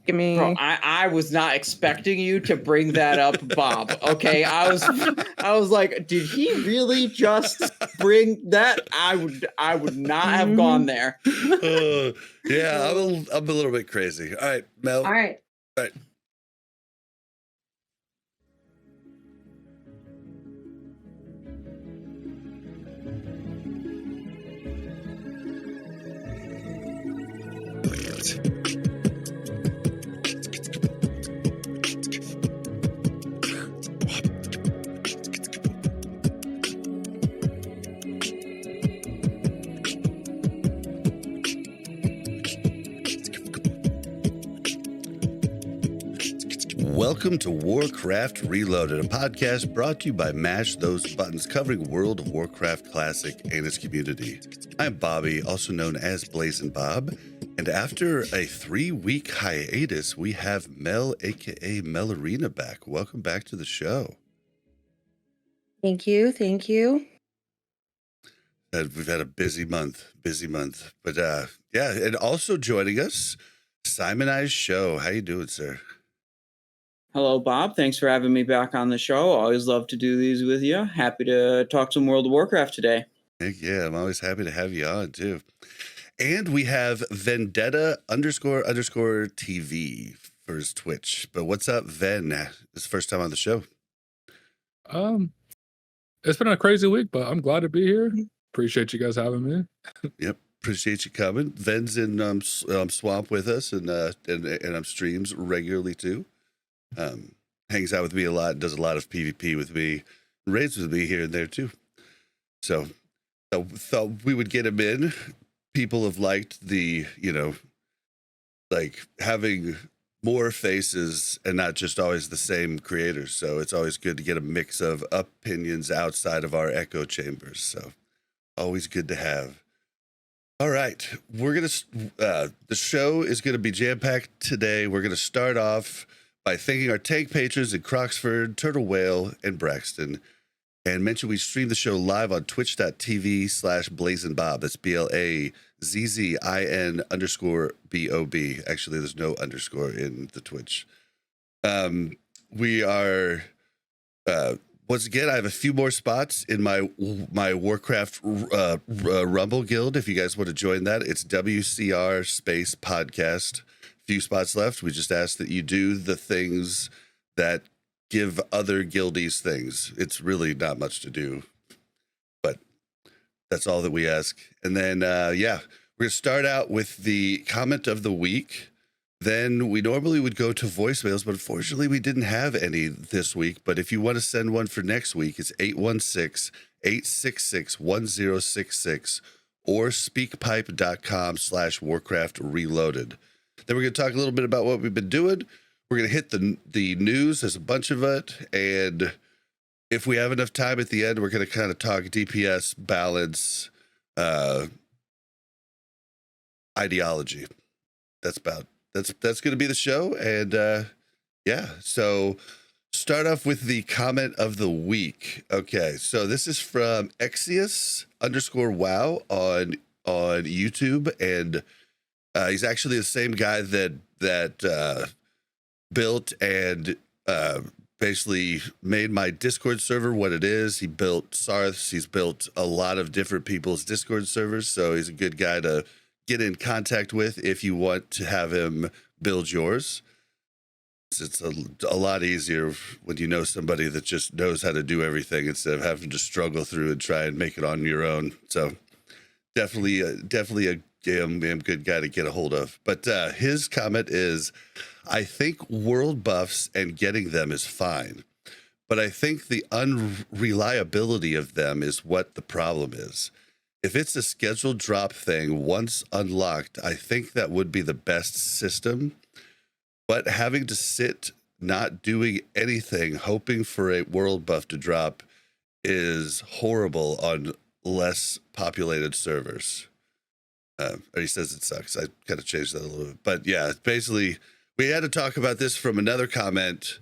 Give me. Bro, I was not expecting you to bring that up, Bob. Okay, I was like, did he really just bring that? I would not have gone there. Yeah, I'm a little bit crazy. All right, Mel. All right. All right. Welcome to Warcraft Reloaded, a podcast brought to you by Mash Those Buttons, covering World of Warcraft Classic and its community. I'm Bobby, also known as Blazin' Bob, and after a 3-week hiatus, we have Mel, aka Melarina, back. Welcome back to the show. Thank you. We've had a busy month. But yeah, and also joining us, Simon I's Show. How you doing, sir? Hello, Bob. Thanks for having me back on the show. Always love to do these with you. Happy to talk some World of Warcraft today. Heck yeah, I'm always happy to have you on, too. And we have Vendetta __ TV for his Twitch. But what's up, Ven? It's the first time on the show. It's been a crazy week, but I'm glad to be here. Appreciate you guys having me. Yep, appreciate you coming. Ven's in Swamp with us and streams regularly too. Hangs out with me a lot, does a lot of PvP with me, raids with me here and there too. So thought we would get him in. People have liked the, like having more faces and not just always the same creators. So it's always good to get a mix of opinions outside of our echo chambers. So always good to have. All right, we're going to, the show is going to be jam-packed today. We're going to start off by thanking our tank patrons in Croxford, Turtle Whale, and Braxton. And mention we stream the show live on twitch.tv/BlazinBob. That's BLAZZIN_BOB. Actually, there's no underscore in the Twitch. We are, once again, I have a few more spots in my Warcraft Rumble Guild. If you guys want to join that, it's WCR space podcast. Few spots left. We just ask that you do the things that give other guildies things. It's really not much to do, but that's all that we ask. And then, we're going to start out with the comment of the week. Then we normally would go to voicemails, but unfortunately we didn't have any this week. But if you want to send one for next week, it's 816-866-1066 or speakpipe.com/Warcraft Reloaded. Then we're going to talk a little bit about what we've been doing. We're going to hit the news. There's a bunch of it. And if we have enough time at the end, we're going to kind of talk DPS, balance, ideology. That's going to be the show. And so start off with the comment of the week. Okay, so this is from Exius_wow on YouTube, and he's actually the same guy that built and basically made my Discord server what it is. He built Sarth's. He's built a lot of different people's Discord servers, so he's a good guy to get in contact with if you want to have him build yours. It's a lot easier when you know somebody that just knows how to do everything instead of having to struggle through and try and make it on your own. So definitely a damn good guy to get a hold of. But his comment is, I think world buffs and getting them is fine, but I think the unreliability of them is what the problem is. If it's a scheduled drop thing, once unlocked, I think that would be the best system. But having to sit not doing anything, hoping for a world buff to drop is horrible on less populated servers. He says it sucks. I kind of changed that a little bit. But yeah, basically, we had to talk about this from another comment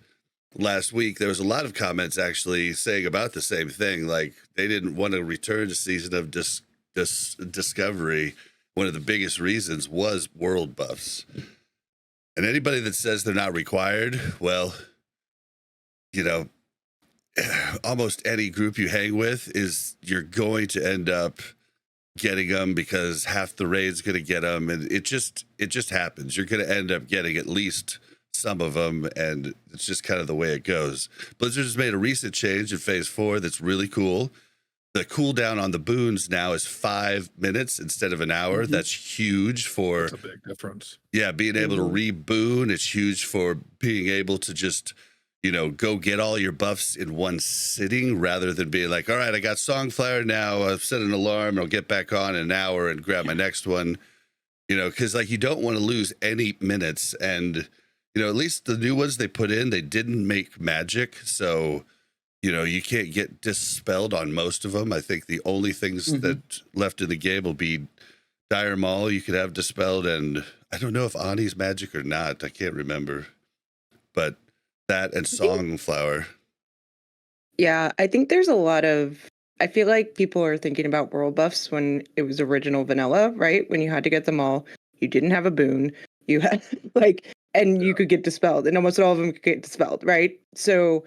last week. There was a lot of comments actually saying about the same thing. Like they didn't want to return to Season of Discovery. One of the biggest reasons was world buffs. And anybody that says they're not required, well, you know, almost any group you hang with you're going to end up getting them because half the raid's going to get them, and it just happens. You're going to end up getting at least some of them, and it's just kind of the way it goes. Blizzard has made a recent change in Phase 4 that's really cool. The cooldown on the boons now is 5 minutes instead of an hour. Mm-hmm. That's huge for... That's a big difference. Yeah, being able to reboon. It's huge for being able to just, go get all your buffs in one sitting rather than being like, all right, I got Songflower now. I've set an alarm. I'll get back on in an hour and grab my next one. Because you don't want to lose any minutes. And, at least the new ones they put in, they didn't make magic. So... you can't get dispelled on most of them. I think the only things that left in the game will be Dire Maul you could have dispelled, and I don't know if Ani's magic or not. I can't remember. But that and Songflower. Yeah, I think there's a lot of... I feel like people are thinking about world buffs when it was original vanilla, right? When you had to get them all. You didn't have a boon. You had, and you could get dispelled, and almost all of them could get dispelled, right? So...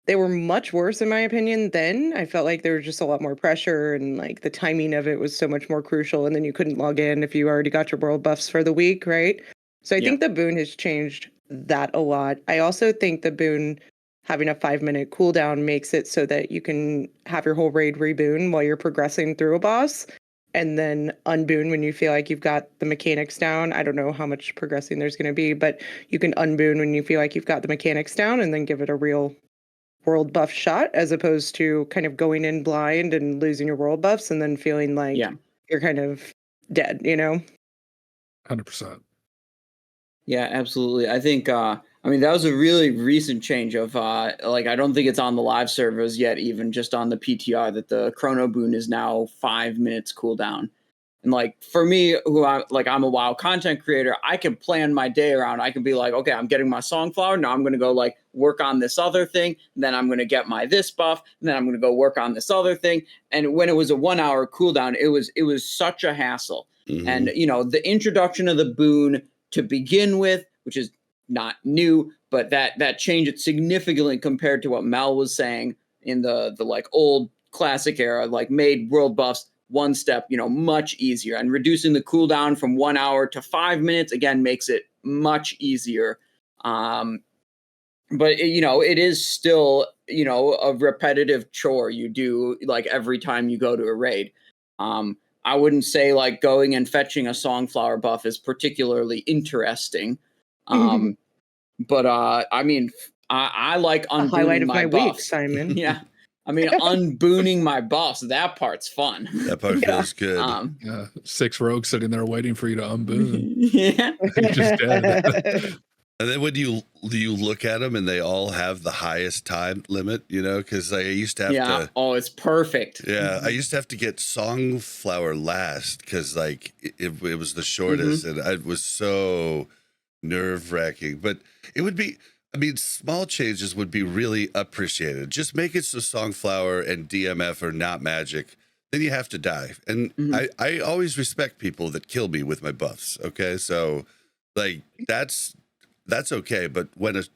they were much worse, in my opinion, then. I felt like there was just a lot more pressure, and the timing of it was so much more crucial. And then you couldn't log in if you already got your world buffs for the week, right? So I think the boon has changed that a lot. I also think the boon having a 5-minute cooldown makes it so that you can have your whole raid reboon while you're progressing through a boss, and then unboon when you feel like you've got the mechanics down. I don't know how much progressing there's going to be, but you can unboon when you feel like you've got the mechanics down, and then give it a real world buff shot, as opposed to kind of going in blind and losing your world buffs and then feeling like you're kind of dead, 100%. Yeah, absolutely. I think that was a really recent change of I don't think it's on the live servers yet, even just on the PTR, that the chrono boon is now 5 minutes cooldown. And for me, I'm a WoW content creator, I can plan my day around. I can be like, okay, I'm getting my Songflower. Now I'm going to go work on this other thing. And then I'm going to get my this buff. And then I'm going to go work on this other thing. And when it was a 1 hour cooldown, it was such a hassle. Mm-hmm. And, the introduction of the boon to begin with, which is not new, but that changed it significantly compared to what Mel was saying in the old classic era, made world buffs one step, much easier, and reducing the cooldown from 1 hour to 5 minutes again makes it much easier. But it is still, a repetitive chore you do every time you go to a raid. I wouldn't say going and fetching a Songflower buff is particularly interesting. But I like unbooning a highlight of my buffs. week, Simon. Yeah. Unbooning my buffs, that part's fun. That part feels good. 6 rogues sitting there waiting for you to unboon. Yeah. You're just dead. And then when you look at them and they all have the highest time limit, because I used to have to... Oh, it's perfect. Yeah, I used to have to get Songflower last because it was the shortest, and it was so nerve-wracking. But it would be... small changes would be really appreciated. Just make it so Songflower and DMF are not magic. Then you have to die. And I always respect people that kill me with my buffs. Okay. So that's okay. But when as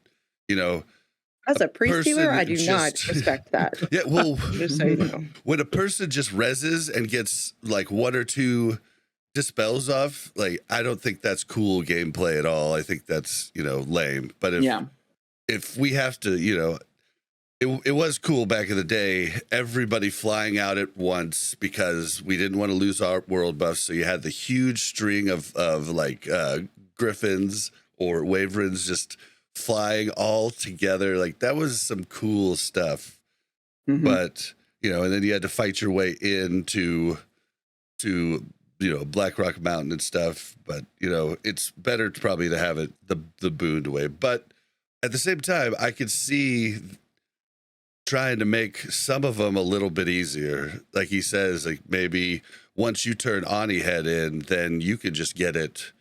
a priest healer, I do not respect that. Yeah. Well, just so you know. When a person just reses and gets 1 or 2 dispels off, I don't think that's cool gameplay at all. I think that's, lame. But if we have to, it was cool back in the day, everybody flying out at once because we didn't want to lose our world buffs. So you had the huge string of griffins or waverns just flying all together. That was some cool stuff. But, and then you had to fight your way into Blackrock Mountain and stuff. But, it's better probably to have it the booned way. But at the same time, I could see trying to make some of them a little bit easier. Like he says, maybe once you turn Ani head in, then you can just get it,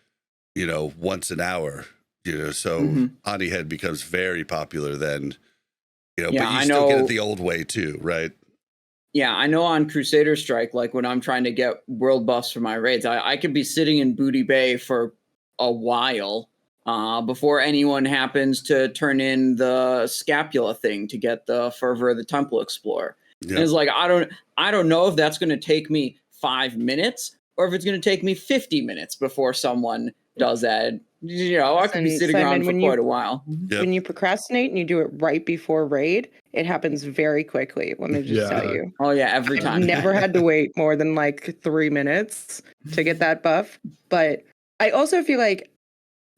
once an hour, so Ani head becomes very popular then, but you still get it the old way too, right? Yeah, I know on Crusader Strike, when I'm trying to get world buffs for my raids, I could be sitting in Booty Bay for a while before anyone happens to turn in the scapula thing to get the Fervor of the Temple Explorer. Yeah. And it's like, I don't know if that's going to take me 5 minutes or if it's going to take me 50 minutes before someone does that. I could be sitting around for quite a while. Yep. When you procrastinate and you do it right before raid, it happens very quickly. Let me just tell you. Oh yeah, every time. I've never had to wait more than like 3 minutes to get that buff. But I also feel like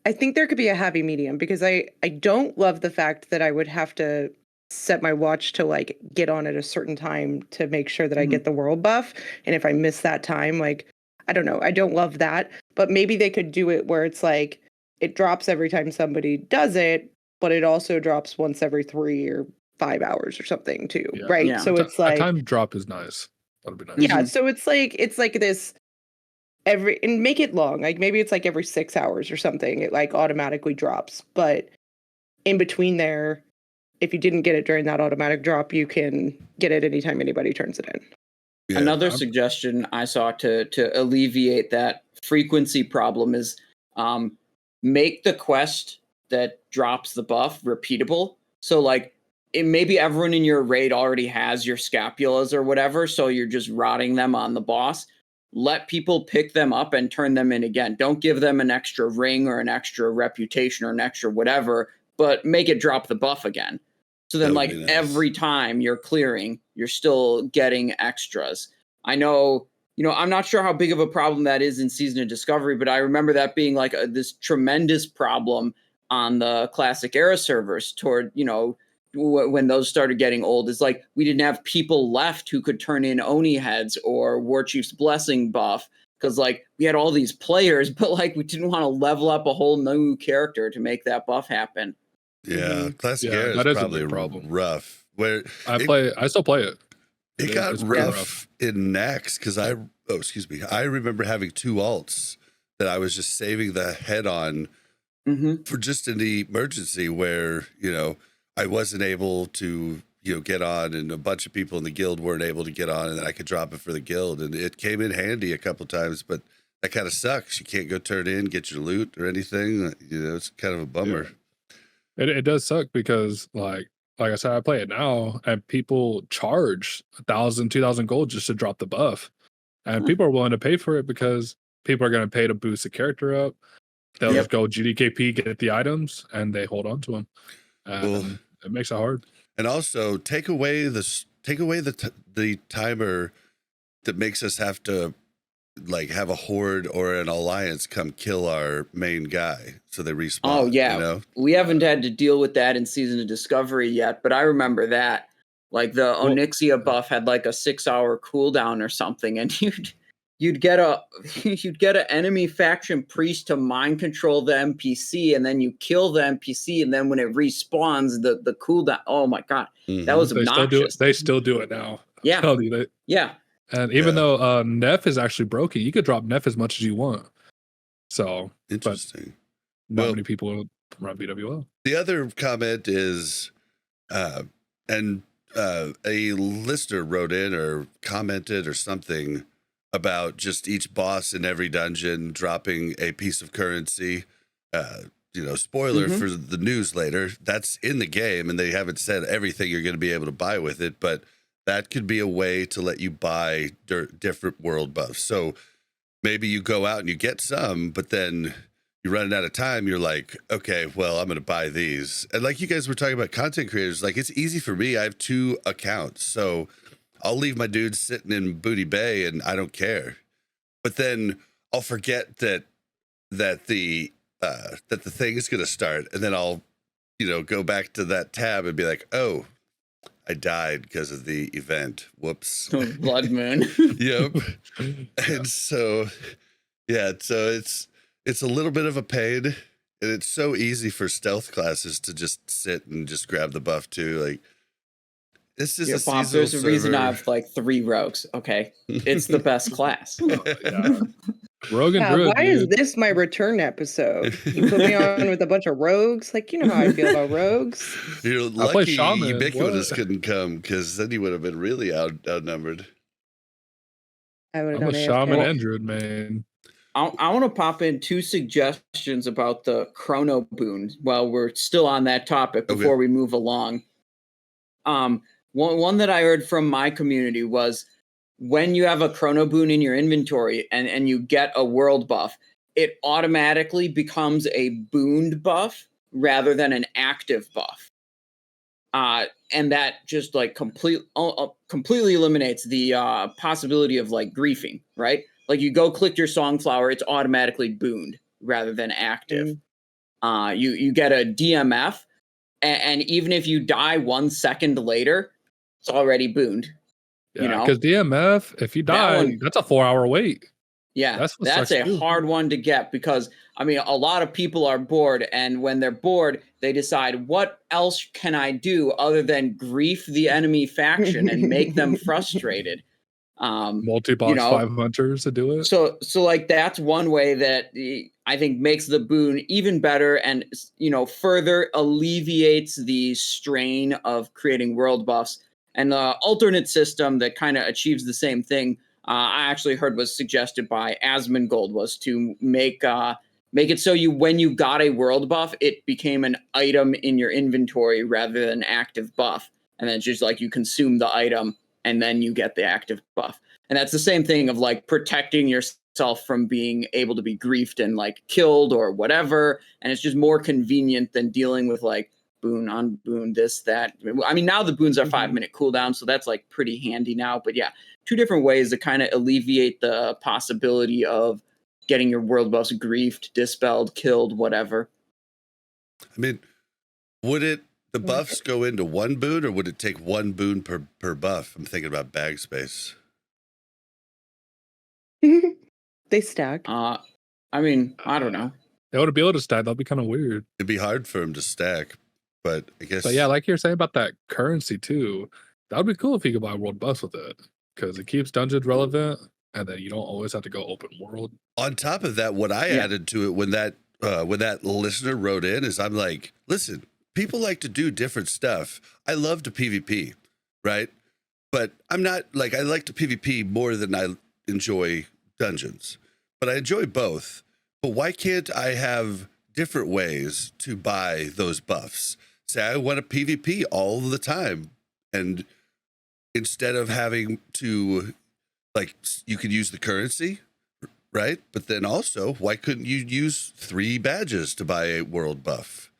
I think there could be a happy medium, because I don't love the fact that I would have to set my watch to like get on at a certain time to make sure that I get the world buff. And if I miss that time, like, I don't know, I don't love that. But maybe they could do it where it's like it drops every time somebody does it, but it also drops once every 3 or 5 hours or something too, right? Yeah. So it's like a time drop is nice. That'd be nice. yeah, so it's like this and make it long. Like maybe it's like every 6 hours or something. It like automatically drops. But in between there, if you didn't get it during that automatic drop, you can get it anytime anybody turns it in. Yeah. Another suggestion I saw to alleviate that frequency problem is make the quest that drops the buff repeatable. So like maybe everyone in your raid already has your scapulas or whatever, so you're just rotting them on the boss. Let people pick them up and turn them in again. Don't give them an extra ring or an extra reputation or an extra whatever, but make it drop the buff again. So then like nice. every time you're clearing, you're still getting extras. I know, I'm not sure how big of a problem that is in Season of Discovery, but I remember that being like this tremendous problem on the Classic Era servers toward, when those started getting old. Is like we didn't have people left who could turn in Oni heads or War Chief's Blessing buff, because like we had all these players, but like we didn't want to level up a whole new character to make that buff happen. Yeah, Classic Yeah, Era that is is a probably big problem. rough. Where I still play it. It got it's pretty rough in Nax because I remember having 2 alts that I was just saving the head on for just an emergency where, I wasn't able to, get on, and a bunch of people in the guild weren't able to get on, and then I could drop it for the guild. And it came in handy a couple times, but that kind of sucks. You can't go turn in, get your loot or anything. It's kind of a bummer. Yeah. It does suck because like I said, I play it now and people charge 1,000, 2,000 gold just to drop the buff. And people are willing to pay for it because people are going to pay to boost the character up. They'll just go GDKP, get the items, and they hold on to them. And it makes it hard. And also take away the timer that makes us have to like have a horde or an alliance come kill our main guy so they respawn. Oh yeah, we haven't had to deal with that in Season of Discovery yet, but I remember that. Like the Onyxia buff had like a 6-hour cooldown or something, and you'd get an enemy faction priest to mind control the NPC, and then you kill the NPC, and then when it respawns, the cooldown. Oh my god, that was obnoxious. They still do it now. Yeah, I'll tell you that. Yeah. And even though Neff is actually broken, you could drop Neff as much as you want. So interesting. Not many people run BWL. The other comment is, a listener wrote in or commented or something about just each boss in every dungeon dropping a piece of currency. Spoiler for the news later, that's in the game, and they haven't said everything you're going to be able to buy with it, but that could be a way to let you buy different world buffs. So maybe you go out and you get some, but then you're running out of time. You're like, okay, well, I'm going to buy these. And like you guys were talking about content creators, like it's easy for me. I have 2 accounts, so I'll leave my dudes sitting in Booty Bay and I don't care. But then I'll forget that the thing is going to start, and then I'll, go back to that tab and be like, oh, I died because of the event. Whoops. Blood moon. Yep. And so it's a little bit of a pain, and it's so easy for stealth classes to just sit and just grab the buff too. Like, this is a seasonal there's a reason server. I have like 3 rogues. Okay, it's the best class. Rogue and Druid. Why is this my return episode? You put me on with a bunch of rogues. Like, you know how I feel about rogues. You're lucky Ubiquitous couldn't come, because then you would have been really outnumbered. I would have I'm a done shaman AFK. and druid man. I want to pop in 2 suggestions about the Chrono Boon while we're still on that topic before we move along. One that I heard from my community was when you have a Chrono Boon in your inventory and you get a world buff, it automatically becomes a booned buff rather than an active buff. And that just like completely eliminates the possibility of like griefing, right? Like you go click your Songflower, it's automatically booned rather than active. You get a DMF, and even if you die 1 second later, it's already booned. Yeah, You know, because DMF, if you die, that's a 4-hour wait. Yeah, That's what that's sucks a too. hard one to get because, I mean, a lot of people are bored, and when they're bored, they decide, what else can I do other than grief the enemy faction and make them frustrated? Multi-box 5 hunters to do it. So like that's one way that I think makes the boon even better and, further alleviates the strain of creating world buffs. And the alternate system that kind of achieves the same thing, I actually heard was suggested by Asmongold, was to make it so when you got a world buff, it became an item in your inventory rather than an active buff. And then it's just like you consume the item and then you get the active buff. And that's the same thing of like protecting yourself from being able to be griefed and like killed or whatever. And it's just more convenient than dealing with like boon on boon, this, that. I mean, now the boons are 5-minute cooldown, so that's like pretty handy now. But yeah, 2 different ways to kind of alleviate the possibility of getting your world buffs griefed, dispelled, killed, whatever. I mean, would the buffs go into 1 boon, or would it take 1 boon per buff? I'm thinking about bag space. They stack. I mean, I don't know. They would be able to stack. That'd be kind of weird. It'd be hard for them to stack, but I guess. But yeah, like you're saying about that currency too, that would be cool if you could buy world buffs with it, because it keeps dungeons relevant, and then you don't always have to go open world. On top of that, what I added to it when that listener wrote in is, I'm like, listen, people like to do different stuff. I love to PvP, right? But I'm not like, I like to PvP more than I enjoy dungeons, but I enjoy both. But why can't I have different ways to buy those buffs? Say I want to PvP all the time, and instead of having to, like, you could use the currency, right? But then also, why couldn't you use 3 badges to buy a world buff?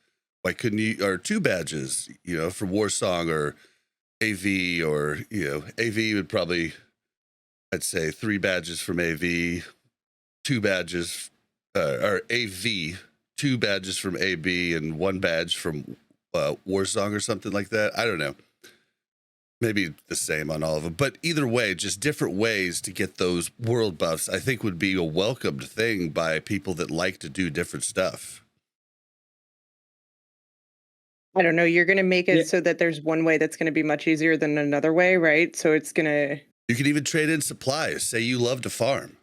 Why couldn't you, or 2 badges, for Warsong or AV, or, AV would probably, I'd say 3 badges from AV, 2 badges, or AV, 2 badges from AB, and 1 badge from Warsong or something like that. I don't know. Maybe the same on all of them. But either way, just different ways to get those world buffs, I think would be a welcomed thing by people that like to do different stuff. I don't know. You're going to make it so that there's one way that's going to be much easier than another way, right? So it's going to... You can even trade in supplies. Say you love to farm.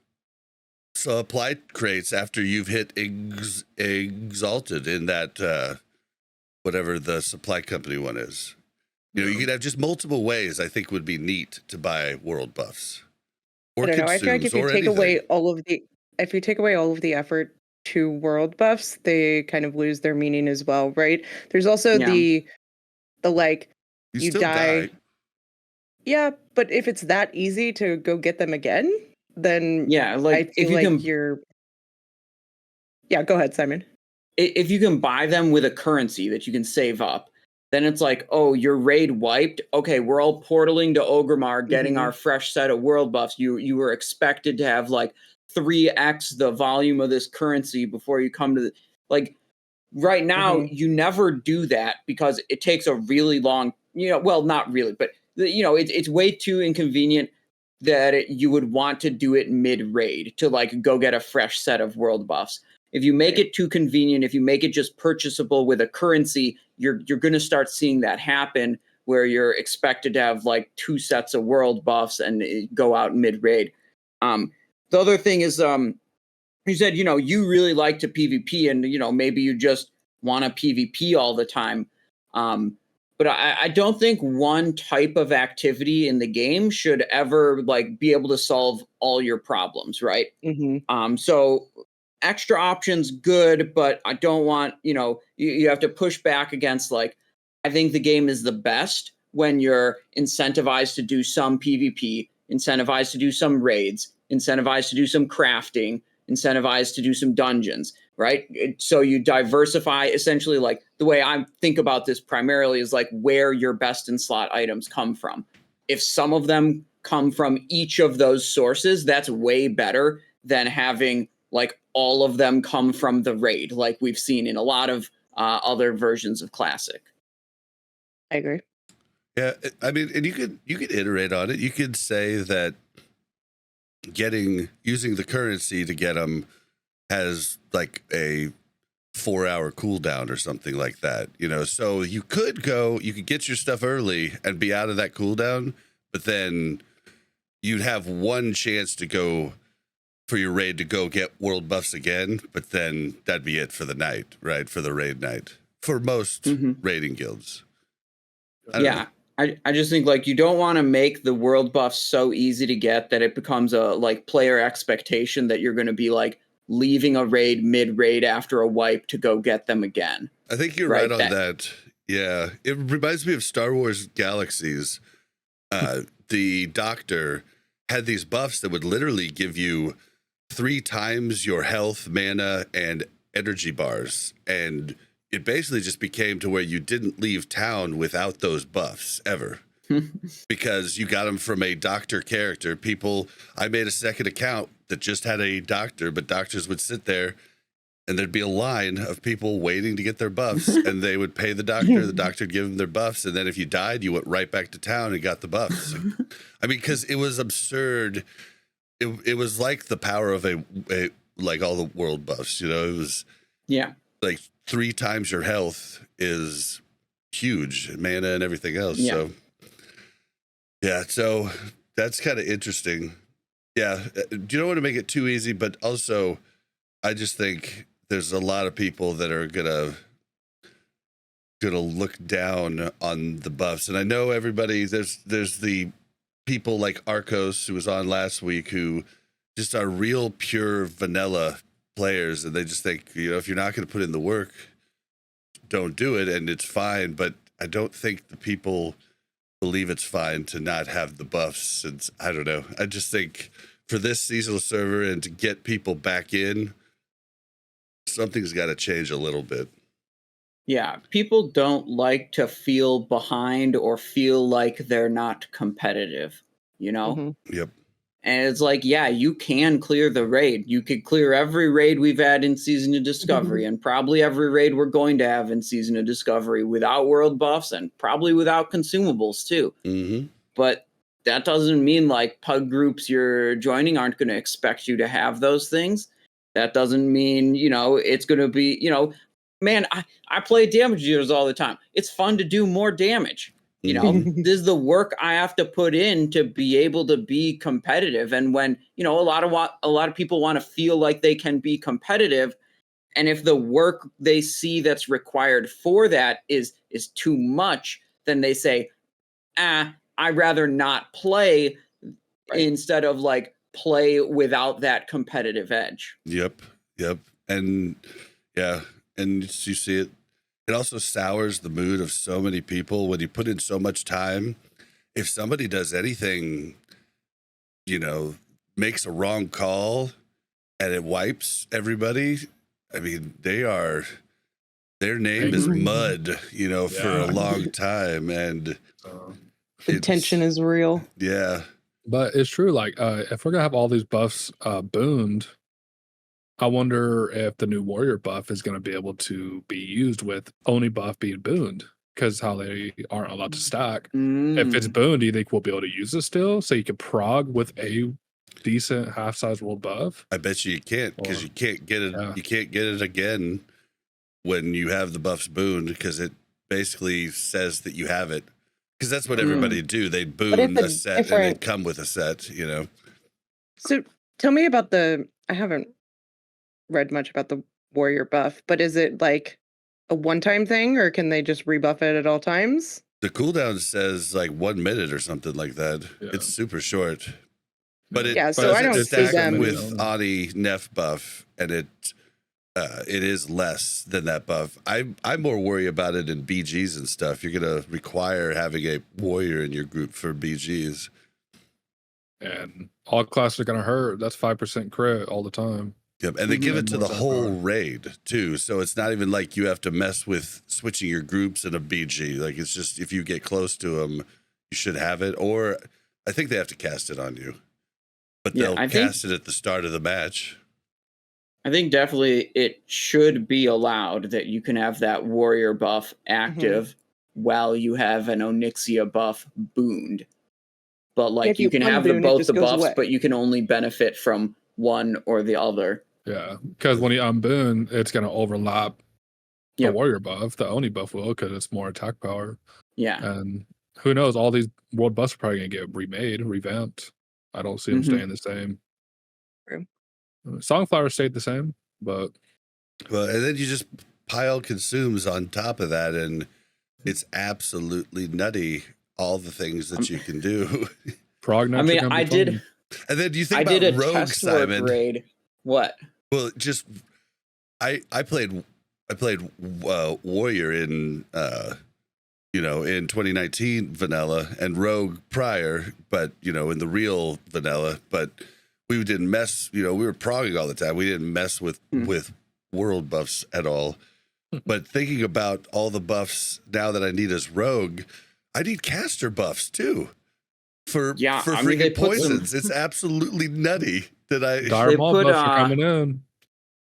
So apply crates after you've hit exalted in that, whatever the supply company one is. You could have just multiple ways, I think would be neat to buy world buffs. Or I don't know. I feel like if you take away all of the effort to world buffs, they kind of lose their meaning as well, right? There's also the like, you die. Yeah, but if it's that easy to go get them again, then like I feel like you're... Yeah, go ahead, Simon. If you can buy them with a currency that you can save up, then it's like, oh, your raid wiped. Okay, we're all portaling to Orgrimmar, getting our fresh set of world buffs. You were expected to have like 3x the volume of this currency before you come to the, like, right now you never do that because it takes a really long, well, not really, but it's way too inconvenient that you would want to do it mid raid to like go get a fresh set of world buffs. If you make it too convenient, if you make it just purchasable with a currency, you're going to start seeing that happen where you're expected to have like 2 sets of world buffs and go out mid raid. The other thing is, you said, you really like to PvP and, maybe you just want to PvP all the time. but I don't think one type of activity in the game should ever like be able to solve all your problems, right? So extra options good, but I don't want, you have to push back against like, I think the game is the best when you're incentivized to do some PvP, incentivized to do some raids, incentivized to do some crafting, incentivized to do some dungeons, right? So you diversify essentially, like the way I think about this primarily is like where your best in slot items come from. If some of them come from each of those sources, that's way better than having like all of them come from the raid, like we've seen in a lot of other versions of Classic. I agree. Yeah, I mean, and you could iterate on it. You could say that using the currency to get them has like a 4-hour cooldown or something like that, so you could get your stuff early and be out of that cooldown, but then you'd have one chance to go for your raid to go get world buffs again, but then that'd be it for the night, right? For the raid night for most raiding guilds. I just think like you don't want to make the world buffs so easy to get that it becomes a like player expectation that you're going to be like leaving a raid mid-raid after a wipe to go get them again. I think you're right on that. Yeah. It reminds me of Star Wars Galaxies. The Doctor had these buffs that would literally give you 3 times your health, mana, and energy bars. And it basically just became to where you didn't leave town without those buffs ever. Because you got them from a doctor character. I made a second account that just had a doctor, but doctors would sit there and there'd be a line of people waiting to get their buffs, and they would pay the doctor would give them their buffs, and then if you died, you went right back to town and got the buffs. I mean, because it was absurd. It was like the power of a like all the world buffs, it was like 3 times your health is huge, mana and everything else. So that's kind of interesting. You don't want to make it too easy, but also I just think there's a lot of people that are gonna look down on the buffs, and I know everybody. There's the people like Arcos, who was on last week, who just are real pure vanilla players, and they just think, if you're not going to put in the work, don't do it, and it's fine. But I don't think the people believe it's fine to not have the buffs. And I don't know. I just think for this seasonal server and to get people back in, something's got to change a little bit. Yeah, people don't like to feel behind or feel like they're not competitive, Yep. And it's like, you can clear the raid. You could clear every raid we've had in Season of Discovery, and probably every raid we're going to have in Season of Discovery without world buffs and probably without consumables too. But that doesn't mean like pug groups you're joining aren't going to expect you to have those things. That doesn't mean, it's going to be, man, I play damage dealers all the time. It's fun to do more damage. This is the work I have to put in to be able to be competitive. And when, a lot of people want to feel like they can be competitive, and if the work they see that's required for that is too much, then they say, I'd rather not play instead of like play without that competitive edge. Yep. And and you see it also sours the mood of so many people when you put in so much time. If somebody does anything, makes a wrong call and it wipes everybody, I mean, their name is mud, for a long time, and the tension is real. Yeah. But it's true, like if we're gonna have all these buffs booned, I wonder if the new warrior buff is going to be able to be used with Oni buff being booned, because how they aren't allowed to stack. If it's booned, do you think we'll be able to use it still, so you can prog with a decent half-size world buff? I bet you can't, because you can't get it. You can't get it again when you have the buffs booned, because it basically says that you have it. Because that's what everybody do. They boon a set and they come with a set. So tell me about I haven't read much about the warrior buff, but is it like a one-time thing, or can they just rebuff it at all times? The cooldown says like 1 minute or something like that. Yeah. It's super short. But it Yeah, so I don't see stack them with Ani Nef buff, and it is less than that buff. I'm more worried about it in BGs and stuff. You're gonna require having a warrior in your group for BGs. And all classes are gonna hurt. That's 5% crit all the time. Yep, and they give it to the More whole power. raid too, so it's not even like you have to mess with switching your groups in a BG. Like it's just if you get close to them, you should have it. Or I think they have to cast it on you, but they'll cast it at the start of the match. I think definitely it should be allowed that you can have that warrior buff active while you have an Onyxia buff booned. But like If you can have unboon, it both just the goes buffs, away. but you can only benefit from one or the other. Yeah, because when you unboon, it's gonna overlap the Yep. warrior buff. The Oni buff will, because it's more attack power. Yeah. And who knows? All these world buffs are probably gonna get remade, revamped. I don't see them staying the same. True. Songflower stayed the same, but Well, and then you just pile consumes on top of that, and it's absolutely nutty. All the things that you can do. Prog I mean, I did. fun. And then do you think I about did a Rogue, test work Simon? raid. What? Well, just I played Warrior in in 2019 vanilla and Rogue prior, but in the real vanilla, but we didn't mess. We were progging all the time. We didn't mess with world buffs at all. But thinking about all the buffs now that I need as Rogue, I need caster buffs too. For freaking poisons. It's absolutely nutty that Dire Maul buffs are coming in.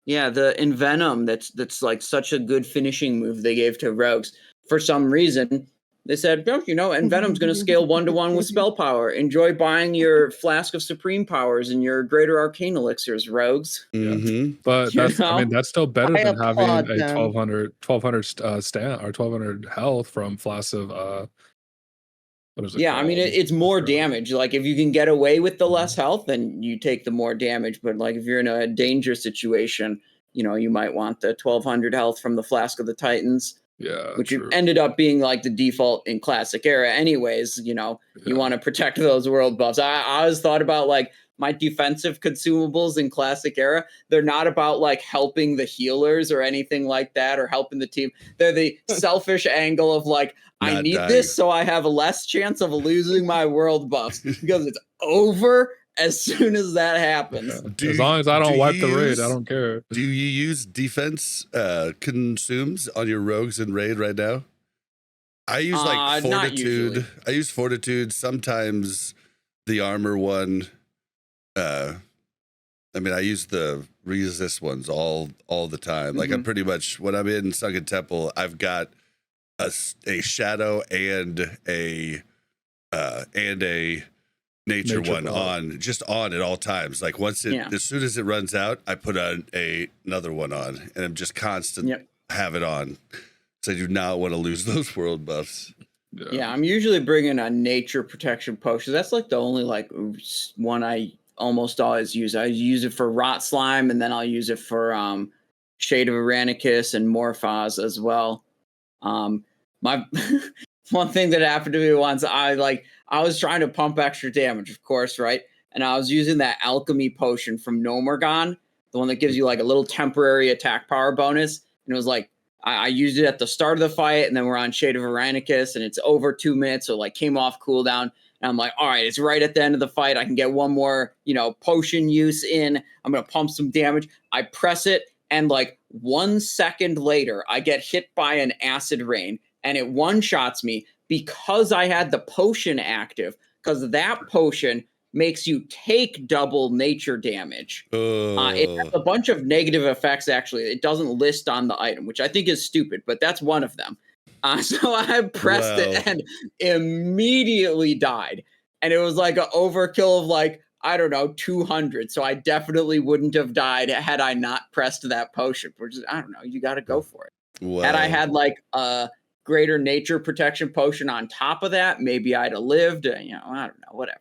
Yeah, the Envenom that's like such a good finishing move they gave to rogues. For some reason, they said, Envenom's going to scale 1-to-1 with spell power. Enjoy buying your Flask of Supreme Powers and your Greater Arcane Elixirs, rogues. Mm-hmm. But that's still better than having a them. 1200 stand or 1200 health from Flask of what is it called? I mean, it's more damage. Like, if you can get away with the less health, then you take the more damage. But, like, if you're in a danger situation, you might want the 1200 health from the Flask of the Titans. Yeah. Which ended up being, like, the default in Classic Era anyways. You want to protect those world buffs. I always thought about, like, my defensive consumables in Classic Era. They're not about, like, helping the healers or anything like that or helping the team. They're the selfish angle of, like, I need this so I have a less chance of losing my world buffs because it's over as soon as that happens. As long as I don't wipe the raid, I don't care. Do you use defense consumes on your rogues in raid right now? I use like fortitude. I use fortitude, sometimes the armor one. I mean, I use the resist ones all the time. Like I'm pretty much when I'm in Sunken Temple, I've got a shadow and a nature one on at all times. Like as soon as it runs out, I put on another one on, and I'm just constant have it on. So I do not want to lose those world buffs. Yeah, I'm usually bringing a nature protection potion. That's like the only one I almost always use. I use it for Rot Slime, and then I'll use it for Shade of Aranicus and Morphos as well. My one thing that happened to me once, I was trying to pump extra damage, of course, right? And I was using that alchemy potion from Nomergon, the one that gives you like a little temporary attack power bonus. And it was like, I used it at the start of the fight, and then we're on Shade of Aranicus, and it's over 2 minutes, so like came off cooldown. And I'm like, all right, it's right at the end of the fight. I can get one more, potion use in. I'm going to pump some damage. I press it, and like 1 second later, I get hit by an acid rain. And it one-shots me because I had the potion active, because that potion makes you take double nature damage. It has a bunch of negative effects, actually. It doesn't list on the item, which I think is stupid, but that's one of them. So I pressed it and immediately died. And it was like an overkill of like, I don't know, 200. So I definitely wouldn't have died had I not pressed that potion. Which is, I don't know, you got to go for it. Wow. Had I had like a greater nature protection potion on top of that, maybe I'd have lived. I don't know, whatever.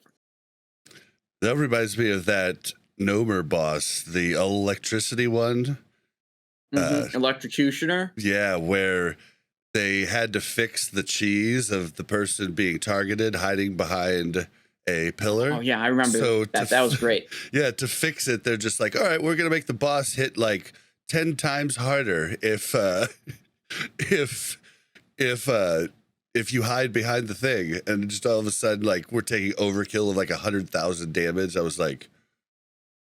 That reminds me of that Nomer boss, the electricity one. Electrocutioner. Yeah, where they had to fix the cheese of the person being targeted hiding behind a pillar. Oh yeah, I remember that. That was great. Yeah, to fix it, they're just like, all right, we're gonna make the boss hit like 10 times harder if you hide behind the thing. And just all of a sudden, like, we're taking overkill of like 100,000 damage. I was like,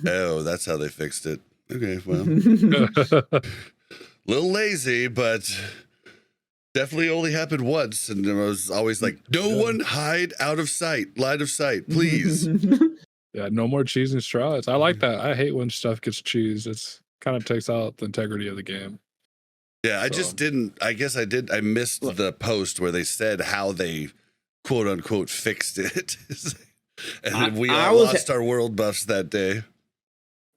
oh, that's how they fixed it. Okay, well, little lazy, but definitely only happened once. And I was always like, no one hide out of sight, line of sight, please. Yeah, no more cheese and straws. I like that. I hate when stuff gets cheesed. It's kind of takes out the integrity of the game. Yeah, I just didn't. I guess I did. I missed the post where they said how they quote unquote fixed it. And we lost our world buffs that day.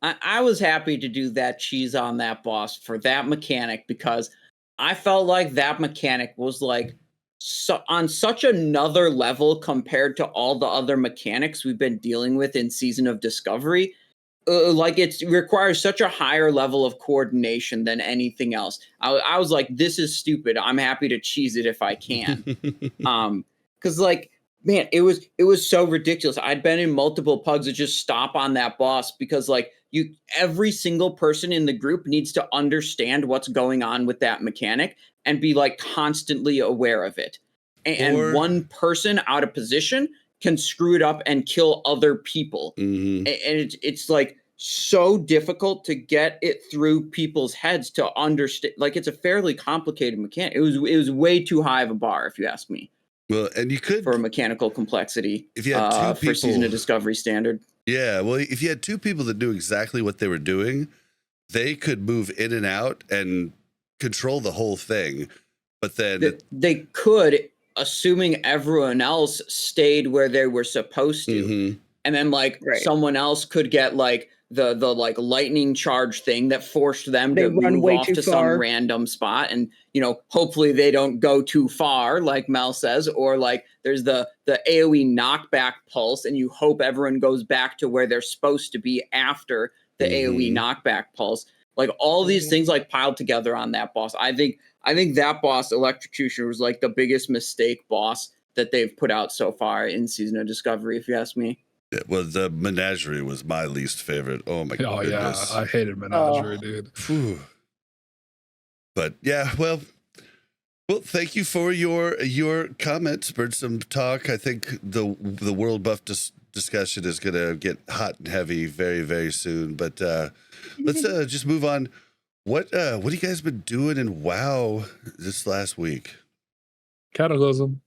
I was happy to do that cheese on that boss for that mechanic, because I felt like that mechanic was like on such another level compared to all the other mechanics we've been dealing with in Season of Discovery. Like it requires such a higher level of coordination than anything else. I was like, this is stupid. I'm happy to cheese it if I can. Because like, man, it was so ridiculous. I'd been in multiple pugs that just stop on that boss because like every single person in the group needs to understand what's going on with that mechanic and be like constantly aware of it. And one person out of position can screw it up and kill other people. And it's like so difficult to get it through people's heads to understand. Like, it's a fairly complicated mechanic. It was way too high of a bar, if you ask me. Well, and you could, for mechanical complexity, if you had two people, for Season of Discovery standard. Yeah, well, if you had two people that knew exactly what they were doing, they could move in and out and control the whole thing. But then they could, assuming everyone else stayed where they were supposed to. And then like someone else could get like the like lightning charge thing that forced them to move off to some random spot. And, you know, hopefully they don't go too far, like Mel says, or like there's the AoE knockback pulse and you hope everyone goes back to where they're supposed to be after the AoE knockback pulse. Like all these things like piled together on that boss. I think that boss, Electrocutioner, was like the biggest mistake boss that they've put out so far in Season of Discovery, if you ask me. Yeah, well, the Menagerie was my least favorite. Oh my goodness. Oh yeah, I hated Menagerie, dude. Whew. But yeah, well, thank you for your comments. Spurred some talk. I think the world buff discussion is gonna get hot and heavy very, very soon. But let's just move on. What have you guys been doing in WoW this last week? Cataclysm.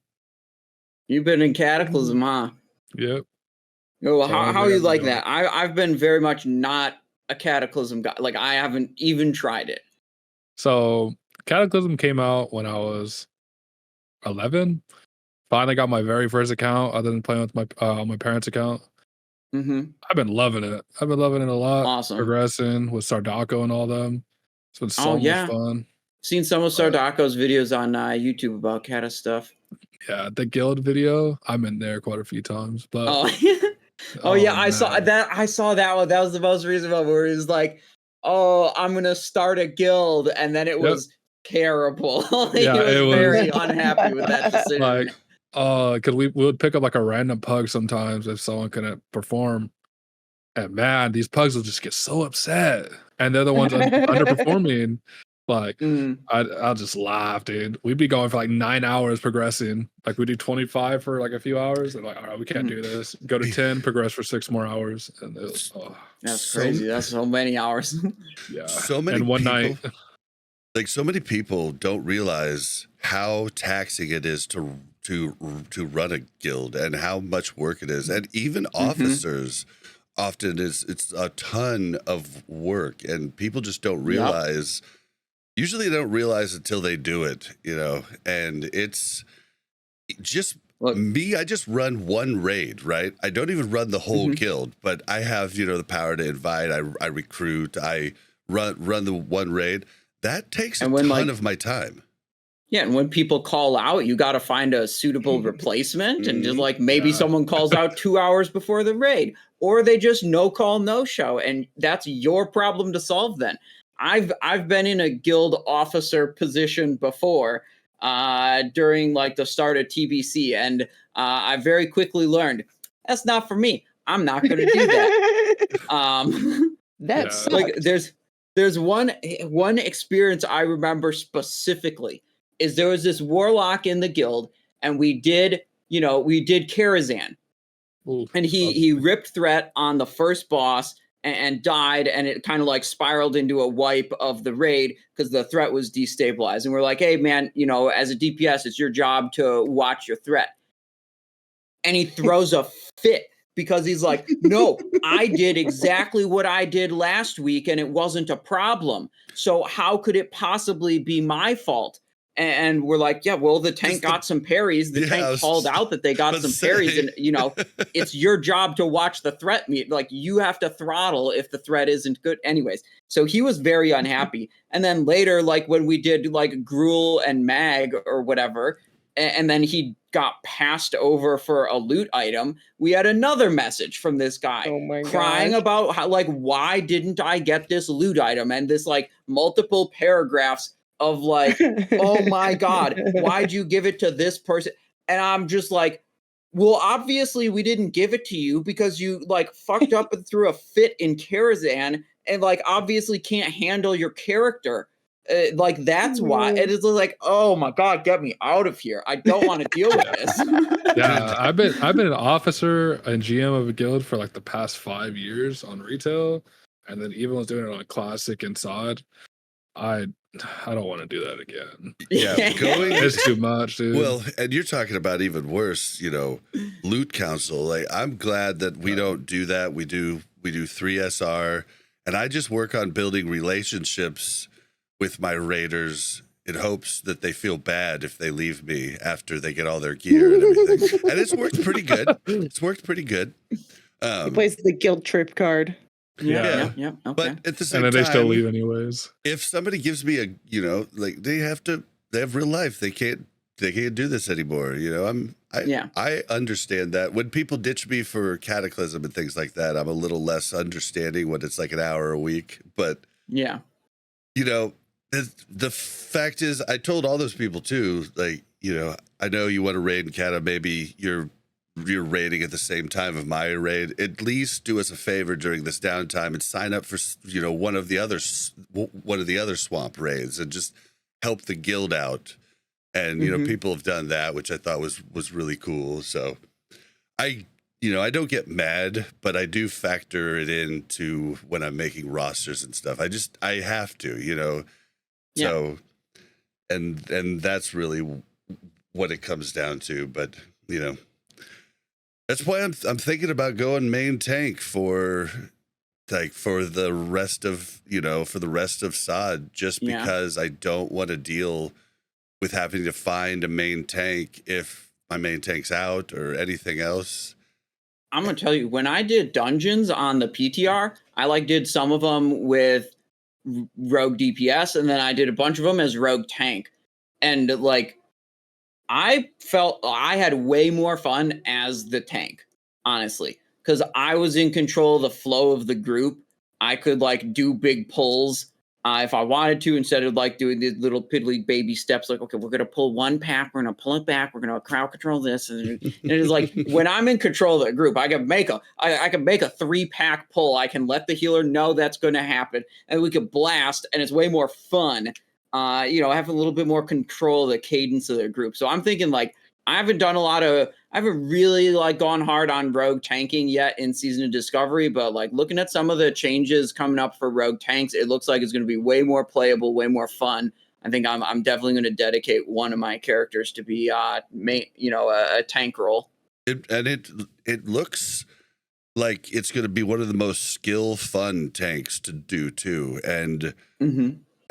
You've been in Cataclysm, huh? Yep. Oh, how you like that? I've been very much not a Cataclysm guy. Like I haven't even tried it. So Cataclysm came out when I was 11. Finally got my very first account other than playing with my parents' account. I've been loving it. I've been loving it a lot. Awesome. Progressing with Sardako and all them. It's been so much fun. Seen some of Sardako's videos on YouTube about Cata stuff. Yeah, the guild video. I'm in there quite a few times. But I saw that. I saw that one. That was the most recent one where he was like, "Oh, I'm gonna start a guild," and then it was terrible. He was very unhappy with that decision. Like, because we would pick up like a random pug sometimes if someone couldn't perform, and man, these pugs will just get so upset, and they're the ones underperforming. Like, I'll just laugh, dude. We'd be going for like 9 hours progressing. Like we do 25 for like a few hours, and like, all right, we can't do this. Go to 10, progress for 6 more hours, and it was, that's crazy. That's so many hours. Yeah, so many. And one people, night, like so many people don't realize how taxing it is to run a guild and how much work it is, and even officers. Often it's a ton of work, and people just don't realize. Usually they don't realize until they do it, you know, and it's just me. I just run one raid, right? I don't even run the whole guild, but I have, you know, the power to invite, I recruit, I run the one raid. That takes a ton of my time. Yeah, and when people call out, you got to find a suitable replacement, and just like maybe someone calls out 2 hours before the raid, or they just no call, no show, and that's your problem to solve then. I've been in a guild officer position before, during like the start of TBC, and I very quickly learned that's not for me. I'm not going to do that. That's like there's one experience I remember specifically is there was this warlock in the guild, and we did Karazhan. And he ripped threat on the first boss and died, and it kind of like spiraled into a wipe of the raid because the threat was destabilized. And we're like, hey man, as a DPS, it's your job to watch your threat. And he throws a fit because he's like, no, I did exactly what I did last week and it wasn't a problem. So how could it possibly be my fault? And we're like, yeah, well, the tank got some parries. The tank called out that they got some parries. And, it's your job to watch the threat meet. Like, you have to throttle if the threat isn't good. Anyways, so he was very unhappy. And then later, like when we did like Gruul and Mag or whatever, and then he got passed over for a loot item, we had another message from this guy crying about how, like, why didn't I get this loot item? And this like multiple paragraphs of like, oh my God, why'd you give it to this person? And I'm just like, well, obviously we didn't give it to you because you like fucked up and threw a fit in Karazhan and like obviously can't handle your character. Like that's why. And it's like, oh my God, get me out of here. I don't want to deal with this. Yeah, I've been an officer and GM of a guild for like the past 5 years on retail, and then even was doing it on Classic and SOD. I don't want to do that again. Yeah, it's too much, dude. Well, and you're talking about even worse, loot council. Like, I'm glad that we don't do that. We do 3SR, and I just work on building relationships with my raiders in hopes that they feel bad if they leave me after they get all their gear and everything. And it's worked pretty good. He plays the guild trip card. Yeah. Okay. But at the same time, and then they still leave anyways. If somebody gives me they have real life. They can't do this anymore. I understand that. When people ditch me for Cataclysm and things like that, I'm a little less understanding when it's like an hour a week. But yeah, the fact is, I told all those people too, like, I know you want to raid in Cata, maybe you're raiding at the same time of my raid. At least do us a favor during this downtime and sign up for one of the other swamp raids and just help the guild out. And people have done that, which I thought was really cool. So I don't get mad, but I do factor it into when I'm making rosters and stuff. I have to, so and that's really what it comes down to. But that's why I'm thinking about going main tank for the rest of SOD, just because I don't want to deal with having to find a main tank if my main tank's out or anything else. I'm gonna tell you, when I did dungeons on the PTR, I did some of them with rogue DPS, and then I did a bunch of them as rogue tank, and I felt I had way more fun as the tank, honestly, because I was in control of the flow of the group. I could do big pulls if I wanted to, instead of doing these little piddly baby steps. Okay, we're gonna pull one pack, we're gonna pull it back, we're gonna crowd control this, and it's when I'm in control of the group, I can make a 3-pack pull. I can let the healer know that's gonna happen, and we can blast, and it's way more fun. Have a little bit more control of the cadence of the group. So I'm thinking I haven't really gone hard on rogue tanking yet in Season of Discovery, but looking at some of the changes coming up for rogue tanks, it looks like it's going to be way more playable, way more fun. I think I'm definitely going to dedicate one of my characters to be a tank role. It looks like it's going to be one of the most skill fun tanks to do too, and.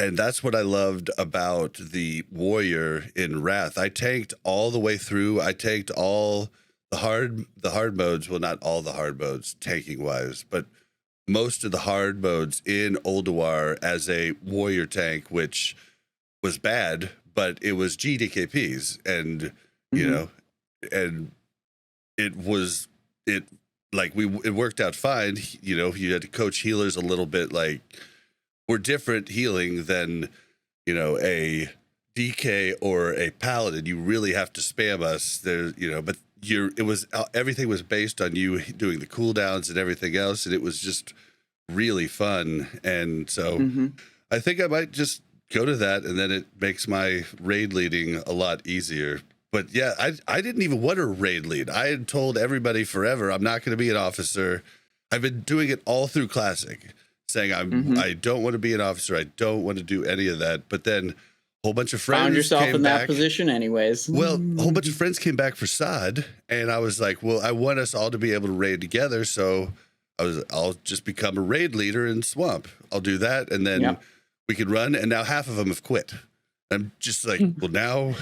And that's what I loved about the warrior in Wrath. I tanked all the way through. I tanked all the hard modes. Well, not all the hard modes tanking wise, but most of the hard modes in Ulduar as a warrior tank, which was bad, but it was GDKPs, and and it worked out fine. You had to coach healers a little bit, we're different healing than, a DK or a paladin, you really have to spam us there, but everything was based on you doing the cooldowns and everything else, and it was just really fun. And so I think I might just go to that, and then it makes my raid leading a lot easier. But yeah, I didn't even want to raid lead. I had told everybody forever I'm not going to be an officer. I've been doing it all through Classic, saying I don't want to be an officer. I don't want to do any of that. But then a whole bunch of friends found yourself came in back. that position anyways. Well, a whole bunch of friends came back for SOD, and I was like, well, I want us all to be able to raid together, so I'll just become a raid leader in Swamp. I'll do that, and then we can run, and now half of them have quit. I'm just like, well, now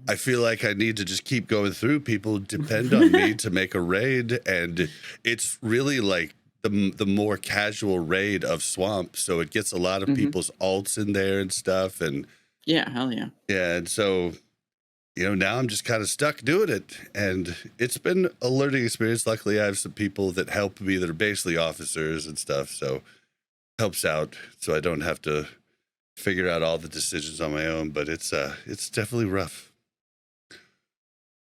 I feel like I need to just keep going through. People depend on me to make a raid, and it's really like the more casual raid of Swamp, so it gets a lot of people's alts in there and stuff, and yeah, hell yeah. Yeah, and so, now I'm just kind of stuck doing it, and it's been a learning experience. Luckily, I have some people that help me that are basically officers and stuff, so helps out, so I don't have to figure out all the decisions on my own, but it's definitely rough.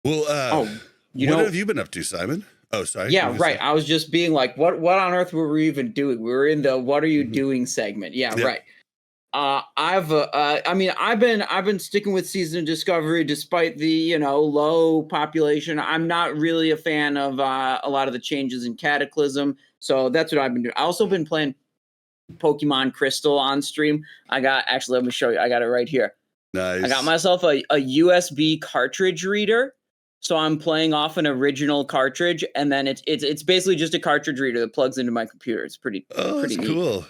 Well, what have you been up to, Simon? Oh, sorry. Yeah, right. I was just being like, what on earth were we even doing? We were in the what are you doing segment. Yeah, right. I've been sticking with Season of Discovery despite the low population. I'm not really a fan of a lot of the changes in Cataclysm, so that's what I've been doing. I also been playing Pokemon Crystal on stream. Let me show you. I got it right here. Nice. I got myself a USB cartridge reader. So I'm playing off an original cartridge, and then it's basically just a cartridge reader that plugs into my computer. It's pretty neat. Cool.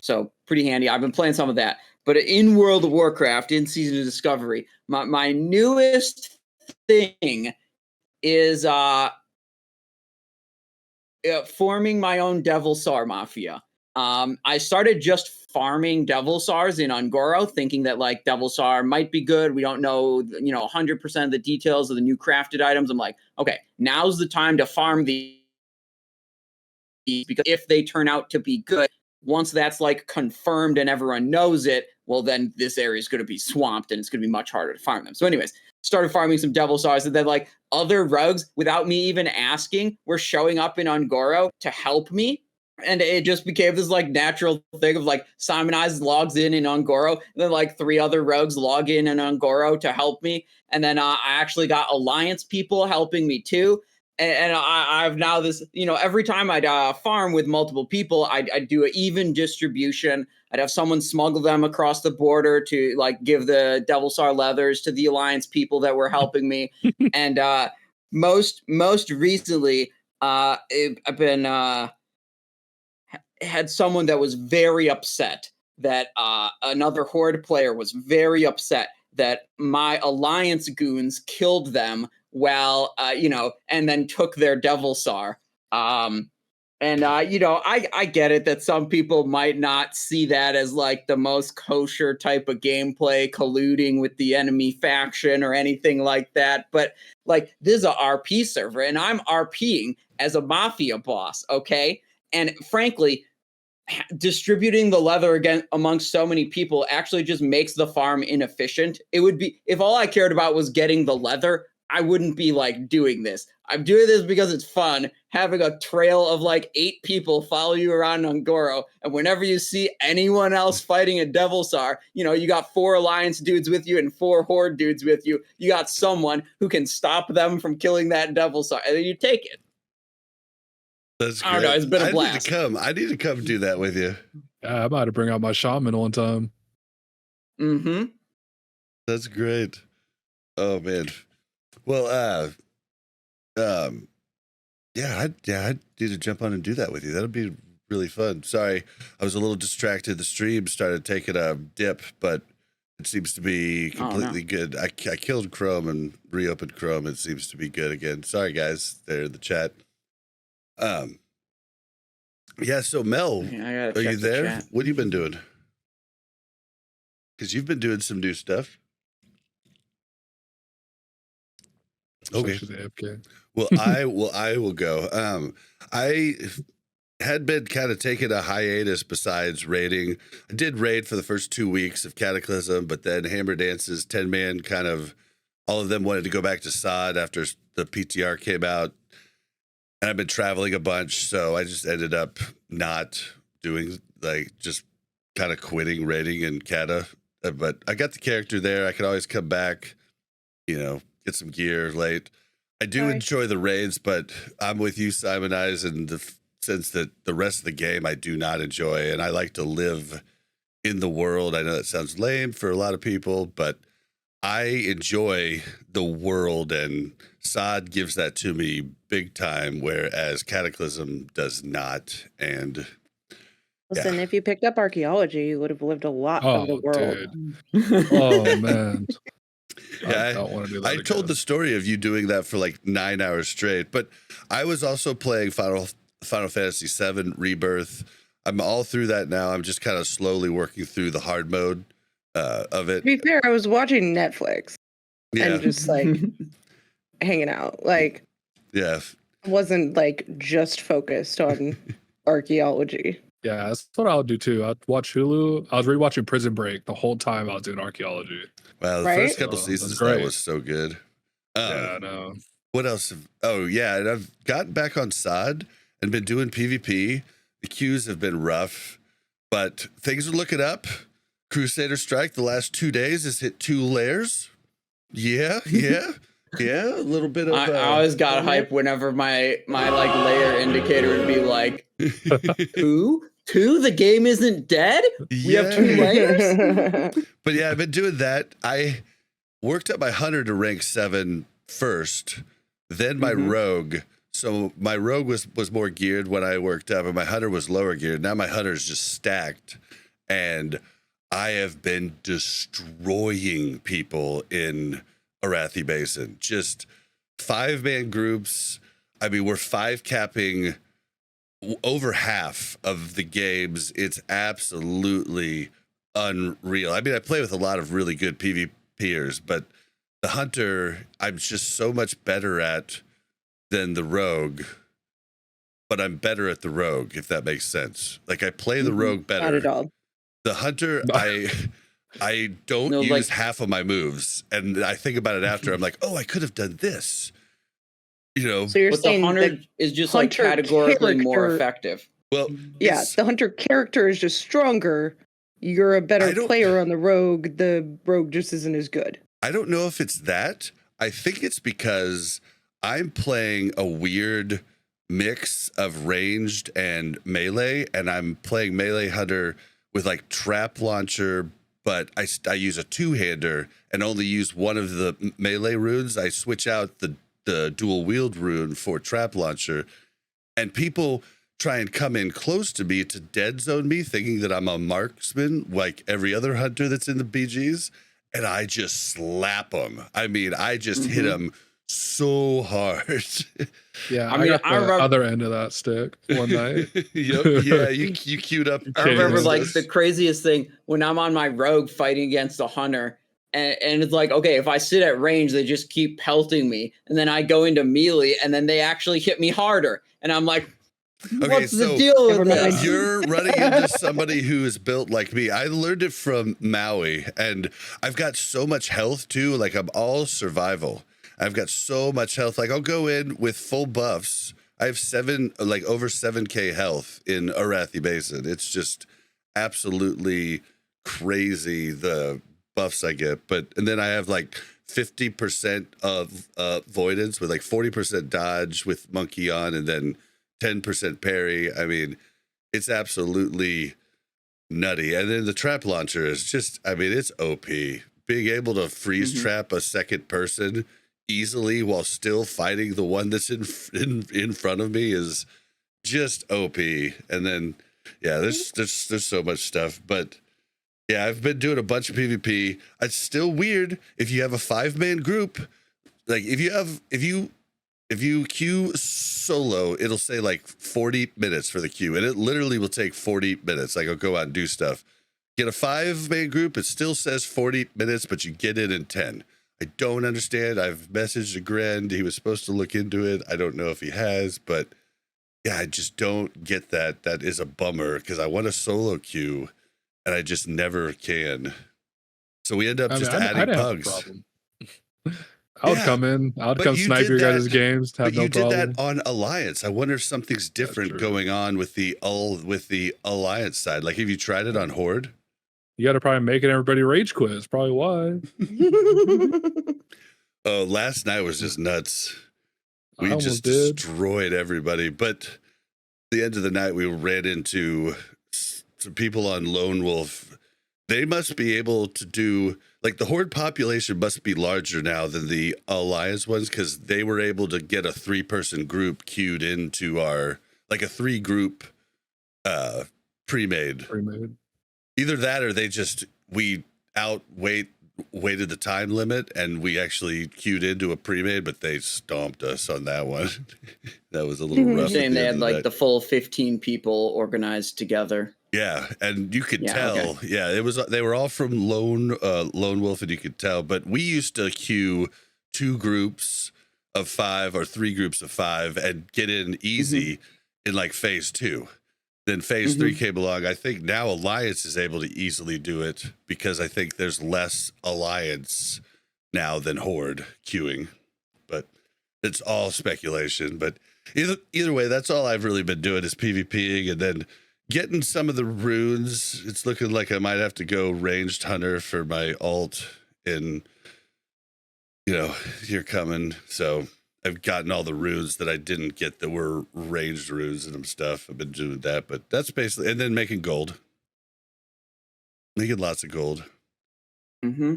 So pretty handy. I've been playing some of that. But in World of Warcraft, in Season of Discovery, my newest thing is forming my own Devil Sar Mafia. I started just farming Devil Sars in Ungoro, thinking that like Devil Sar might be good. We don't know, 100% of the details of the new crafted items. I'm like, okay, now's the time to farm these, because if they turn out to be good, once that's like confirmed and everyone knows it, well, then this area is going to be swamped and it's going to be much harder to farm them. So anyways, started farming some Devil Sars, and then like other rogues, without me even asking, were showing up in Ungoro to help me. And it just became this like natural thing of like Simon Eyes logs in Ungoro, and then like 3 other rogues log in Ungoro to help me. And then I actually got Alliance people helping me too. And I've now this, every time I'd farm with multiple people, I'd do an even distribution. I'd have someone smuggle them across the border to like give the Devil Sar leathers to the Alliance people that were helping me. And most recently, I've been had someone that was very upset that another Horde player was very upset that my Alliance goons killed them while, and then took their Devil Sar. I get it that some people might not see that as like the most kosher type of gameplay, colluding with the enemy faction or anything like that. But like, this is a RP server, and I'm RPing as a mafia boss, okay? And frankly, distributing the leather again amongst so many people actually just makes the farm inefficient. It would be, if all I cared about was getting the leather, I wouldn't be like doing this. I'm doing this because it's fun, having a trail of like 8 people follow you around Ungoro, and whenever you see anyone else fighting a Devil Sar, you got 4 Alliance dudes with you and 4 Horde dudes with you. You got someone who can stop them from killing that Devil Sar, and then you take it. That's great. I don't know, it's been a blast. I need to come do that with you. I might have to bring out my shaman one time. Mm-hmm. That's great. Oh man. Well, I need to jump on and do that with you. That'll be really fun. Sorry, I was a little distracted. The stream started taking a dip, but it seems to be completely good. I killed Chrome and reopened Chrome. It seems to be good again. Sorry, guys, there in the chat. So Mel, are you there? What have you been doing? Because you've been doing some new stuff. Okay. Well, I will go. I had been kind of taking a hiatus besides raiding. I did raid for the first 2 weeks of Cataclysm, but then Hammer Dance's 10-man kind of, all of them wanted to go back to SOD after the PTR came out. And I've been traveling a bunch, so I just ended up not doing, like, just kind of quitting raiding and Cata. But I got the character there. I can always come back, you know, get some gear late. I do enjoy the raids, but I'm with you, Simon Eyes, in the sense that the rest of the game I do not enjoy, and I like to live in the world. I know that sounds lame for a lot of people, but I enjoy the world, and SOD gives that to me big time, whereas Cataclysm does not. And Listen, if you picked up archaeology, you would have lived a lot of the world. Dude. Oh man. yeah, I don't want to do that. I told the story of you doing that for like 9 hours straight, but I was also playing Final Fantasy VII Rebirth. I'm all through that now. I'm just kind of slowly working through the hard mode of it. To be fair, I was watching Netflix and just like hanging out. Like, yeah, I wasn't like just focused on archaeology. Yeah, that's what I would do too. I'd watch Hulu. I was rewatching Prison Break the whole time I was doing archaeology. Wow, the first couple seasons that was so good. Yeah, I know. What else? Oh yeah, and I've gotten back on SOD and been doing PvP. The queues have been rough, but things are looking up. Crusader Strike the last 2 days has hit 2 layers. Yeah. A little bit of. I always got hype whenever my like layer indicator would be like 2. The game isn't dead. We have 2 layers. But yeah, I've been doing that. I worked up my hunter to rank 7 first, then my rogue. So my rogue was more geared when I worked up, and my hunter was lower geared. Now my hunter is just stacked, and I have been destroying people in Arathi Basin. Just 5-man groups. I mean, we're 5 capping over half of the games. It's absolutely unreal. I mean, I play with a lot of really good PvPers, but the hunter, I'm just so much better at than the rogue. But I'm better at the rogue, if that makes sense. Like, I play the rogue better. Not at all. The hunter, I don't use half of my moves, and I think about it after. I'm like, oh, I could have done this. You know, so you're saying the hunter is just like categorically more effective. Well, yeah, the hunter character is just stronger. You're a better player on the rogue. The rogue just isn't as good. I don't know if it's that. I think it's because I'm playing a weird mix of ranged and melee, and I'm playing melee hunter with like trap launcher, but I use a 2-hander and only use one of the melee runes. I switch out the dual wield rune for trap launcher, and people try and come in close to me to dead zone me, thinking that I'm a marksman like every other hunter that's in the BGs, and I just slap them. I mean, I just hit them so hard. Yeah, I got the remember, other end of that stick one night. Yeah, you queued up. I remember like the craziest thing when I'm on my rogue fighting against a hunter, and it's like, okay, if I sit at range, they just keep pelting me, and then I go into melee, and then they actually hit me harder, and I'm like, what's the deal with this? You're running into somebody who is built like me. I learned it from Maui, and I've got so much health too. Like, I'm all survival. I've got so much health. Like, I'll go in with full buffs. I have over 7K health in Arathi Basin. It's just absolutely crazy, the buffs I get. And then I have like 50% of avoidance with like 40% dodge with monkey on, and then 10% parry. I mean, it's absolutely nutty. And then the trap launcher is just, I mean, it's OP. Being able to freeze trap a second person easily while still fighting the one that's in front of me is just OP. And then there's so much stuff. But yeah, I've been doing a bunch of PvP. It's still weird if you have a 5-man group. Like, if you queue solo, it'll say like 40 minutes for the queue, and it literally will take 40 minutes. Like, I'll go out and do stuff. Get a 5-man group, it still says 40 minutes, but you get it in 10. I don't understand. I've messaged Agrend. He was supposed to look into it. I don't know if he has, but Yeah, I just don't get that. That is a bummer because I want a solo queue and I just never can. So we end up I just mean, I adding didn't have a bugs. problem. I would Yeah, come in. I would but come you snipe did your that. guys' games. But Have no you did that problem. on Alliance. I wonder if something's That's different true. going on with the Alliance side. Like, have you tried it on Horde? You got to probably make it everybody rage quit. That's probably why. Oh, last night was just nuts. I We almost just did. destroyed everybody. But at the end of the night, we ran into some people on Lone Wolf. They must be able to do, like, the Horde population must be larger now than the Alliance ones because they were able to get a 3-person group queued into our, like, a 3-group pre-made. Either that or they just, we waited the time limit and we actually queued into a pre-made, but they stomped us on that one. That was a little rough. Saying they had like the full 15 people organized together. Yeah, and you could tell. Okay. Yeah, it was. They were all from Lone Wolf, and you could tell. But we used to queue 2 groups of 5 or 3 groups of 5 and get in easy in like phase 2. Then phase 3 came along. I think now Alliance is able to easily do it because I think there's less Alliance now than Horde queuing. But it's all speculation. But either way, that's all I've really been doing is PvPing and then getting some of the runes. It's looking like I might have to go ranged hunter for my alt in, you're coming. So I've gotten all the runes that I didn't get that were ranged runes and stuff. I've been doing that, but that's basically, and then making gold. Making lots of gold. Mm-hmm.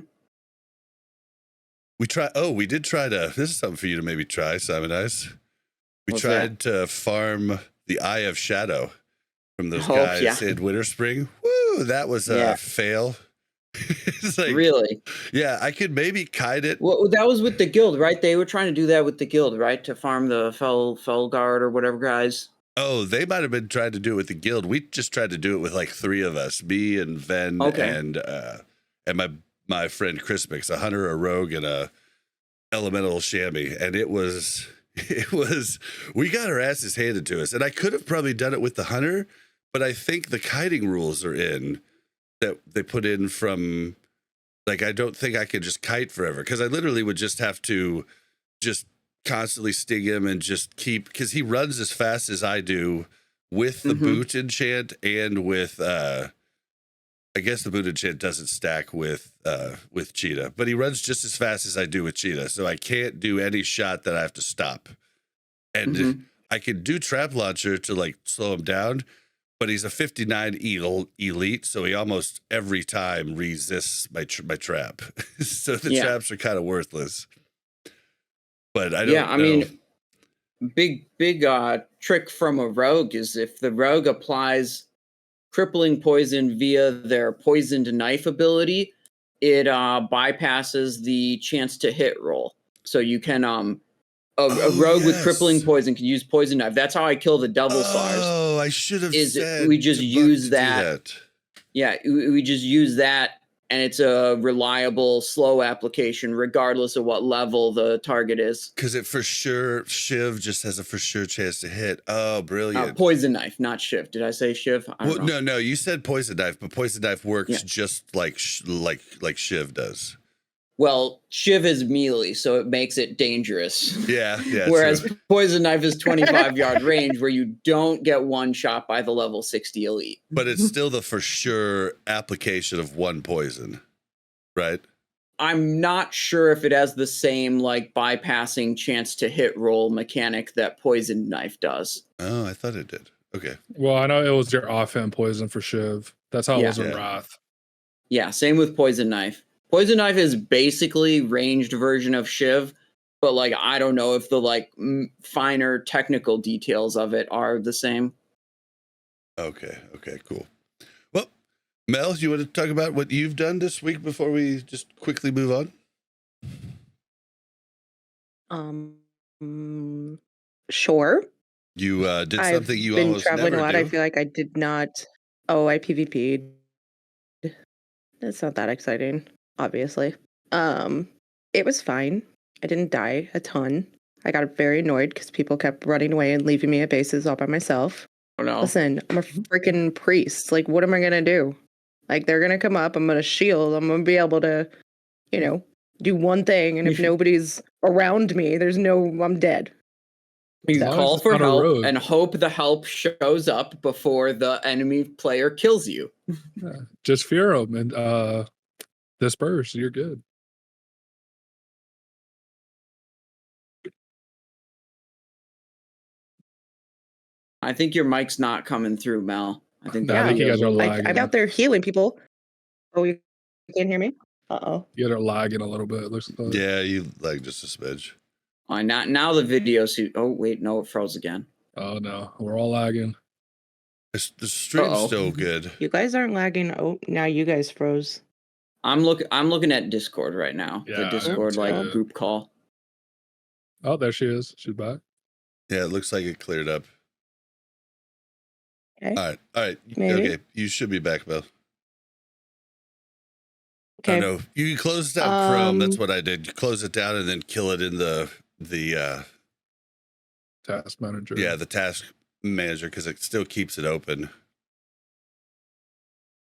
We did try to, this is something for you to maybe try, Simon Ice. We tried to farm the Eye of Shadow from those guys in Winter Spring. Woo, that was a fail. It's like, really? Yeah, I could maybe kite it. Well, that was with the guild, right? They were trying to do that with the guild, right? To farm the fell guard or whatever guys. Oh, they might have been trying to do it with the guild. We just tried to do it with like 3 of us, me and Ven and my friend Chris Mix, a hunter, a rogue, and a elemental chamois. And it was we got our asses handed to us. And I could have probably done it with the hunter, but I think the kiting rules are in that they put in from, like, I don't think I could just kite forever because I literally would just have to just constantly sting him and just keep, because he runs as fast as I do with the boot enchant and with I guess the boot enchant doesn't stack with cheetah, but he runs just as fast as I do with cheetah, so I can't do any shot that I have to stop. And I can do trap launcher to like slow him down, but he's a 59 elite, so he almost every time resists my trap. So the traps are kind of worthless. But I don't know. I mean, big trick from a rogue is if the rogue applies crippling poison via their poisoned knife ability, it bypasses the chance to hit roll. So you can a rogue with crippling poison can use poison knife. That's how I kill the double SARs. Oh, I should have said we just use that. Yeah, we just use that. And it's a reliable, slow application, regardless of what level the target is. Because it for sure, Shiv just has a for sure chance to hit. Oh, brilliant. Poison knife, not Shiv. Did I say Shiv? I don't know. No, you said poison knife, but poison knife works just like Shiv does. Well, Shiv is melee, so it makes it dangerous. Yeah. Whereas true. poison knife is 25-yard range, where you don't get one shot by the level 60 elite. But it's still the for sure application of one poison, right? I'm not sure if it has the same like bypassing chance to hit roll mechanic that poison knife does. Oh, I thought it did. Okay. Well, I know it was your offhand poison for Shiv. That's how it was in Wrath. Yeah, same with poison knife. Poison knife is basically ranged version of Shiv, but like I don't know if the like finer technical details of it are the same. Okay, cool. Well, Mel, do you want to talk about what you've done this week before we just quickly move on? Sure. You did something you almost never do. I've been traveling a lot. I feel like I did not. Oh, I PvP'd. It's not that exciting, obviously. It was fine. I didn't die a ton. I got very annoyed because people kept running away and leaving me at bases all by myself. Oh no. Listen, I'm a freaking priest. Like, what am I gonna do? Like, they're gonna come up. I'm gonna shield. I'm gonna be able to, do one thing. And if nobody's around me, I'm dead. You As long as call it's for not a help rogue. and hope the help shows up before the enemy player kills you. Yeah, just fear them and disperse. You're good. I think your mic's not coming through, Mel. I think No, I that think you guys are video's- lagging. I'm out there healing people. Oh, you can't hear me? Uh-oh. You guys are lagging a little bit. It looks like. Yeah, you like just a smidge. Now the video suit. Oh wait, no, it froze again. Oh no, we're all lagging. The stream's Uh-oh. still good. You guys aren't lagging. Oh, now you guys froze. I'm looking at Discord right now. Yeah, The Discord that's like good. group call. Oh, there she is. She's back. Yeah, it looks like it cleared up. Okay. All right. Maybe. Okay, you should be back, Bill. Okay. Oh, no, you can close down Chrome. That's Um, what I did. You close it down and then kill it in the Task manager. the task manager because it still keeps it open.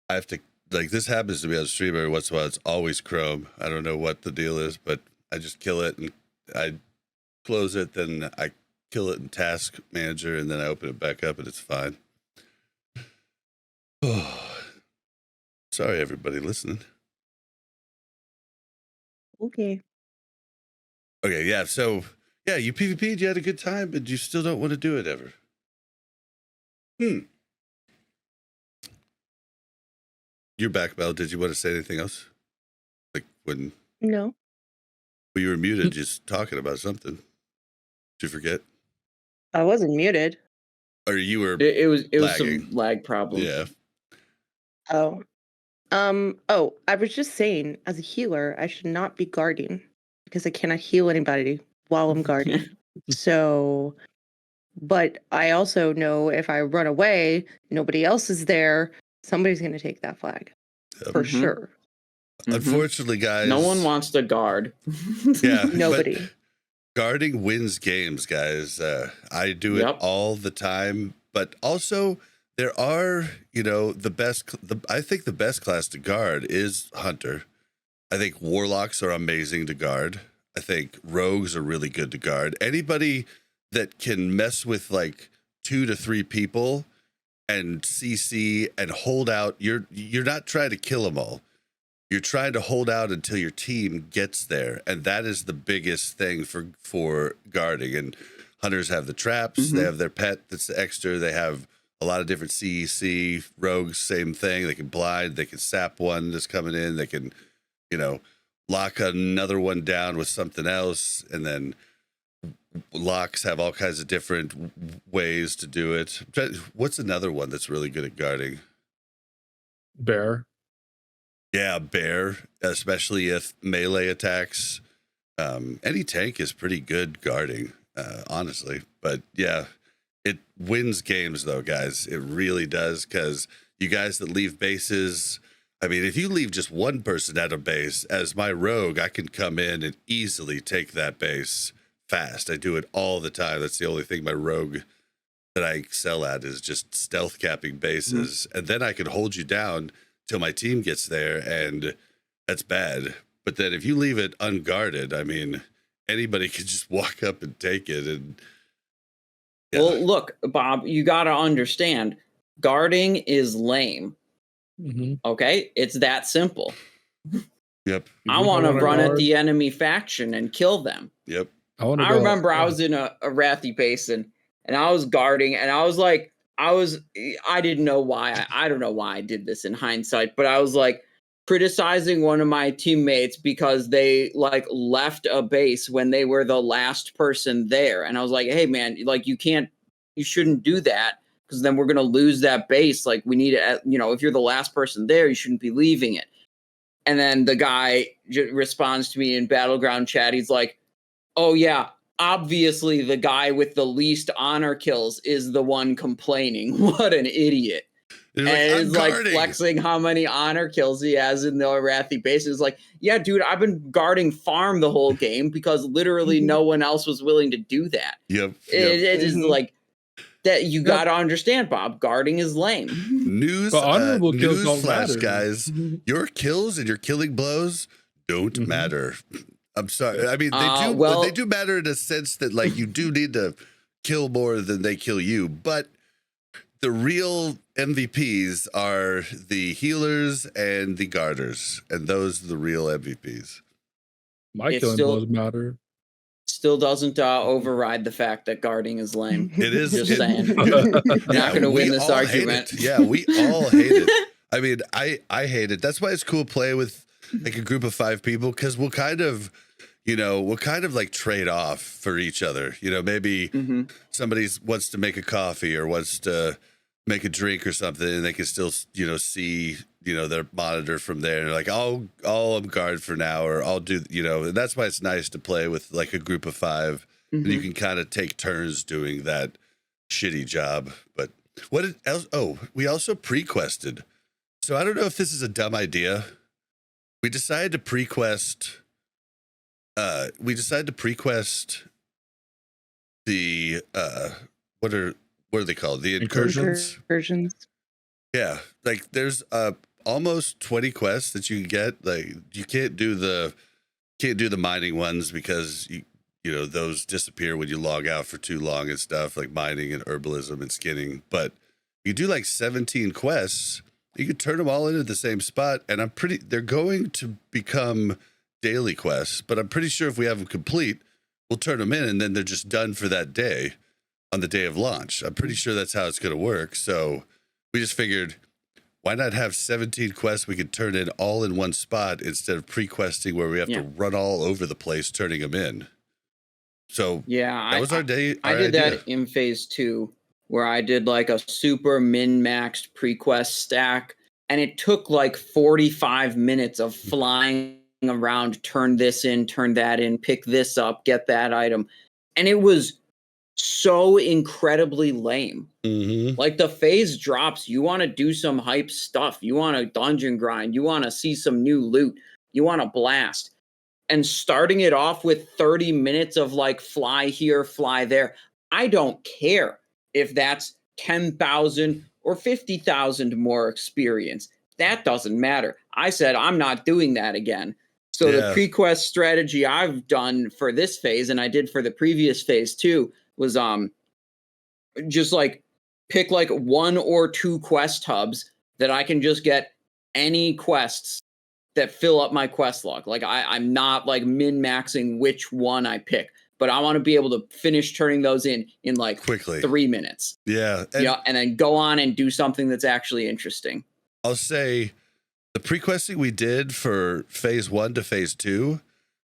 I have to this happens to me on stream every once in a while. It's always Chrome. I don't know what the deal is, but I just kill it and I close it, then I kill it in task manager, and then I open it back up and it's fine. Oh, sorry, everybody listening. Okay. Okay, yeah. So, yeah, you PvP'd, you had a good time, but you still don't want to do it ever. You're back, Mel. Did you want to say anything else? Like when No. you were muted, just talking about something. Did you forget? I wasn't muted. Or you were It was lagging. some lag problems. Yeah. Oh. I was just saying, as a healer, I should not be guarding because I cannot heal anybody while I'm guarding. So, but I also know if I run away, nobody else is there, somebody's going to take that flag Yep. for Mhm. sure. Unfortunately, guys. No one wants to guard. Yeah. but Nobody. guarding wins games, guys. I do it Yep. all the time, but also there are, I think the best class to guard is Hunter. I think Warlocks are amazing to guard. I think Rogues are really good to guard. Anybody that can mess with like 2 to 3 people and CC and hold out, you're not trying to kill them all. You're trying to hold out until your team gets there, and that is the biggest thing for guarding. And hunters have the traps, they have their pet that's extra, they have a lot of different CEC. Rogues, same thing. They can blind, they can sap one that's coming in, they can, lock another one down with something else, and then locks have all kinds of different ways to do it. What's another one that's really good at guarding? Bear. Yeah, bear, especially if melee attacks. Any tank is pretty good guarding, honestly. But yeah, it wins games though, guys. It really does, because you guys that leave bases, I mean, if you leave just one person at a base, as my rogue, I can come in and easily take that base fast. I do it all the time. That's the only thing my rogue that I excel at, is just stealth capping bases. And then I can hold you down till my team gets there, and that's bad. But then if you leave it unguarded, I mean, anybody can just walk up and take it. And yeah. Well, look, Bob, you got to understand, guarding is lame. Okay, it's that simple. Yep. I want to run at the enemy faction and kill them. Yep. I remember I was in a Wrathy basin and I was guarding, and I was like, I didn't know why. I don't know why I did this in hindsight, but I was like criticizing one of my teammates because they like left a base when they were the last person there. And I was like, hey man, like you shouldn't do that, because then we're going to lose that base. Like we need to, if you're the last person there, you shouldn't be leaving it. And then the guy responds to me in Battleground chat. He's like, oh yeah, obviously the guy with the least honor kills is the one complaining. What an idiot. You're and I'm is like guarding. flexing how many honor kills he has in the Arathi base. It's like, yeah, dude, I've been guarding farm the whole game because literally no one else was willing to do that. Yep. It is like that. You Yep. got to understand, Bob. Guarding is lame. News, But honorable kills news don't flash, matter. guys. Your kills and your killing blows don't Mhm. matter. I'm sorry. I mean, they do matter in a sense that like you do need to kill more than they kill you, but the real MVPs are the healers and the guarders, and those are the real MVPs. My It's killing still- blows matter. Still doesn't override the fact that guarding is lame. It is Just it- saying. You're not going to we win this all hate argument. it. Yeah, we all hate it. I mean, I hate it. That's why it's cool playing with like a group of 5 people, because we'll kind of like trade off for each other. You know, maybe Mhm. somebody wants to make a coffee or wants to make a drink or something, and they can still, you know, see, you know, their monitor from there. And like, I'll guard for now, or I'll do, you know, and that's why it's nice to play with like a group of 5. And you Mhm. can kind of take turns doing that shitty job. But what else? Oh, we also pre-quested. So I don't know if this is a dumb idea. We decided to pre-quest. The what are they called? The incursions. Incursions. Yeah, like there's almost 20 quests that you can get. Like you can't do the mining ones because you know those disappear when you log out for too long and stuff, like mining and herbalism and skinning. But you do like 17 quests. You can turn them all into the same spot, and they're going to become daily quests, but I'm pretty sure if we have them complete, we'll turn them in and then they're just done for that day on the day of launch. I'm pretty sure that's how it's going to work. So we just figured, why not have 17 quests we could turn in all in one spot instead of pre-questing where we have to run all over the place turning them in. So yeah, that was our day. I did that in phase 2, where I did like a super min-maxed pre-quest stack, and it took like 45 minutes of flying around, turn this in, turn that in, pick this up, get that item. And it was so incredibly lame. Mm-hmm. Like the phase drops, you want to do some hype stuff. You want to dungeon grind. You want to see some new loot. You want to blast. And starting it off with 30 minutes of like fly here, fly there. I don't care if that's 10,000 or 50,000 more experience. That doesn't matter. I said I'm not doing that again. So the pre-quest strategy I've done for this phase, and I did for the previous phase too, was just like pick like 1 or 2 quest hubs that I can just get any quests that fill up my quest log. Like I'm not like min-maxing which one I pick, but I want to be able to finish turning those in like quickly 3 minutes. Yeah. And then go on and do something that's actually interesting. I'll say the pre-questing we did for phase 1 to phase 2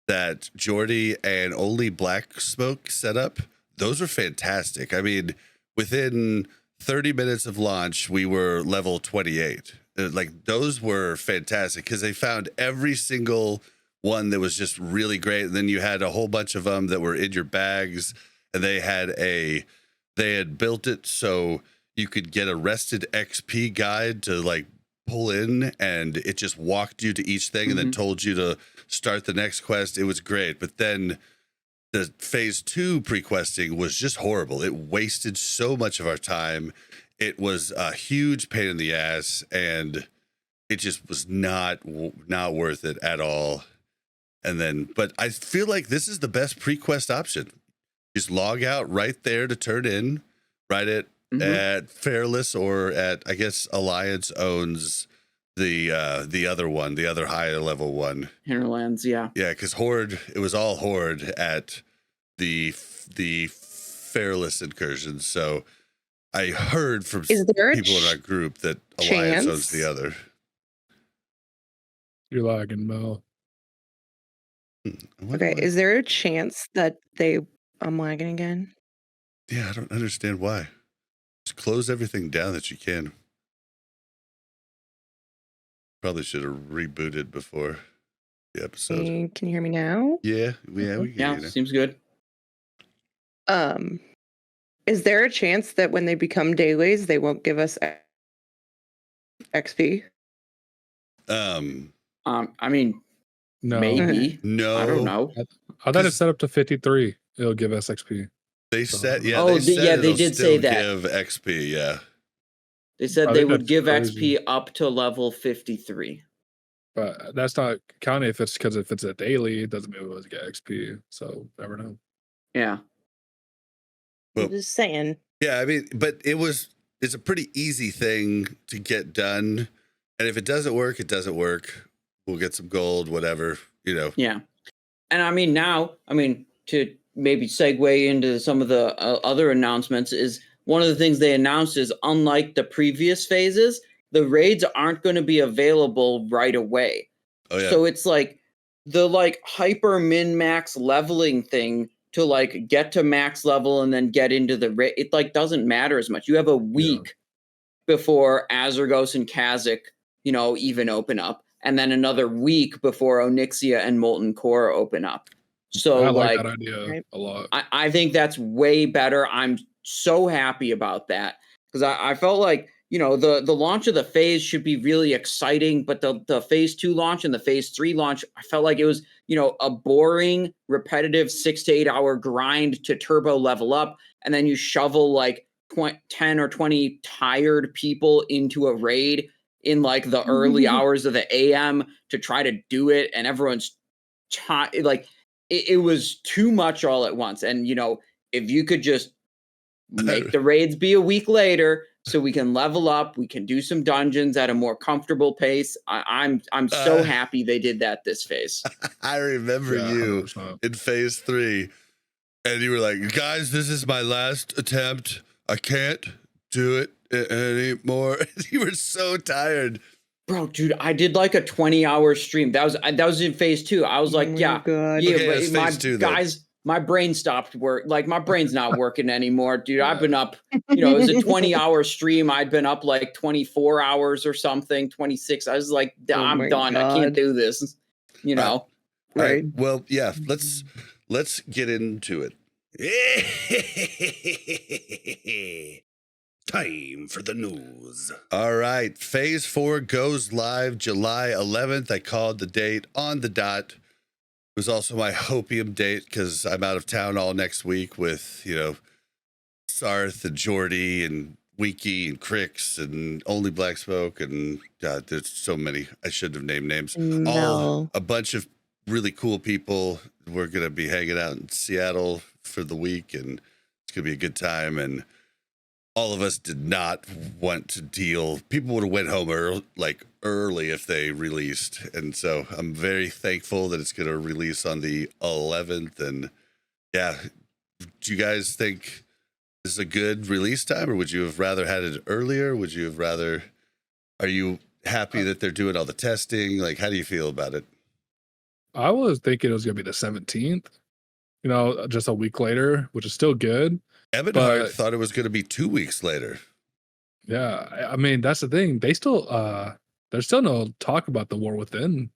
that Jordy and Only Black Smoke set up, those are fantastic. I mean, within 30 minutes of launch, we were level 28. Like those were fantastic because they found every single one that was just really great. And then you had a whole bunch of them that were in your bags, and they had built it so you could get a rested XP guide to like pull in, and it just walked you to each thing and then told you to start the next quest. It was great. But then the phase 2 pre-questing was just horrible. It wasted so much of our time. It was a huge pain in the ass, and it just was not worth it at all. And then, but I feel like this is the best pre-quest option. Just log out right there to turn in, right at Fairless, or at, I guess Alliance owns the other one, the other higher level one. Hinterlands, yeah. Yeah, because Horde, it was all Horde at the Fairless incursions. So I heard from people in our group that Alliance owns the other. You're lagging, Mel. Okay, is there a chance that I'm lagging again? Yeah, I don't understand why. Just close everything down that you can. Probably should have rebooted before the episode. Can you hear me now? Yeah, we can hear you. Seems good. Is there a chance that when they become dailies, they won't give us XP. I mean, No, maybe. No, I don't know. I thought it's set up to 53. It'll give us XP. They So, said, yeah, Oh, they said they it'll did still say that. give XP. Yeah, They said I they think would that's give crazy. XP up to level 53. But that's not counting if it's a daily, it doesn't mean we'll get XP. So never know. Yeah. Well, I'm just saying. yeah. I mean, but it's a pretty easy thing to get done, and if it doesn't work, it doesn't work. We'll get some gold, whatever, you know. Yeah. And I mean, now, to maybe segue into some of the other announcements, is one of the things they announced is, unlike the previous phases, the raids aren't going to be available right away. Oh yeah. So it's like the hyper min max leveling thing to get to max level and then get into the raid. It doesn't matter as much. You have a week before Azergos and Kazakh, even open up, and then another week before Onyxia and Molten Core open up. So I like that idea a lot. I think that's way better. I'm so happy about that, because I felt like, the launch of the phase should be really exciting, but the phase 2 launch and the phase 3 launch, I felt like it was, a boring, repetitive 6 to 8 hour grind to turbo level up, and then you shovel 10 or 20 tired people into a raid in the early hours of the AM to try to do it, and everyone's it was too much all at once. And if you could just make the raids be a week later so we can level up, we can do some dungeons at a more comfortable pace. I'm so happy they did that this phase. I remember you 100%. in phase 3, and you were like, guys, this is my last attempt. I can't do it anymore. You were so tired. Bro, dude, I did a 20-hour stream. That was in phase 2. I was like, God. Okay, but that's my phase 2 then. guys, my brain stopped work. My brain's not working anymore, dude. I've been up, it was a 20-hour stream. I'd been up 24 hours or something, 26. I was like, I'm done. God. I can't do this. All Right. Well, yeah, let's get into it. Time for the news. All right. Phase 4 goes live July 11th. I called the date on the dot. It was also my hopium date because I'm out of town all next week with, Sarth and Jordy and Wiki and Crix and Only Black Smoke. And God, there's so many. I shouldn't have named names. No. A bunch of really cool people. We're going to be hanging out in Seattle for the week, and it's going to be a good time. And all of us did not want to deal. People would have went home early if they released. And so I'm very thankful that it's going to release on the 11th. And yeah, do you guys think this is a good release time, or would you have rather had it earlier? Would you have rather, are you happy that they're doing all the testing? How do you feel about it? I was thinking it was going to be the 17th, just a week later, which is still good. Ebonheart thought it was going to be 2 weeks later. Yeah, I mean, that's the thing. There's still no talk about the War Within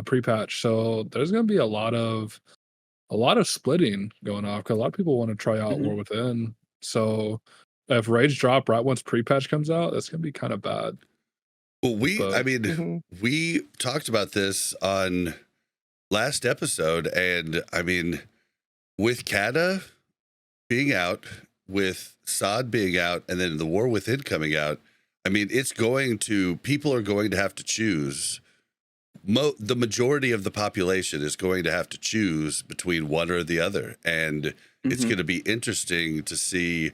pre-patch, so there's going to be a lot of splitting going on because a lot of people want to try out War Within. So if raids drop right once pre-patch comes out, that's going to be kind of bad. Well, we talked about this on last episode, and I mean, with Kata being out, with Sod being out, and then the War Within coming out, I mean, people are going to have to choose. The majority of the population is going to have to choose between one or the other. And it's going to be interesting to see,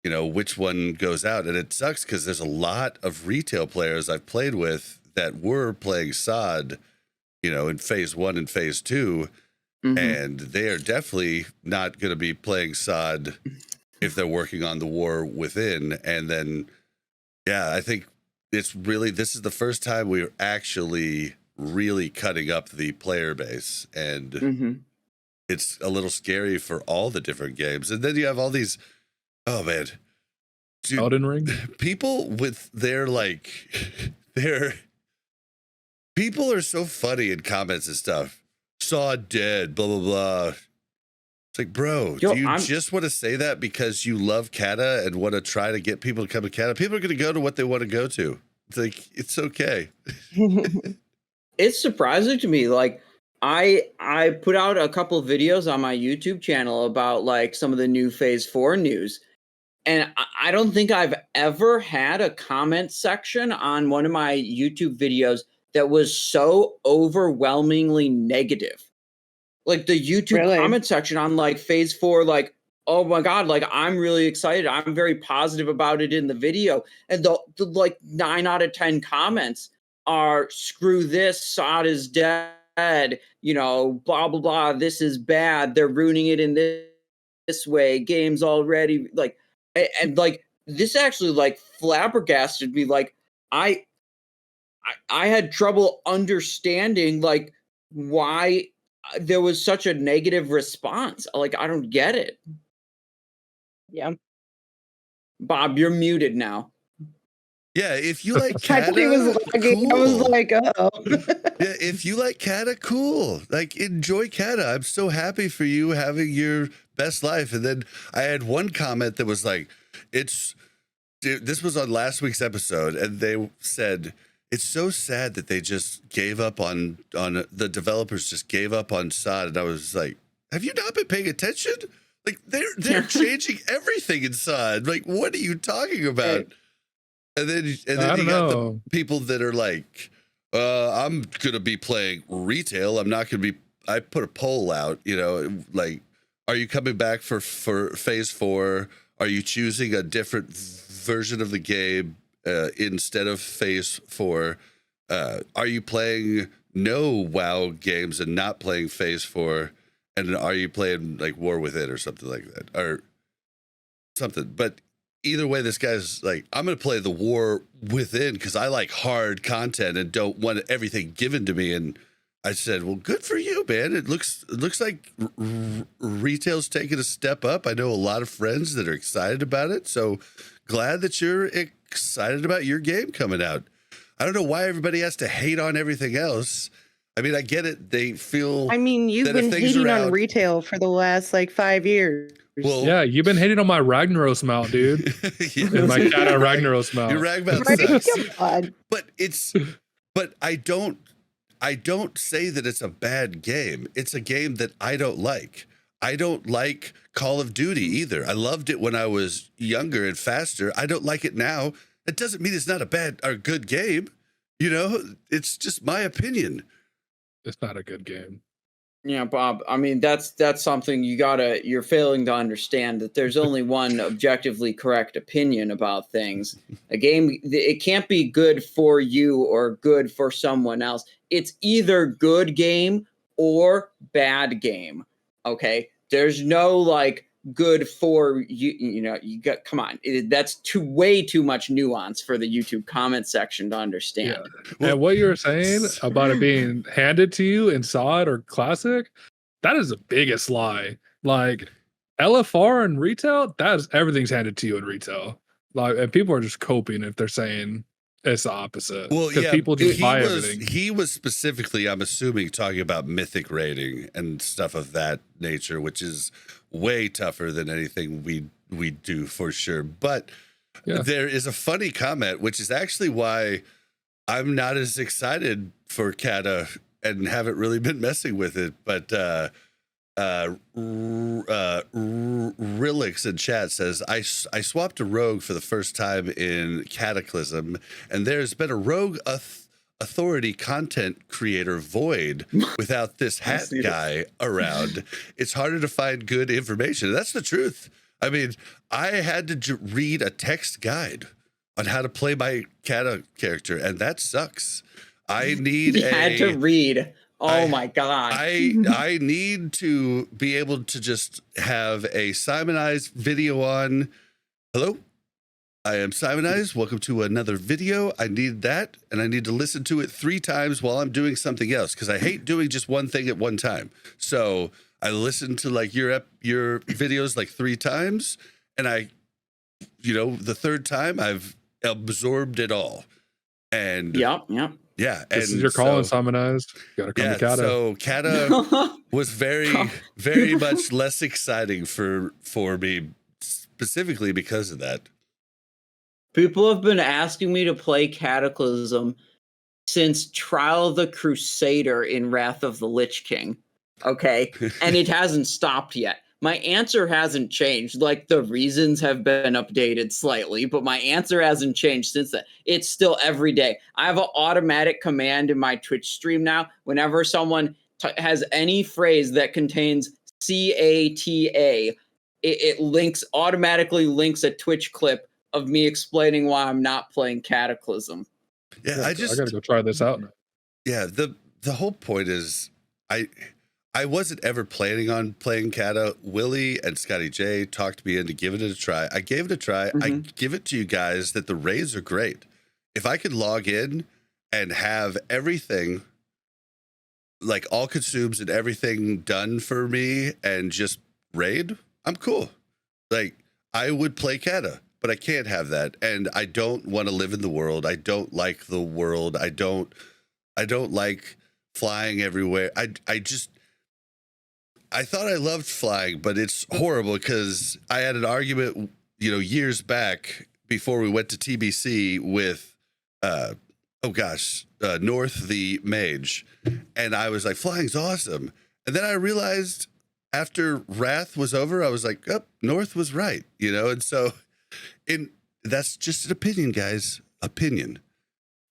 which one goes out. And it sucks because there's a lot of retail players I've played with that were playing Sod, in phase 1 and phase 2. And they are definitely not going to be playing Sod if they're working on the War Within. And then, yeah, I think this is the first time we're actually really cutting up the player base. And it's a little scary for all the different games. And then you have all these, oh man, dude, Elden Ring? People with people are so funny in comments and stuff. Saw dead, blah, blah, blah. It's like, bro, do you just want to say that because you love Kata and want to try to get people to come to Kata? People are going to go to what they want to go to. It's like, it's okay. It's surprising to me. Like I put out a couple videos on my YouTube channel about like some of the new Phase 4 news. And I don't think I've ever had a comment section on one of my YouTube videos that was so overwhelmingly negative. Like the YouTube Really? comment section on like Phase 4, like, oh my God, like I'm really excited. I'm very positive about it in the video. And the like 9 out of 10 comments are screw this, Sod is dead, you know, blah, blah, blah. This is bad. They're ruining it in this way. Game's already like, and like this actually like flabbergasted me. Like I had trouble understanding like why there was such a negative response. Like I don't get it. Yeah. Bob, you're muted now. Yeah, if you like I thought he was Kata, lagging. I was cool. like, oh. Yeah, if you like Kata, cool. Like, enjoy Kata. I'm so happy for you having your best life. And then I had one comment that was like, this was on last week's episode, and they said, it's so sad that they just gave up on the developers just gave up on SOD. And I was like, have you not been paying attention? Like, they're changing everything in SOD. Like, what are you talking about? And then you got the people that are like, I'm gonna be playing retail. I'm not gonna be. I put a poll out. You know, like, are you coming back for Phase 4? Are you choosing a different version of the game instead of Phase 4? Are you playing no WoW games and not playing Phase 4? And are you playing like War Within or something like that, or something? But either way, this guy's like, I'm going to play the War Within because I like hard content and don't want everything given to me. And I said, well, good for you, man. It looks like retail's taking a step up. I know a lot of friends that are excited about it. So glad that you're excited about your game coming out. I don't know why everybody has to hate on everything else. I mean, I get it. They feel. I mean, you've been hating on retail for the last like 5 years. Well, yeah, you've been hating on my Ragnaros mount, dude. And my Kata Ragnaros mount. Your Rag mount sucks. But I don't say that it's a bad game. It's a game that I don't like. I don't like Call of Duty either. I loved it when I was younger and faster. I don't like it now. It doesn't mean it's not a bad or good game. You know, it's just my opinion. It's not a good game. Yeah, Bob. I mean, that's something you're failing to understand, that there's only one objectively correct opinion about things. A game, it can't be good for you or good for someone else. It's either good game or bad game. Okay. There's no like good for you. You know, you got, come on. That's way too much nuance for the YouTube comment section to understand. Yeah. And what you're saying about it being handed to you in SOD or Classic, that is the biggest lie. Like LFR and retail, everything's handed to you in retail. Like, and people are just coping if they're saying it's the opposite. Well, yeah, people just buy everything. He was specifically, I'm assuming, talking about mythic rating and stuff of that nature, which is way tougher than anything we do for sure. But there is a funny comment, which is actually why I'm not as excited for Kata and haven't really been messing with it. But Rilix in chat says, I swapped a rogue for the first time in Cataclysm, and there's been a rogue authority content creator void without this hat guy around. It's harder to find good information. That's the truth. I mean, I had to read a text guide on how to play my Kata character, and that sucks. I need had to read. Oh my God. I need to be able to just have a Simonized video on. Hello? I am Simonized. Welcome to another video. I need that, and I need to listen to it 3 times while I'm doing something else, because I hate doing just one thing at one time. So I listen to like your videos like 3 times, and the 3rd time I've absorbed it all. And yeah. This is your calling, Simonized. You gotta come to Kata. So Kata was very, very much less exciting for me, specifically because of that. People have been asking me to play Cataclysm since Trial of the Crusader in Wrath of the Lich King. Okay. And it hasn't stopped yet. My answer hasn't changed. Like, the reasons have been updated slightly, but my answer hasn't changed since then. It's still every day. I have an automatic command in my Twitch stream now. Whenever someone has any phrase that contains CATA, it automatically links a Twitch clip of me explaining why I'm not playing Cataclysm. Yeah, I gotta go try this out now. Yeah, the whole point is I wasn't ever planning on playing Kata. Willie and Scotty J talked me into giving it a try. I gave it a try. I give it to you guys that the raids are great. If I could log in and have everything, like all consumes and everything done for me and just raid, I'm cool. Like, I would play Kata, but I can't have that. And I don't want to live in the world. I don't like the world. I don't like flying everywhere. I thought I loved flying, but it's horrible because I had an argument, years back before we went to TBC with, North the Mage. And I was like, flying's awesome. And then I realized after Wrath was over, I was like, oh, North was right, and so that's just an opinion, guys. Opinion.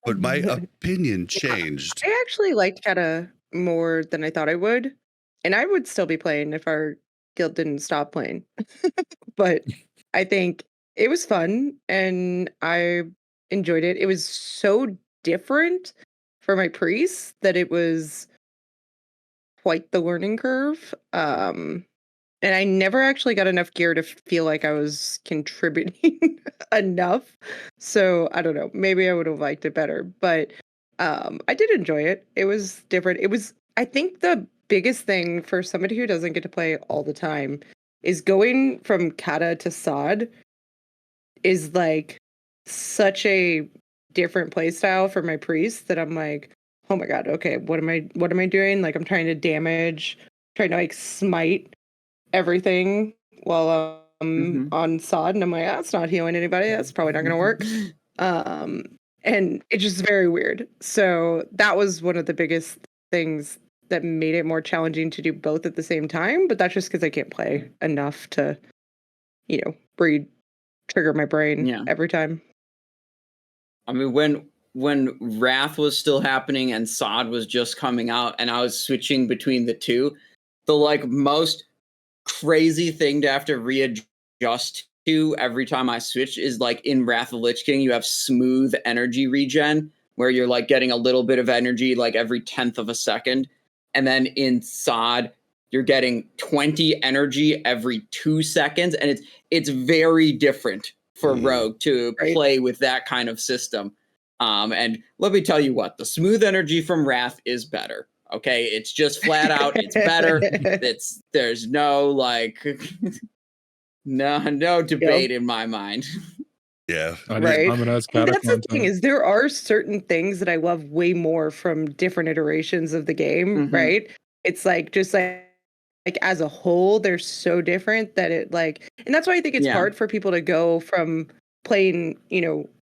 But my opinion changed. I actually liked Kata more than I thought I would. And I would still be playing if our guild didn't stop playing. But I think it was fun and I enjoyed it. It was so different for my priests that it was quite the learning curve. And I never actually got enough gear to feel like I was contributing enough. So I don't know. Maybe I would have liked it better. But I did enjoy it. It was different. I think the biggest thing for somebody who doesn't get to play all the time is going from Kata to Sod is like such a different play style for my priests that I'm like, oh my god, okay, what am I doing? Like, I'm trying to damage, trying to like smite everything while I'm on Sod, and I'm like, that's not healing anybody. That's probably not gonna work. And it's just very weird. So that was one of the biggest things that made it more challenging to do both at the same time. But that's just because I can't play enough to, trigger my brain every time. I mean, when Wrath was still happening and Sod was just coming out and I was switching between the two, the most crazy thing to have to readjust to every time I switch is in Wrath of Lich King, you have smooth energy regen where you're getting a little bit of energy every 10th of a second. And then in Sod, you're getting 20 energy every 2 seconds. And it's very different for Rogue to play with that kind of system. And let me tell you what, the smooth energy from Wrath is better. Okay, it's just flat out, it's better. There's no no debate in my mind. Yeah. Right. That's the thing is there are certain things that I love way more from different iterations of the game, right? It's just as a whole, they're so different that it and that's why I think it's hard for people to go from playing,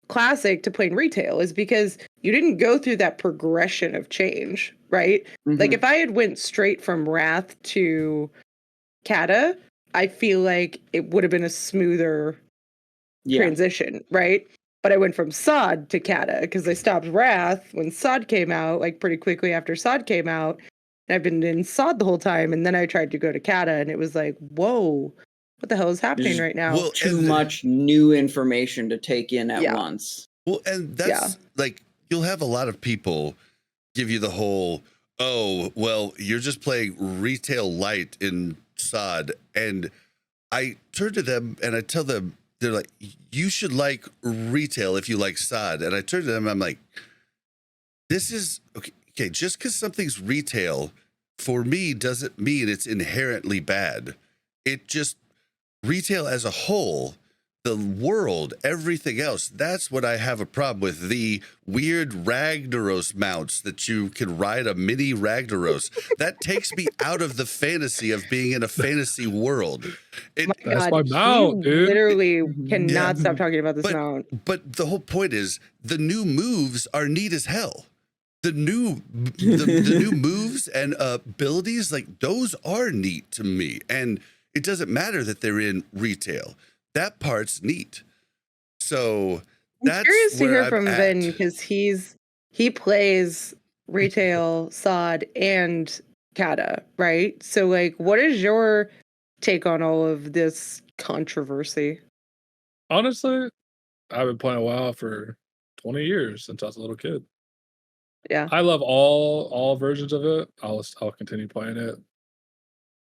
classic to playing retail is because you didn't go through that progression of change, right? If I had went straight from Wrath to Kata, I feel like it would have been a smoother transition, right? But I went from Sod to Kata because I stopped Wrath when Sod came out, pretty quickly after Sod came out. And I've been in Sod the whole time, and then I tried to go to Kata, and it was like, whoa, what the hell is happening right now? Well, too much new information to take in at once. Well, and that's you'll have a lot of people give you the whole, oh, well, you're just playing retail light in Sod. And I turn to them and I tell them, they're like, you should like retail if you like Sod. And I turn to them, I'm like, this is okay. Just because something's retail for me doesn't mean it's inherently bad. It just retail as a whole the world, everything else, that's what I have a problem with. The weird Ragnaros mounts that you can ride a mini Ragnaros. That takes me out of the fantasy of being in a fantasy world. My That's God, my mount, he dude. literally Mhm. cannot Yeah. stop talking about this mount. But the whole point is the new moves are neat as hell. The new moves and abilities, like those are neat to me. And it doesn't matter that they're in retail. That part's neat. So I'm that's curious to where hear I'm from at. Vin because he plays retail, SOD, and Kata, right? So like, what is your take on all of this controversy? Honestly, I've been playing WoW for 20 years since I was a little kid. Yeah. I love all versions of it. I'll continue playing it.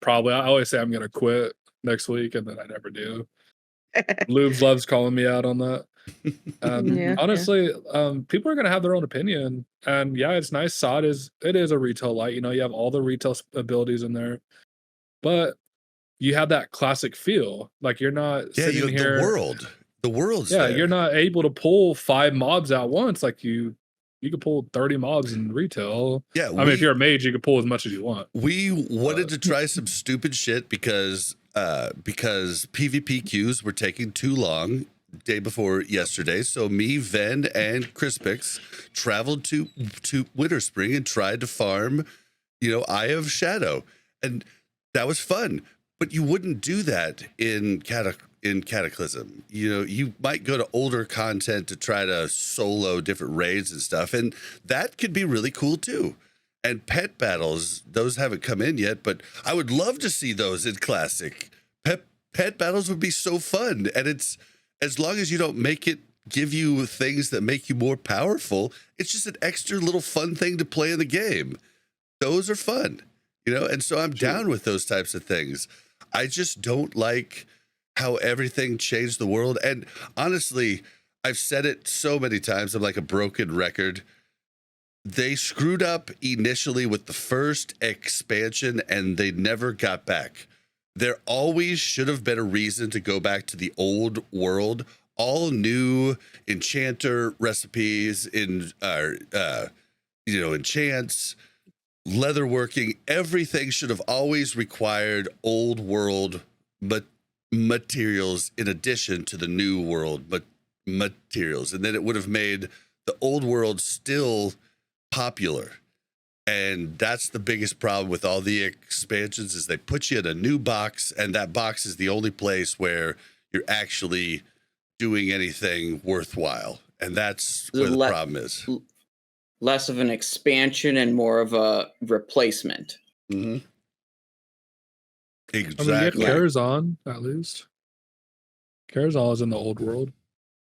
Probably, I always say I'm gonna quit next week, and then I never do. Lubes loves calling me out on that. Yeah. Honestly, people are gonna have their own opinion, and yeah, it's nice. SOD is a retail light. You know, you have all the retail abilities in there, but you have that classic feel. Like you're not Yeah, sitting here. the world's Yeah, there. you're not able to pull 5 mobs at once. Like you could pull 30 mobs in retail. Yeah, I mean, if you're a mage, you can pull as much as you want. We wanted to try some stupid shit because PvP queues were taking too long day before yesterday. So me, Ven, and Crispix traveled to Winter Spring and tried to farm, Eye of Shadow. And that was fun. But you wouldn't do that in Cataclysm. You might go to older content to try to solo different raids and stuff. And that could be really cool too. And pet battles, those haven't come in yet, but I would love to see those in Classic. Pet battles would be so fun. And it's, as long as you don't make it give you things that make you more powerful, it's just an extra little fun thing to play in the game. Those are fun, and so I'm down with those types of things. I just don't like how everything changed the world. And honestly, I've said it so many times, I'm like a broken record. They screwed up initially with the first expansion and they never got back. There always should have been a reason to go back to the old world. All new enchanter recipes in enchants, leatherworking, everything should have always required old world materials in addition to the new world materials. And then it would have made the old world still popular. And that's the biggest problem with all the expansions is they put you in a new box, and that box is the only place where you're actually doing anything worthwhile. And that's where the problem is. Less of an expansion and more of a replacement. Mm-hmm. Exactly. I mean, you get Karazhan, at least. Karazhan is in the old world.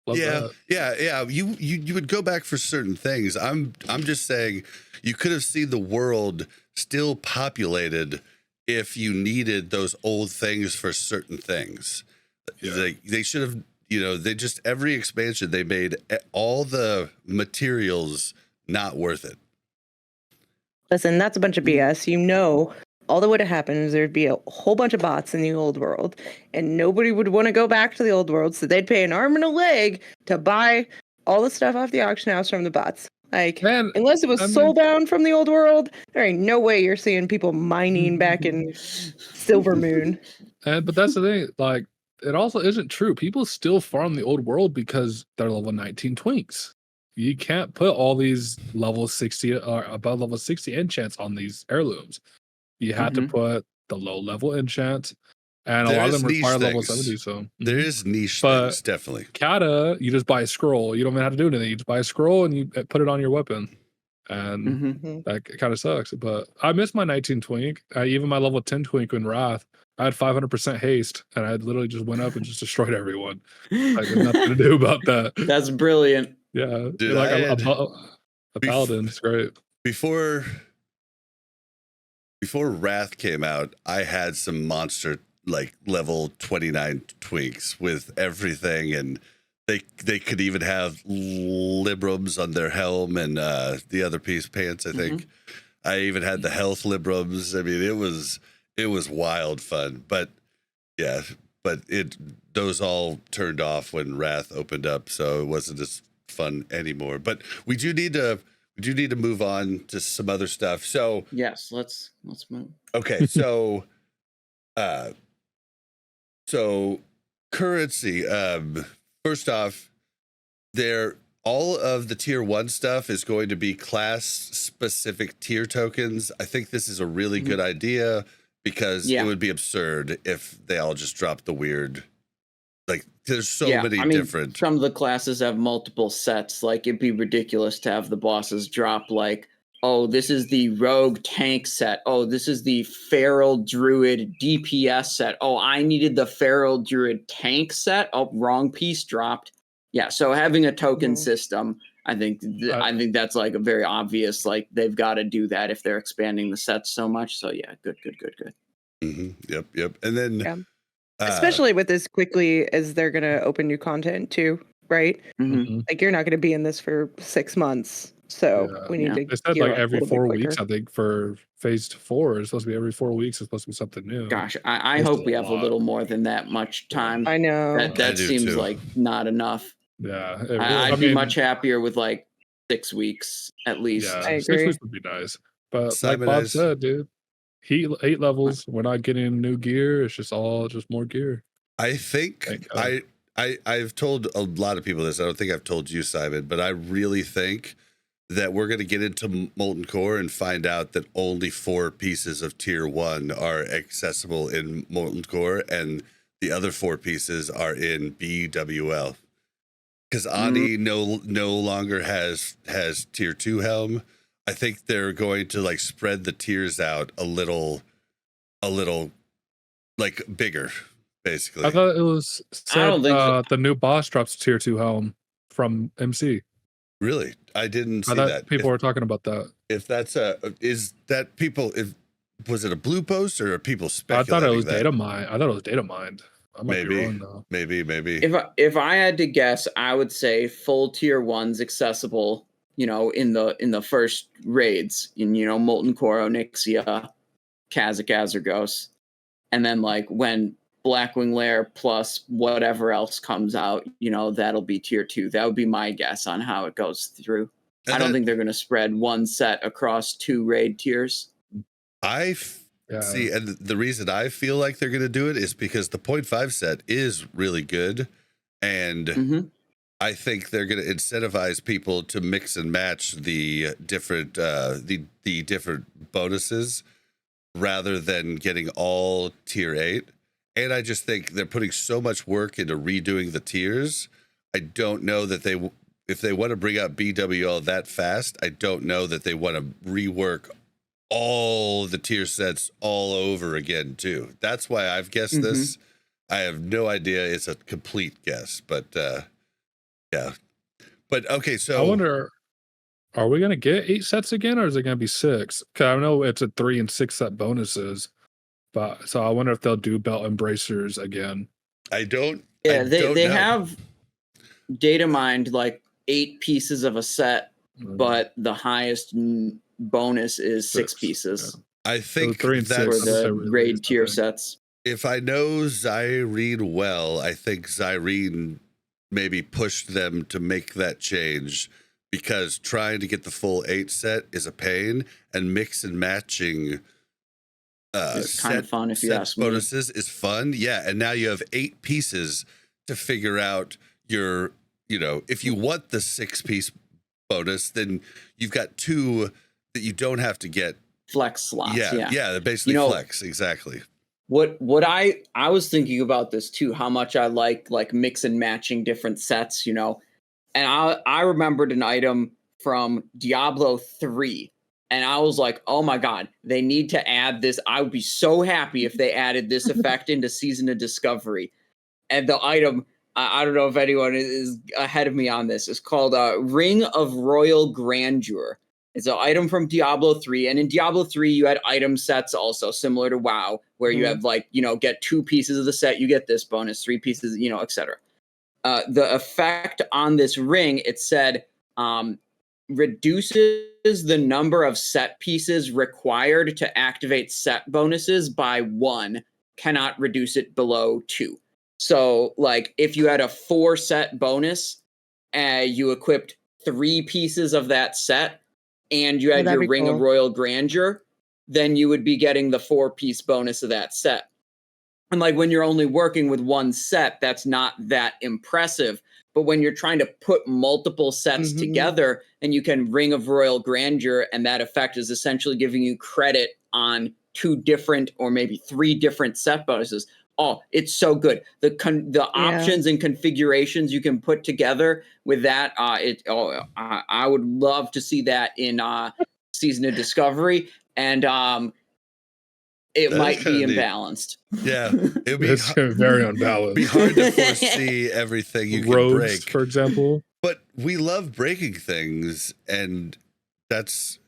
Love that. Yeah. You would go back for certain things. I'm just saying you could have seen the world still populated if you needed those old things for certain things. Yeah. They should have, they just, every expansion they made all the materials not worth it. Listen, that's a bunch of BS. All that would have happened is there'd be a whole bunch of bots in the old world, and nobody would want to go back to the old world, so they'd pay an arm and a leg to buy all the stuff off the auction house from the bots. Like, man, unless it was soulbound from the old world, there ain't no way you're seeing people mining back in Silver Moon. But that's the thing, like, it also isn't true. People still farm the old world because they're level 19 twinks. You can't put all these level 60 or above level 60 enchants on these heirlooms. You had to put the low level enchants, and a lot of them require level 70. So there is niche things, definitely. Kata, you just buy a scroll. You don't even have to do anything. You just buy a scroll and you put it on your weapon, and that kind of sucks. But I miss my 19 twink. Even my level 10 twink in Wrath, I had 500% haste, and I literally just went up and just destroyed everyone. Like, there's nothing to do about that. That's brilliant. Yeah, dude, like a paladin. It's great. Before Wrath came out, I had some monster like level 29 twinks with everything, and they could even have Librams on their helm and the other piece pants. I think I even had the health Librams. I mean, it was wild fun. But yeah, but those all turned off when Wrath opened up, so it wasn't as fun anymore. But we do need to move on to some other stuff. So yes, let's move. Okay, so currency. First off, all of the tier 1 stuff is going to be class specific tier tokens. I think this is a really good idea because it would be absurd if they all just dropped the weird. Like, there's so many different. Some of the classes have multiple sets. Like, it'd be ridiculous to have the bosses drop like, oh, this is the rogue tank set. Oh, this is the feral druid DPS set. Oh, I needed the feral druid tank set. Oh, wrong piece dropped. Yeah, so having a token system, I think that's like a very obvious, like they've got to do that if they're expanding the sets so much. So yeah, good. Mm-hmm. Yep. And then especially with as quickly as they're going to open new content too, right? Mm-hmm. Like, you're not going to be in this for 6 months. So we need to. They said like every 4 weeks, I think, for phase 4. It's supposed to be every 4 weeks. It's supposed to be something new. Gosh, I hope we have a little more than that much time. I know. That seems like not enough. Yeah. I'd be much happier with like 6 weeks at least. Yeah, I 6 agree. weeks would be nice. But Simon, like Bob said, dude, 8 levels. We're not getting new gear. It's just more gear. I think I've told a lot of people this. I don't think I've told you, Simon, but I really think that we're going to get into Molten Core and find out that only 4 pieces of tier 1 are accessible in Molten Core, and the other 4 pieces are in BWL. Because Ani no longer has tier 2 helm. I think they're going to like spread the tiers out a little like bigger, basically. I thought it was said, I don't think so. The new boss drops tier 2 helm from MC. Really? I didn't see I thought that. people were talking about that. If that's was it a blue post or are people I speculating? thought it was that? data mine. I thought it was data mined. I might be wrong though. Maybe. If I had to guess, I would say full tier 1's accessible, in the first raids in, Molten Core, Onyxia, Kazakh Azergos. And then like when Blackwing Lair plus whatever else comes out, that'll be tier 2. That would be my guess on how it goes through. I don't think they're going to spread one set across 2 raid tiers. See, and the reason I feel like they're going to do it is because the 0.5 set is really good, and I think they're going to incentivize people to mix and match the different the different bonuses rather than getting all tier 8. And I just think they're putting so much work into redoing the tiers. I don't know that if they want to bring out BWL that fast, I don't know that they want to rework all the tier sets all over again too. That's why I've guessed this. I have no idea. It's a complete guess, but yeah. But okay, so I wonder, are we going to get 8 sets again, or is it going to be 6? Because I know it's a 3 and 6 set bonuses. But so I wonder if they'll do belt embracers again. I don't. Yeah, they know. have data mined like 8 pieces of a set, but the highest bonus is 6 pieces. Yeah. I think so 3 and 6 for the raid tier sets. If I know Zyrene well, I think Zyrene maybe pushed them to make that change, because trying to get the full 8 set is a pain, and mix and matching it's kind of fun if you ask me. Bonuses is fun, yeah. And now you have 8 pieces to figure out your, if you want the 6-piece bonus, then you've got 2 that you don't have to get flex slots. Yeah, they're basically flex, exactly. What I was thinking about this too, how much I like mix and matching different sets, and I remembered an item from Diablo 3. And I was like, oh my God, they need to add this. I would be so happy if they added this effect into Season of Discovery. And the item, I don't know if anyone is ahead of me on this, is called Ring of Royal Grandeur. It's an item from Diablo 3. And in Diablo 3, you had item sets also similar to WoW, where you have get 2 pieces of the set, you get this bonus, 3 pieces, etc. The effect on this ring, it said, reduces the number of set pieces required to activate set bonuses by 1, cannot reduce it below 2. So like if you had a 4 set bonus, you equipped 3 pieces of that set, and you had that'd your be Ring of cool. Royal Grandeur, then you would be getting the 4-piece bonus of that set. And like when you're only working with one set, that's not that impressive. But when you're trying to put multiple sets together, and you can Ring of Royal Grandeur, and that effect is essentially giving you credit on 2 different or maybe 3 different set bonuses. Oh, it's so good. The options and configurations you can put together with that, I would love to see that in Season of Discovery. And it That is might be kinda neat. imbalanced. Yeah, it would be It's very be unbalanced. hard to foresee everything you can Rogues, break. for example. But we love breaking things, and that's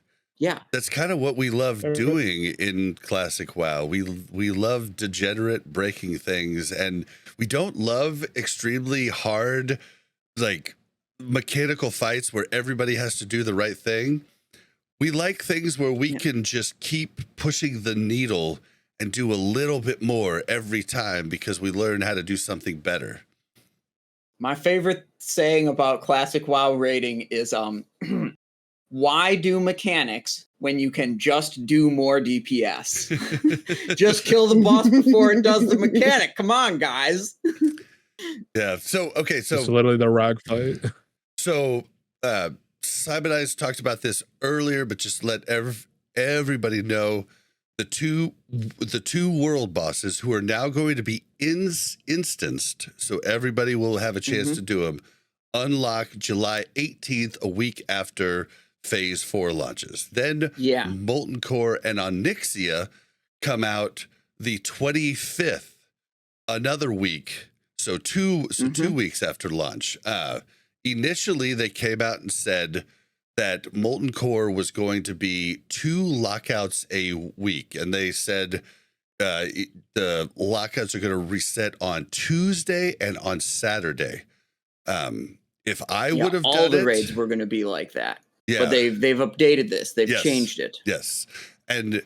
kind of what we love doing in Classic WoW. We love degenerate breaking things, and we don't love extremely hard, like, mechanical fights where everybody has to do the right thing. We like things where we can just keep pushing the needle and do a little bit more every time because we learn how to do something better. My favorite saying about Classic WoW rating is why do mechanics when you can just do more DPS? Just kill the boss before it does the mechanic. Come on, guys. Yeah. So It's literally the rag fight. So Simon and I talked about this earlier, but just let everybody know the two world bosses who are now going to be instanced, so everybody will have a chance to do them, unlock July 18th, a week after Phase 4 launches. Then Molten Core and Onyxia come out the 25th, another week. So 2 weeks after launch. Initially, they came out and said that Molten Core was going to be 2 lockouts a week. And they said the lockouts are going to reset on Tuesday and on Saturday. If I would have done all the it, raids were going to be like that. Yeah. But they've updated this. They've changed it. Yes. And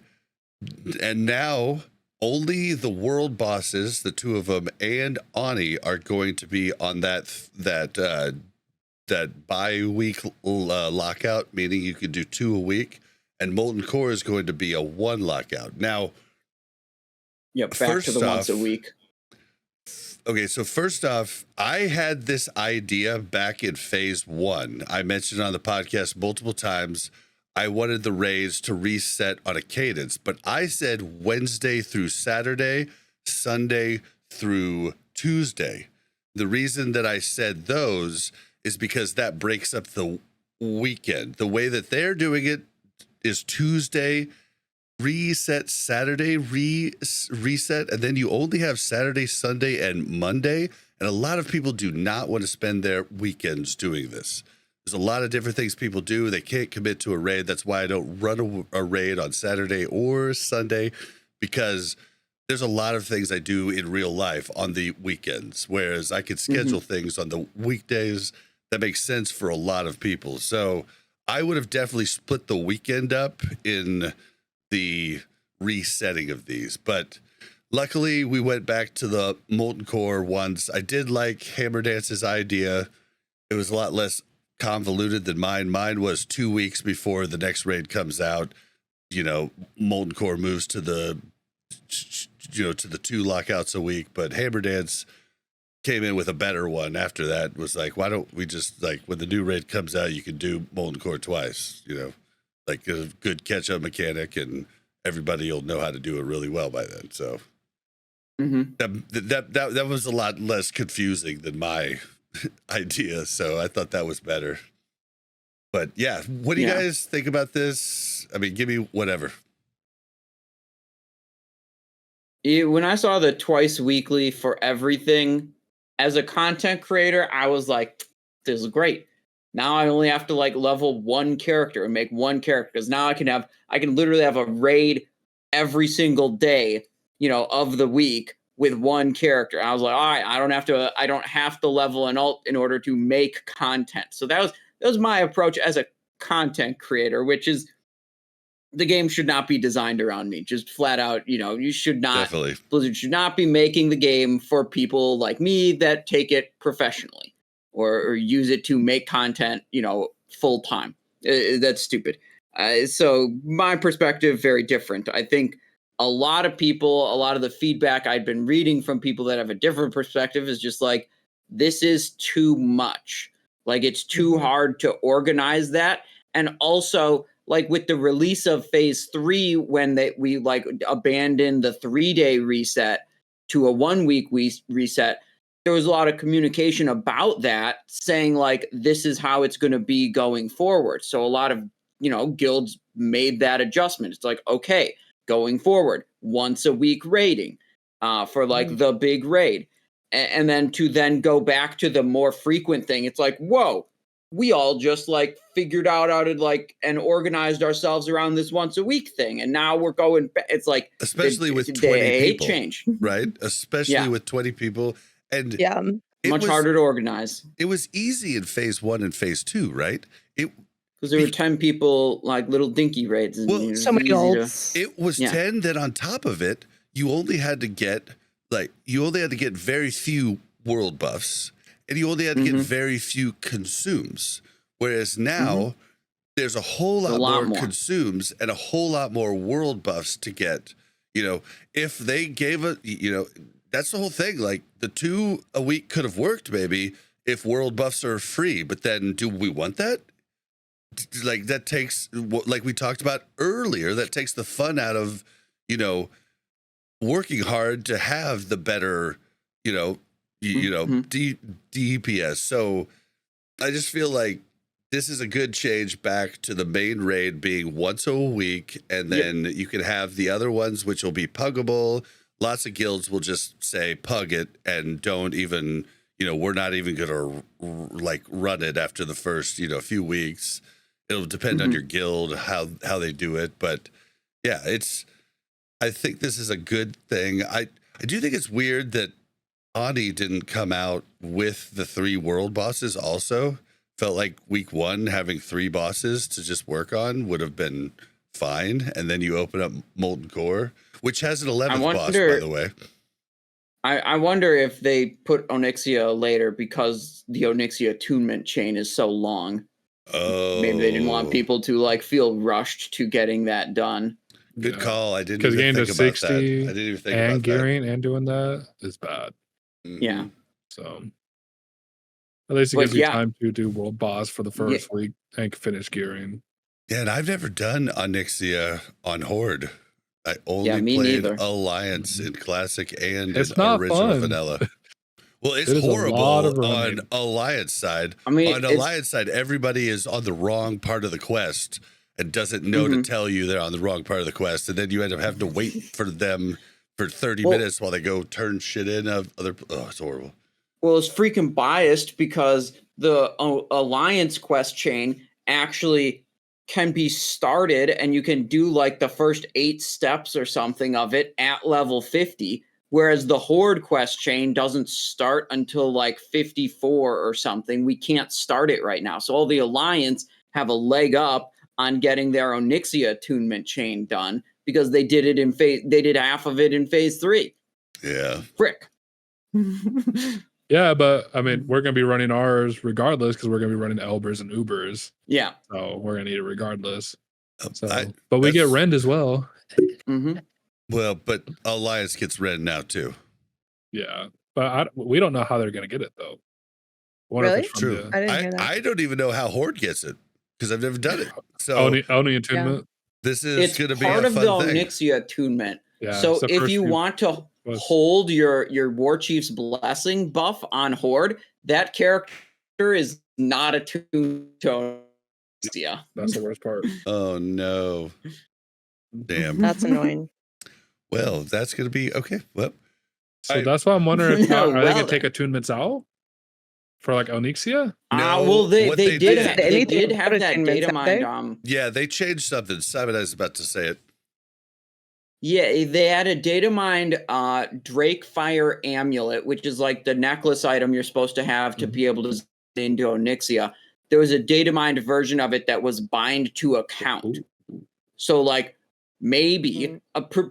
now only the world bosses, the 2 of them, and Ani are going to be on that bi-week lockout, meaning you can do 2 a week, and Molten Core is going to be a 1 lockout. Now, back to the once a week. Okay, so first off, I had this idea back in Phase 1. I mentioned on the podcast multiple times I wanted the raids to reset on a cadence, but I said Wednesday through Saturday, Sunday through Tuesday. The reason that I said those is because that breaks up the weekend. The way that they're doing it is Tuesday reset, Saturday reset, and then you only have Saturday, Sunday, and Monday. And a lot of people do not want to spend their weekends doing this. There's a lot of different things people do. They can't commit to a raid. That's why I don't run a raid on Saturday or Sunday, because there's a lot of things I do in real life on the weekends, whereas I could schedule things on the weekdays. That makes sense for a lot of people. So I would have definitely split the weekend up in the resetting of these. But luckily, we went back to the Molten Core ones. I did like Hammer Dance's idea. It was a lot less convoluted than mine. Mine was 2 weeks before the next raid comes out. Molten Core moves to the 2 lockouts a week, but Hammer Dance came in with a better one after that. It was like, why don't we just, like, when the new raid comes out, you can do Molten Core twice, like a good catch-up mechanic, and everybody will know how to do it really well by then. So that was a lot less confusing than my idea. So I thought that was better. But yeah, what do you guys think about this? I mean, give me whatever. When I saw the twice weekly for everything, as a content creator, I was like, this is great. Now I only have to level 1 character and make 1 character, because now I can literally have a raid every single day, of the week with 1 character. I was like, all right, I don't have to level an alt in order to make content. So that was my approach as a content creator, which is the game should not be designed around me. Just flat out, you should not. Definitely. Blizzard should not be making the game for people like me that take it professionally or use it to make content, full time. That's stupid. So my perspective, very different. I think a lot of the feedback I'd been reading from people that have a different perspective is just like, this is too much. Like, it's too hard to organize that. And also, like, with the release of phase 3, when we like abandoned the 3-day reset to a 1-week reset, there was a lot of communication about that, saying like, this is how it's going to be going forward. So a lot of, guilds made that adjustment. It's like, okay, going forward, once a week raiding for like the big raid. And then to go back to the more frequent thing, it's like, whoa, we all just like figured out how to like and organized ourselves around this once a week thing. And now we're going back. It's like, especially with 20 people, change, right? Especially with 20 people. And much harder to organize. It was easy in phase 1 and phase 2, right? Because there were 10 people, like little dinky raids. And so many olds. It was 10. Then on top of it, you only had to get very few world buffs, and you only had to get very few consumes. Whereas now, there's a whole lot more consumes and a whole lot more world buffs to get. If they gave that's the whole thing. Like, the 2 a week could have worked maybe if world buffs are free, but then do we want that? Like, that takes, like we talked about earlier, that takes the fun out of, working hard to have the better, DPS. So I just feel like this is a good change back to the main raid being once a week, and then you can have the other ones, which will be puggable. Lots of guilds will just say pug it and don't even, we're not even going to like run it after the first, few weeks. It'll depend on your guild, how they do it. But yeah, I think this is a good thing. I do think it's weird that Ani didn't come out with the 3 world bosses also. Felt like week 1 having 3 bosses to just work on would have been fine. And then you open up Molten Core, which has an 11th boss, by the way. I wonder if they put Onyxia later because the Onyxia attunement chain is so long. Oh, maybe they didn't want people to like feel rushed to getting that done. Good call. I didn't even think about 60 that. I didn't even think about that. And gearing and doing that is bad. Yeah. So at least it gives you time to do world boss for the first week and finish gearing. Yeah, and I've never done Onyxia on Horde. I only played Alliance in Classic and it's in original vanilla. Well, it's horrible on Alliance side. I mean, on Alliance side, everybody is on the wrong part of the quest and doesn't know to tell you they're on the wrong part of the quest, and then you end up having to wait for them for 30 minutes while they go turn shit in of other. Oh, it's horrible. Well, it's freaking biased because the Alliance quest chain actually can be started, and you can do like the first 8 steps or something of it at level 50. Whereas the Horde quest chain doesn't start until like 54 or something. We can't start it right now. So all the Alliance have a leg up on getting their Onyxia attunement chain done because they did it they did half of it in phase 3. Yeah. Frick. Yeah, but I mean, we're going to be running ours regardless because we're going to be running Elbers and Ubers. Yeah. So we're going to need it regardless. But we get Rend as well. Well, but Alliance gets Rend now too. Yeah, but we don't know how they're going to get it though. Really? True. I didn't hear that. I don't even know how Horde gets it because I've never done it. So only attunement. This is going to be part a of fun the thing. Onyxia attunement. Yeah, so if you want to hold your War Chief's Blessing buff on Horde, that character is not attuned to Onyxia. That's the worst part. Oh no! Damn. That's annoying. Well, that's going to be okay. Well, so that's why I'm wondering if are they going to take attunements out for like Onyxia? No, well, they did have that data mined. Yeah, they changed something. Simon is about to say it. Yeah, they had a data mined Drake Fire Amulet, which is like the necklace item you're supposed to have to be able to into Onyxia. There was a data mined version of it that was bind to account. So like maybe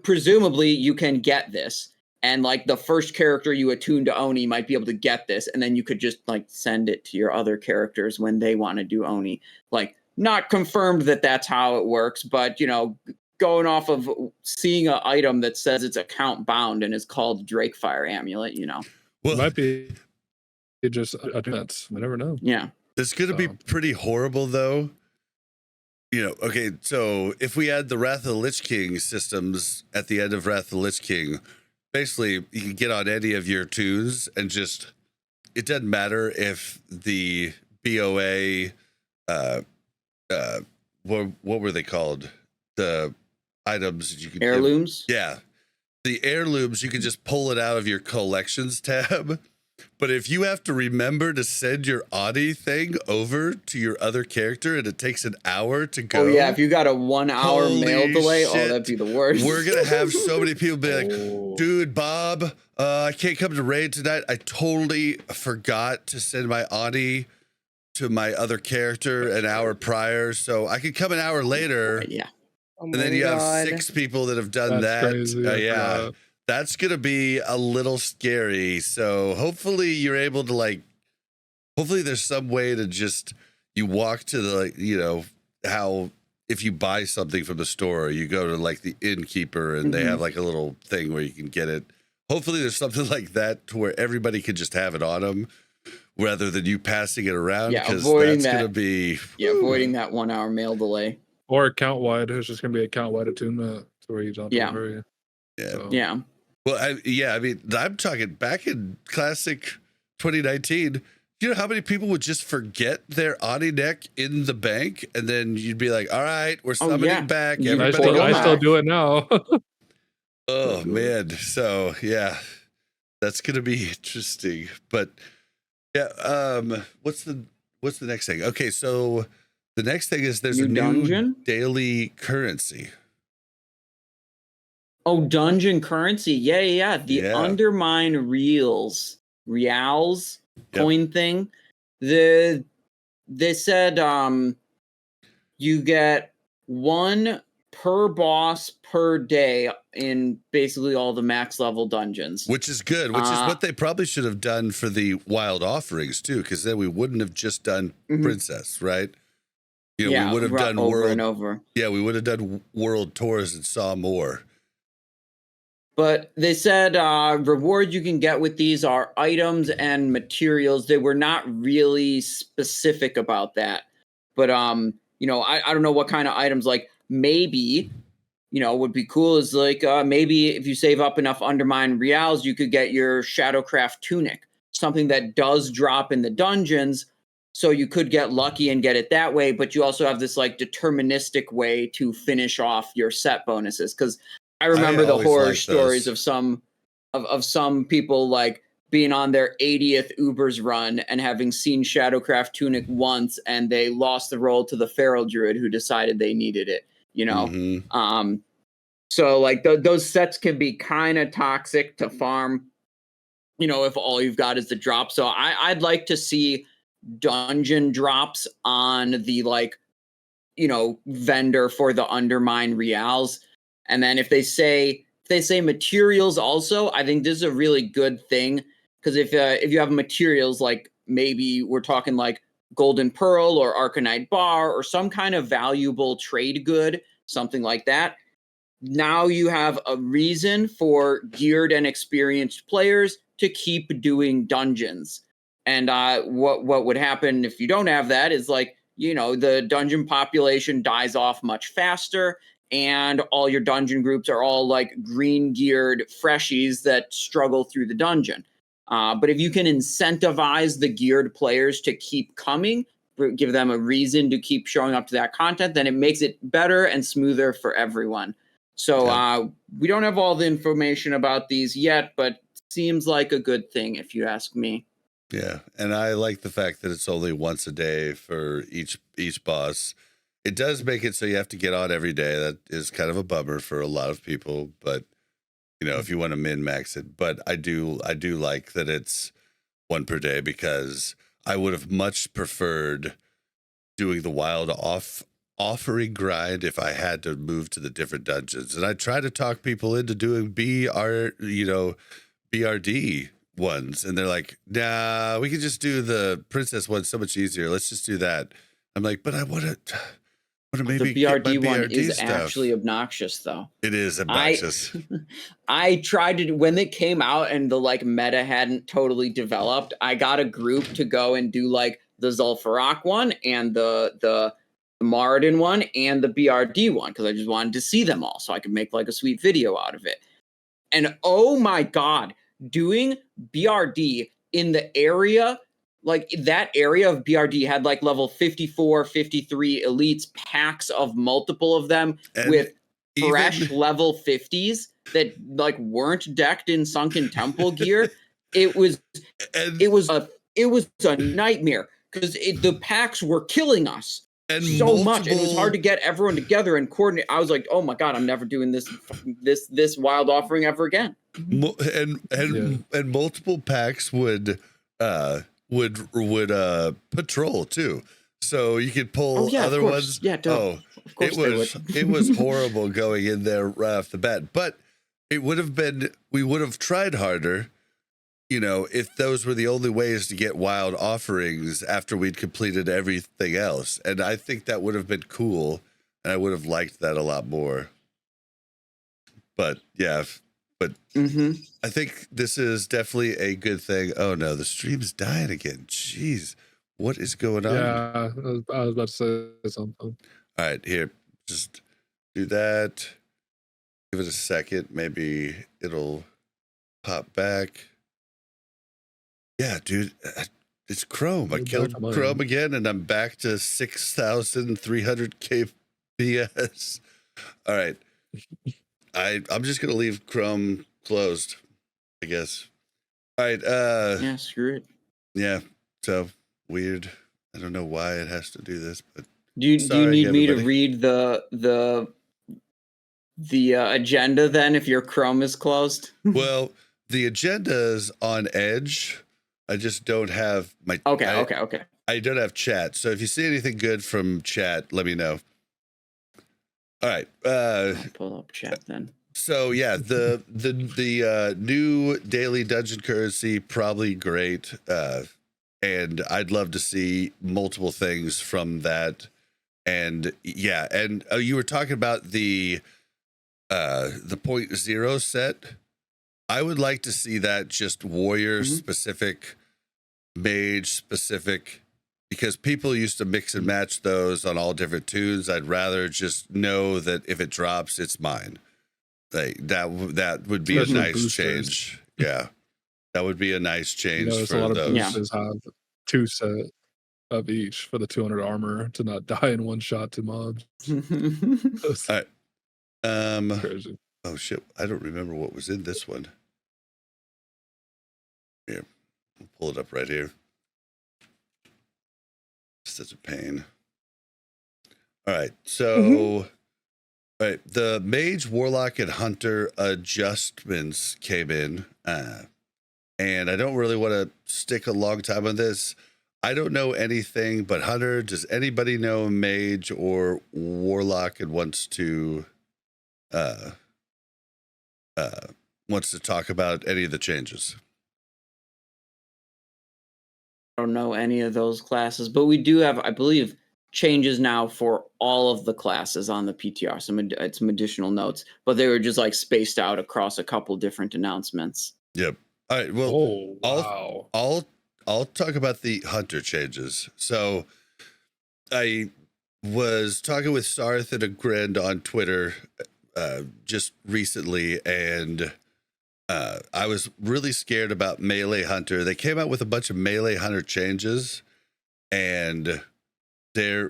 presumably you can get this, and like the first character you attune to Oni might be able to get this, and then you could just like send it to your other characters when they want to do Oni. Like, not confirmed that that's how it works, but you know, going off of seeing an item that says it's account bound and is called Drakefire Amulet, you know. It might be just a chance. I never know. Yeah. It's going to be pretty horrible, though. You know, okay, so if we add the Wrath of the Lich King systems at the end of Wrath of the Lich King, basically you can get on any of your tunes and just, it doesn't matter if the BOA, what were they called? The items that you could heirlooms? Yeah. The heirlooms, you can just pull it out of your collections tab. But if you have to remember to send your Audi thing over to your other character and it takes an hour to go. Oh, yeah. If you got a 1 hour mail delay, shit. Oh, that'd be the worst. We're going to have so many people be like, dude, Bob, I can't come to raid tonight. I totally forgot to send my Audi to my other character an hour prior. So I could come an hour later. Yeah. Oh and then you have 6 people that have done that. Crazy. Yeah. That's going to be a little scary. So hopefully you're able to like, hopefully there's some way to just, you walk to the, like, you know, how if you buy something from the store, you go to like the innkeeper and they have like a little thing where you can get it. Hopefully there's something like that to where everybody can just have it on them rather than you passing it around. Yeah, because avoiding that's that. going to be. Yeah, avoiding that 1 hour mail delay. Or account wide. It's just going to be account wide attunement to where you don't worry. Yeah. So. Yeah. Well, I mean, I'm talking back in Classic 2019. You know how many people would just forget their Audi deck in the bank, and then you'd be like, "All right, we're summoning back." I still do it now. Oh man, so yeah, that's gonna be interesting. But yeah, what's the next thing? Okay, so the next thing is there's a new dungeon? daily currency. Oh, dungeon currency. Yeah. The Undermine reals coin thing. They said you get 1 per boss per day in basically all the max level dungeons. Which is good, which is what they probably should have done for the wild offerings too, because then we wouldn't have just done Princess, right? You know, we would have done over world and over. Yeah, we would have done world tours and saw more. But they said rewards you can get with these are items and materials. They were not really specific about that. But, you know, I don't know what kind of items. Like maybe, you know, would be cool is like maybe if you save up enough Undermine reals, you could get your Shadowcraft tunic, something that does drop in the dungeons. So you could get lucky and get it that way. But you also have this like deterministic way to finish off your set bonuses. Because I remember the horror stories of some people like being on their 80th Uber's run and having seen Shadowcraft Tunic once and they lost the role to the Feral Druid who decided they needed it, you know? So like those sets can be kind of toxic to farm, you know, if all you've got is the drop. So I'd like to see dungeon drops on the like, you know, vendor for the Undermine reals. And then if they say materials also, I think this is a really good thing. Because if you have materials like maybe we're talking like Golden Pearl or Arcanite Bar or some kind of valuable trade good, something like that, now you have a reason for geared and experienced players to keep doing dungeons. And what would happen if you don't have that is like, you know, the dungeon population dies off much faster. And all your dungeon groups are all like green geared freshies that struggle through the dungeon. But if you can incentivize the geared players to keep coming, give them a reason to keep showing up to that content, then it makes it better and smoother for everyone. So we don't have all the information about these yet, but seems like a good thing if you ask me. Yeah, and I like the fact that it's only once a day for each boss. It does make it so you have to get on every day. That is kind of a bummer for a lot of people, but you know, if you want to min-max it. But I do like that it's 1 per day because I would have much preferred doing the wild offering grind if I had to move to the different dungeons. And I try to talk people into doing BRD ones. And they're like, nah, we can just do the princess one so much easier. Let's just do that. I'm like, but I want to maybe The BRD get my one BRD is stuff. actually obnoxious, though. It is obnoxious. I tried to, when it came out and the like meta hadn't totally developed, I got a group to go and do like the Zul'Farrak one and the Moradin one and the BRD one, because I just wanted to see them all so I could make like a sweet video out of it. And oh my God, doing BRD in the area, like that area of BRD had like level 54, 53 elites, packs of multiple of them And with even- fresh level 50s that like weren't decked in Sunken Temple gear. It was a nightmare because the packs were killing us. And So much, and it was hard to get everyone together and coordinate. I was like, "Oh my God, I'm never doing this wild offering ever again." And multiple packs would patrol too, so you could pull other ones. Yeah, of course it was horrible going in there right off the bat, but we would have tried harder. If those were the only ways to get wild offerings after we'd completed everything else. And I think that would have been cool. And I would have liked that a lot more. But yeah, I think this is definitely a good thing. Oh no, the stream's dying again. Jeez, what is going on? Yeah, I was about to say something. All right, here, just do that. Give it a second. Maybe it'll pop back. Yeah, dude, it's Chrome. I killed Chrome again, and I'm back to 6,300 kbps. All right, I'm just gonna leave Chrome closed, I guess. All right. Yeah, screw it. Yeah. So weird. I don't know why it has to do this, but do you need me to read the agenda then if your Chrome is closed? Well, the agenda is on Edge. I just don't have my okay. I don't have chat. So if you see anything good from chat, let me know. All right. I'll pull up chat then. So yeah, the new daily dungeon currency, probably great. And I'd love to see multiple things from that. And yeah, and you were talking about the 0.0 set. I would like to see that just warrior specific, mage specific, because people used to mix and match those on all different tunes. I'd rather just know that if it drops, it's mine. Like that would be a nice change. Yeah, that would be a nice change for a lot those. of boosters have 2 set of each for the 200 armor to not die in one shot to mobs. All right. Crazy. Oh shit! I don't remember what was in this one. Here, I'll pull it up right here. Such a pain. All right, so all right, the Mage, Warlock, and Hunter adjustments came in, and I don't really want to stick a long time on this. I don't know anything but Hunter. Does anybody know Mage or Warlock and wants to talk about any of the changes? I don't know any of those classes, but we do have, I believe, changes now for all of the classes on the PTR. Some additional notes, but they were just like spaced out across a couple different announcements. Yep. All right. Well, I'll talk about the Hunter changes. So I was talking with Sarth and a Grind on Twitter just recently, and I was really scared about Melee Hunter. They came out with a bunch of Melee Hunter changes, and they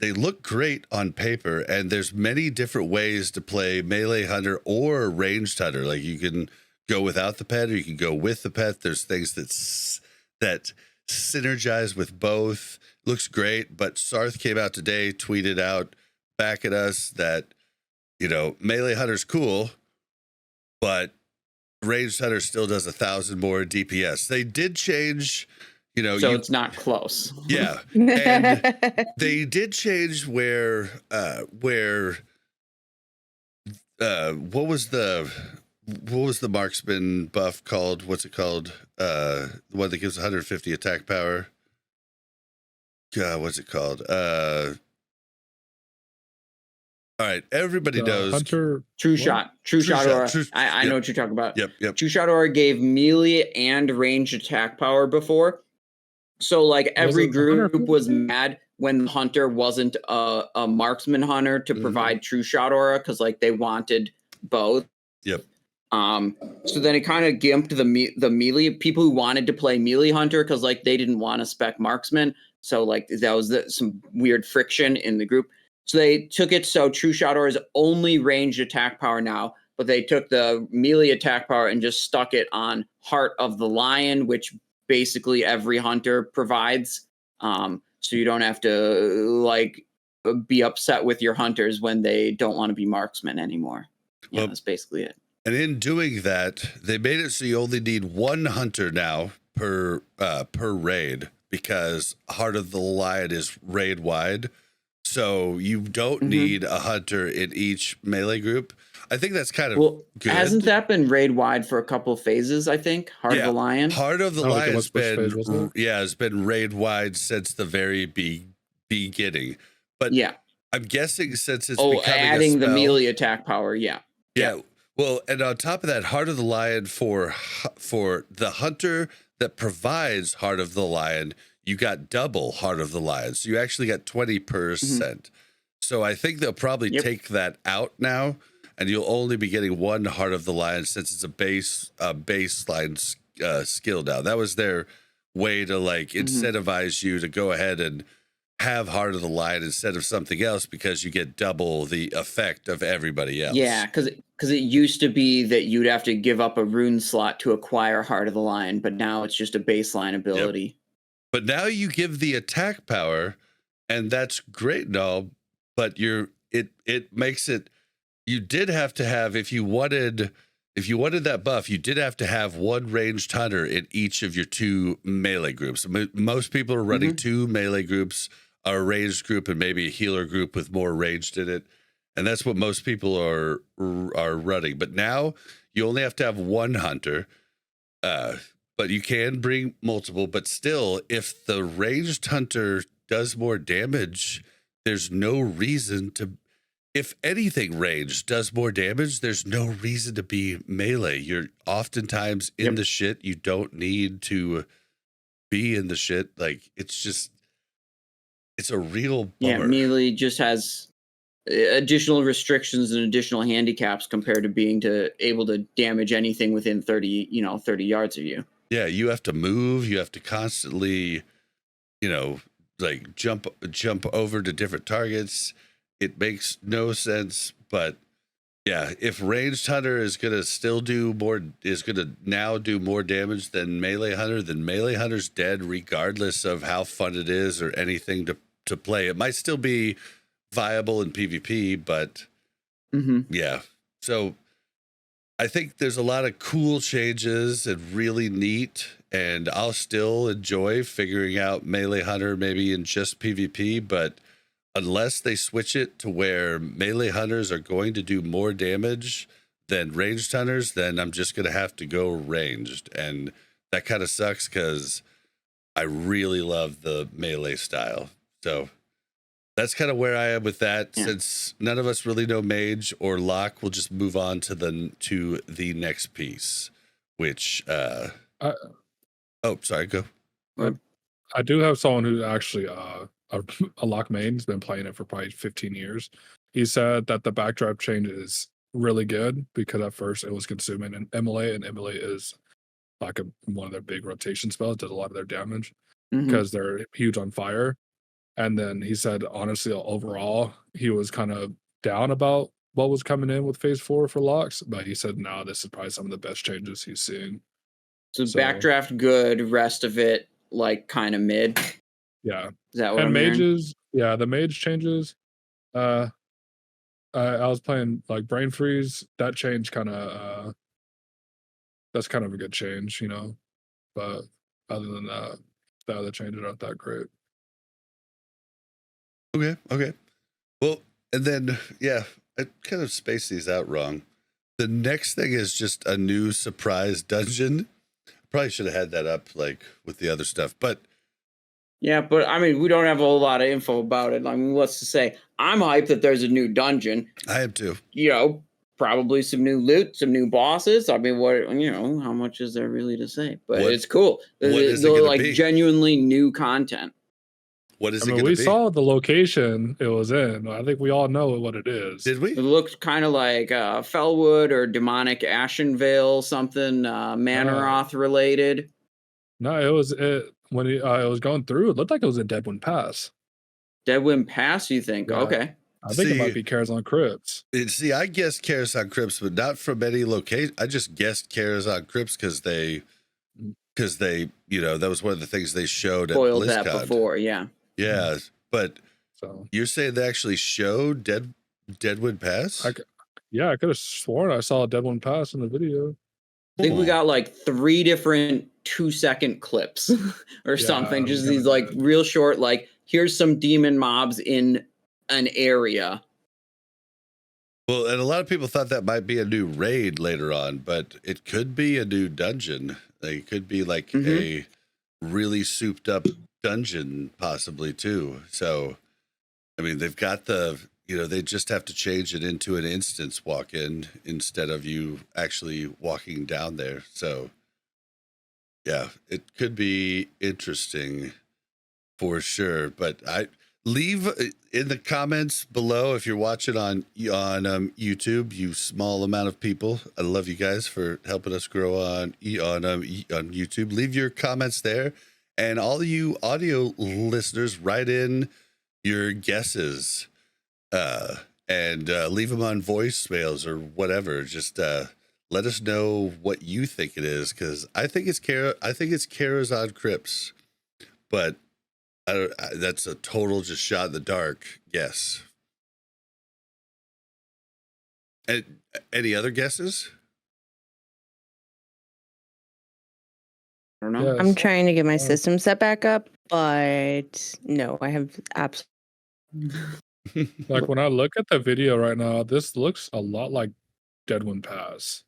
look great on paper, and there's many different ways to play Melee Hunter or Ranged Hunter. Like you can go without the pet or you can go with the pet. There's things that synergize with both. Looks great, but Sarth came out today, tweeted out back at us that, Melee Hunter's cool, but Ranged Hunter still does 1,000 more DPS. They did change You know, So it's not close. yeah. And they did change where what was the marksman buff called? What's it called? The one that gives 150 attack power. God, what's it called? All right, everybody knows. Hunter. True What? shot aura. I know what you're talking about. Yep. True shot aura gave melee and ranged attack power before. So like every group was mad when the hunter wasn't a marksman hunter to provide true shot aura, because like they wanted both. Yep. So then it kind of gimped the melee people who wanted to play melee hunter, because like they didn't want to spec marksman. So like that was some weird friction in the group. So they took it so true shot aura is only ranged attack power now, but they took the melee attack power and just stuck it on Heart of the Lion, which basically every hunter provides. So you don't have to like be upset with your hunters when they don't want to be marksmen anymore. Yeah, well, that's basically it. And in doing that, they made it so you only need one hunter now per raid, because Heart of the Lion is raid wide. So you don't need a hunter in each melee group. I think that's kind of good. Hasn't that been raid wide for a couple phases? I think Heart of the Lion. Heart of the Lion has been raid wide since the very beginning. But yeah, I'm guessing since it's becoming adding the melee attack power. Yeah. Well, and on top of that, Heart of the Lion for the hunter that provides Heart of the Lion, you got double Heart of the Lion. So you actually got 20%. So I think they'll probably take that out now, and you'll only be getting one Heart of the Lion since it's a baseline skill now. That was their way to like incentivize you to go ahead and have Heart of the Lion instead of something else, because you get double the effect of everybody else. Yeah, because it used to be that you'd have to give up a rune slot to acquire Heart of the Lion, but now it's just a baseline ability. Yep. But now you give the attack power, and that's great and all, but it makes it, you did have to have, if you wanted that buff, you did have to have one ranged hunter in each of your two melee groups. Most people are running two melee groups, a ranged group, and maybe a healer group with more ranged in it. And that's what most people are running. But now you only have to have one hunter, but you can bring multiple. But still, if the ranged hunter does more damage, there's no reason to. If anything ranged does more damage, there's no reason to be melee. You're oftentimes in the shit. You don't need to be in the shit. Like, it's a real bummer. Yeah, melee just has additional restrictions and additional handicaps compared to being able to damage anything within 30 yards of you. Yeah, you have to move. You have to constantly, like jump over to different targets. It makes no sense, but yeah, if ranged hunter is going to now do more damage than melee hunter, then melee hunter's dead regardless of how fun it is or anything to play. It might still be viable in PvP, but yeah. So I think there's a lot of cool changes and really neat, and I'll still enjoy figuring out melee hunter maybe in just PvP, but unless they switch it to where melee hunters are going to do more damage than ranged hunters, then I'm just going to have to go ranged. And that kind of sucks because I really love the melee style. So that's kind of where I am with that. Yeah. Since none of us really know Mage or Lock, we'll just move on to the next piece, which sorry, go. I do have someone who actually a Lock main has been playing it for probably 15 years. He said that the backdrop change is really good because at first it was consuming an MLA, and MLA is like one of their big rotation spells, does a lot of their damage because they're huge on fire. And then he said, honestly, overall, he was kind of down about what was coming in with phase 4 for Locks, but he said, no, this is probably some of the best changes he's seeing. So backdraft good, rest of it like kind of mid. Yeah. Is that what and I'm mages hearing? Yeah, the mage changes. I was playing like Brain Freeze. That change kind of that's kind of a good change, but other than that, The other changes aren't that great. Okay. Well, and then I kind of spaced these out wrong. The next thing is just a new surprise dungeon. Probably should have had that up like with the other stuff, but yeah, but I mean, we don't have a whole lot of info about it. I mean, let's just say I'm hyped that there's a new dungeon. I am too. You know, probably some new loot, some new bosses. I mean, how much is there really to say? But it's cool. What is it They're gonna like be? Genuinely new content. What is I it mean, going to we be? saw the location it was in. I think we all know what it is. Did we? It looked kind of like Fellwood or Demonic Ashenvale, something Manaroth related. No, when it was going through. It looked like it was in Deadwind Pass. Deadwind Pass, you think? Yeah. Okay. I think it might be Karazhan Crypts. See, I guessed Karazhan Crypts, but not from any location. I just guessed Karazhan Crypts because they, that was one of the things they showed at Spoiled BlizzCon. that before, yeah. Yeah, but So you're saying they actually showed Deadwood Pass? I could have sworn I saw Deadwind Pass in the video. I think we got like 3 different 2-second clips or something. Just these like real short, like, here's some demon mobs in an area. Well, and a lot of people thought that might be a new raid later on, but it could be a new dungeon. Like, it could be like a really souped up dungeon possibly too. So, I mean, they've got they just have to change it into an instance walk-in instead of you actually walking down there. So, yeah, it could be interesting for sure. But leave in the comments below if you're watching on YouTube, you small amount of people. I love you guys for helping us grow on YouTube. Leave your comments there, and all of you audio listeners, write in your guesses and leave them on voicemails or whatever. Just let us know what you think it is, because I think it's Karazhan Crypts, but that's a total just shot in the dark guess. Any other guesses? I don't know. Yes. I'm trying to get my system set back up, but no, I have absolutely. Like when I look at the video right now, this looks a lot like Deadwind Pass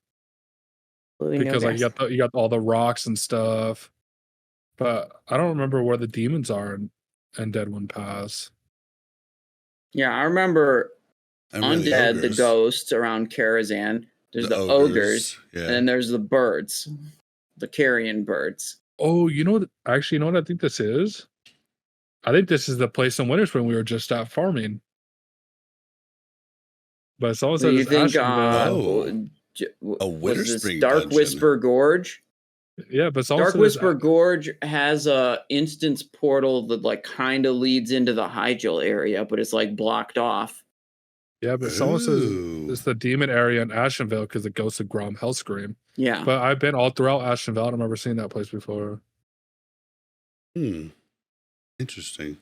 because no like guess. you got all the rocks and stuff, but I don't remember where the demons are in Deadwind Pass. Yeah, I remember Undead, the ogres. ghosts around Karazhan. There's the ogres, yeah. and then there's the birds, the carrion birds. Oh, you know what I think this is? I think this is the place in Winter Spring we were just at farming. But it's also You think a Winter was this Spring Dark dungeon. Whisper Gorge? Yeah, but it's also Dark Whisper Gorge has a instance portal that like kind of leads into the Hyjal area, but it's like blocked off. Yeah, but someone says it's the demon area in Ashenvale because the ghosts of Grom Hellscream. Yeah. But I've been all throughout Ashenvale. I don't remember seeing that place before. Interesting.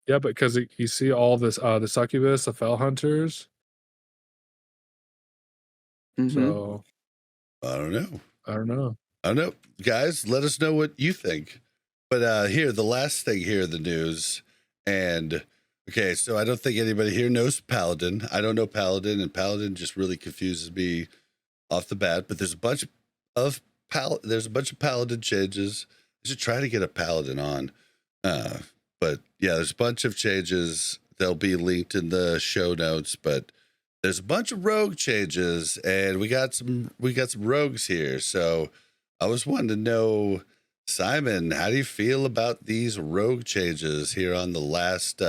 Yeah, but because you see all this, the succubus, the fell hunters. So I don't know. Guys, let us know what you think. But here, the last thing here in the news, and okay, so I don't think anybody here knows Paladin. I don't know Paladin, and Paladin just really confuses me off the bat. But there's a bunch of Paladin changes. I should try to get a Paladin on. But yeah, there's a bunch of changes. They'll be linked in the show notes, but there's a bunch of rogue changes, and we got some rogues here. So I was wanting to know, Simon, how do you feel about these rogue changes here on the last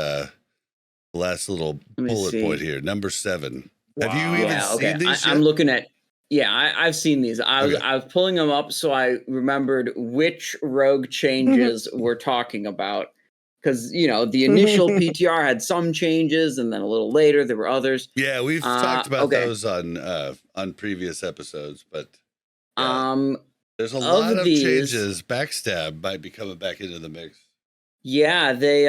little bullet point here, number 7? Wow. Have you even seen these yet? I'm looking at. Yeah, I've seen these. I was pulling them up so I remembered which rogue changes we're talking about. Because, the initial PTR had some changes, and then a little later there were others. Yeah, we've talked about those on previous episodes, but there's a lot of changes. Backstab might be coming back into the mix. Yeah, they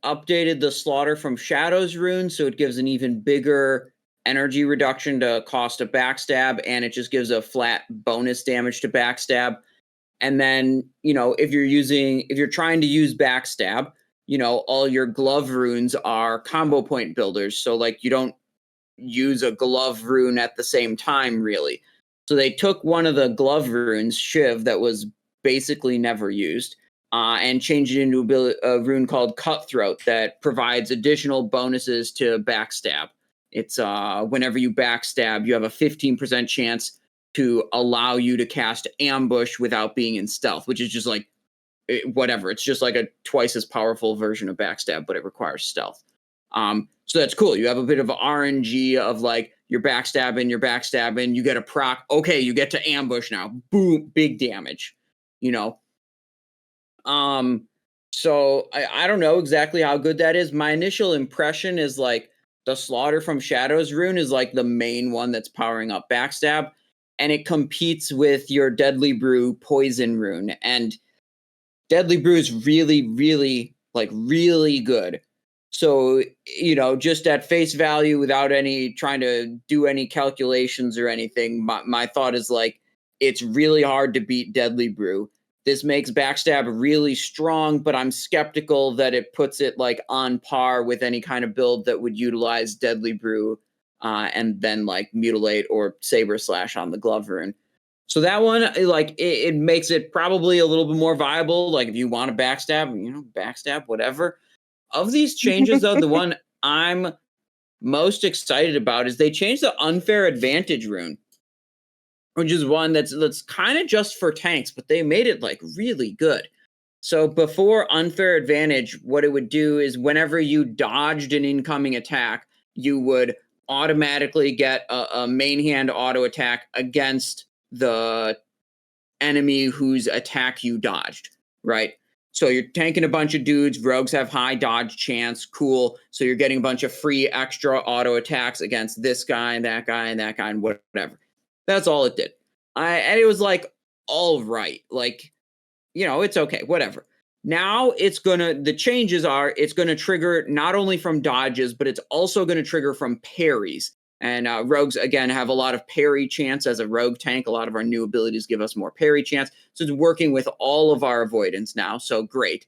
updated the Slaughter from Shadows rune, so it gives an even bigger energy reduction to cost of backstab, and it just gives a flat bonus damage to backstab. And then, if you're trying to use backstab, all your glove runes are combo point builders. So like you don't use a glove rune at the same time, really. So they took one of the glove runes, Shiv, that was basically never used, and changed it into a rune called Cutthroat that provides additional bonuses to backstab. It's whenever you backstab, you have a 15% chance to allow you to cast ambush without being in stealth, which is just like whatever. It's just like a twice as powerful version of backstab, but it requires stealth. So that's cool. You have a bit of RNG of like you're backstabbing, you get a proc. Okay, you get to ambush now. Boom, big damage. So I don't know exactly how good that is. My initial impression is like the Slaughter from Shadows rune is like the main one that's powering up backstab, and it competes with your Deadly Brew poison rune. And Deadly Brew is really, really, like really good. So, just at face value without any trying to do any calculations or anything, my thought is like, it's really hard to beat Deadly Brew. This makes backstab really strong, but I'm skeptical that it puts it like on par with any kind of build that would utilize Deadly Brew and then like mutilate or saber slash on the glove rune. So that one, like, it makes it probably a little bit more viable. Like, if you want to backstab, whatever. Of these changes, though, the one I'm most excited about is they changed the Unfair Advantage rune, which is one that's kind of just for tanks, but they made it, like, really good. So before Unfair Advantage, what it would do is whenever you dodged an incoming attack, you would automatically get a main hand auto attack against the enemy whose attack you dodged, right? So you're tanking a bunch of dudes, rogues have high dodge chance, cool. So you're getting a bunch of free extra auto attacks against this guy and that guy and that guy and whatever. That's all it did. And it was like, all right, like, it's okay, whatever. Now the changes are, it's going to trigger not only from dodges, but it's also going to trigger from parries. And rogues, again, have a lot of parry chance as a rogue tank. A lot of our new abilities give us more parry chance. So it's working with all of our avoidance now. So great.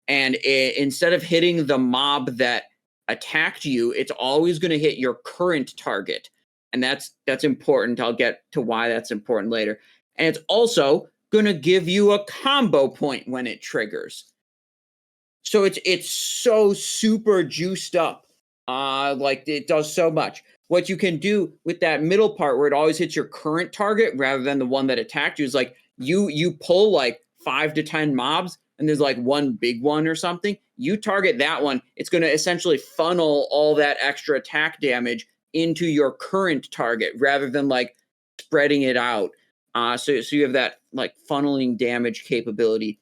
And instead of hitting the mob that attacked you, it's always going to hit your current target. And that's important. I'll get to why that's important later. And it's also going to give you a combo point when it triggers. So it's so super juiced up. Like it does so much. What you can do with that middle part where it always hits your current target rather than the one that attacked you is like you pull like 5 to 10 mobs and there's like one big one or something. You target that one. It's going to essentially funnel all that extra attack damage into your current target rather than like spreading it out. So you have that like funneling damage capability.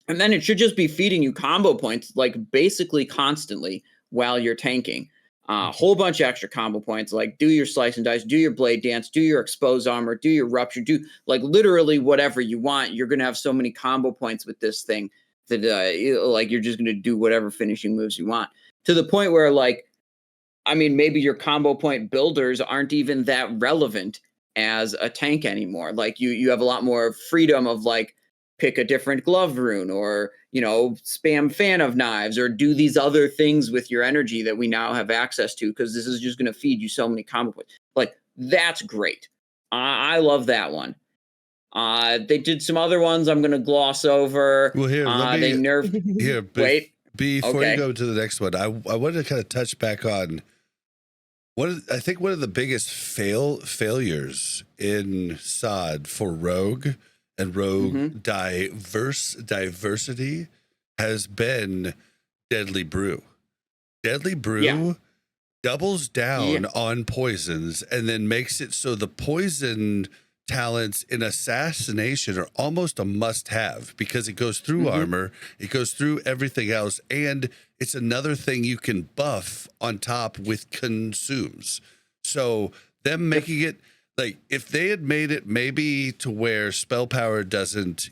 And then it should just be feeding you combo points like basically constantly while you're tanking. A whole bunch of extra combo points, like do your slice and dice, do your blade dance, do your expose armor, do your rupture, do like literally whatever you want. You're going to have so many combo points with this thing that like you're just going to do whatever finishing moves you want, to the point where like, I mean, maybe your combo point builders aren't even that relevant as a tank anymore. Like you have a lot more freedom of like, pick a different glove rune or, spam Fan of Knives or do these other things with your energy that we now have access to, because this is just going to feed you so many combo points. Like, that's great. I love that one. They did some other ones I'm going to gloss over. Well, here, they nerfed. Here, wait. Before you go to the next one, I wanted to kind of touch back on I think one of the biggest failures in SOD for Rogue and Rogue diversity has been Deadly Brew. Deadly Brew doubles down on poisons and then makes it so the poison talents in assassination are almost a must-have because it goes through armor, it goes through everything else, and it's another thing you can buff on top with consumes. So them making it like, if they had made it maybe to where spell power doesn't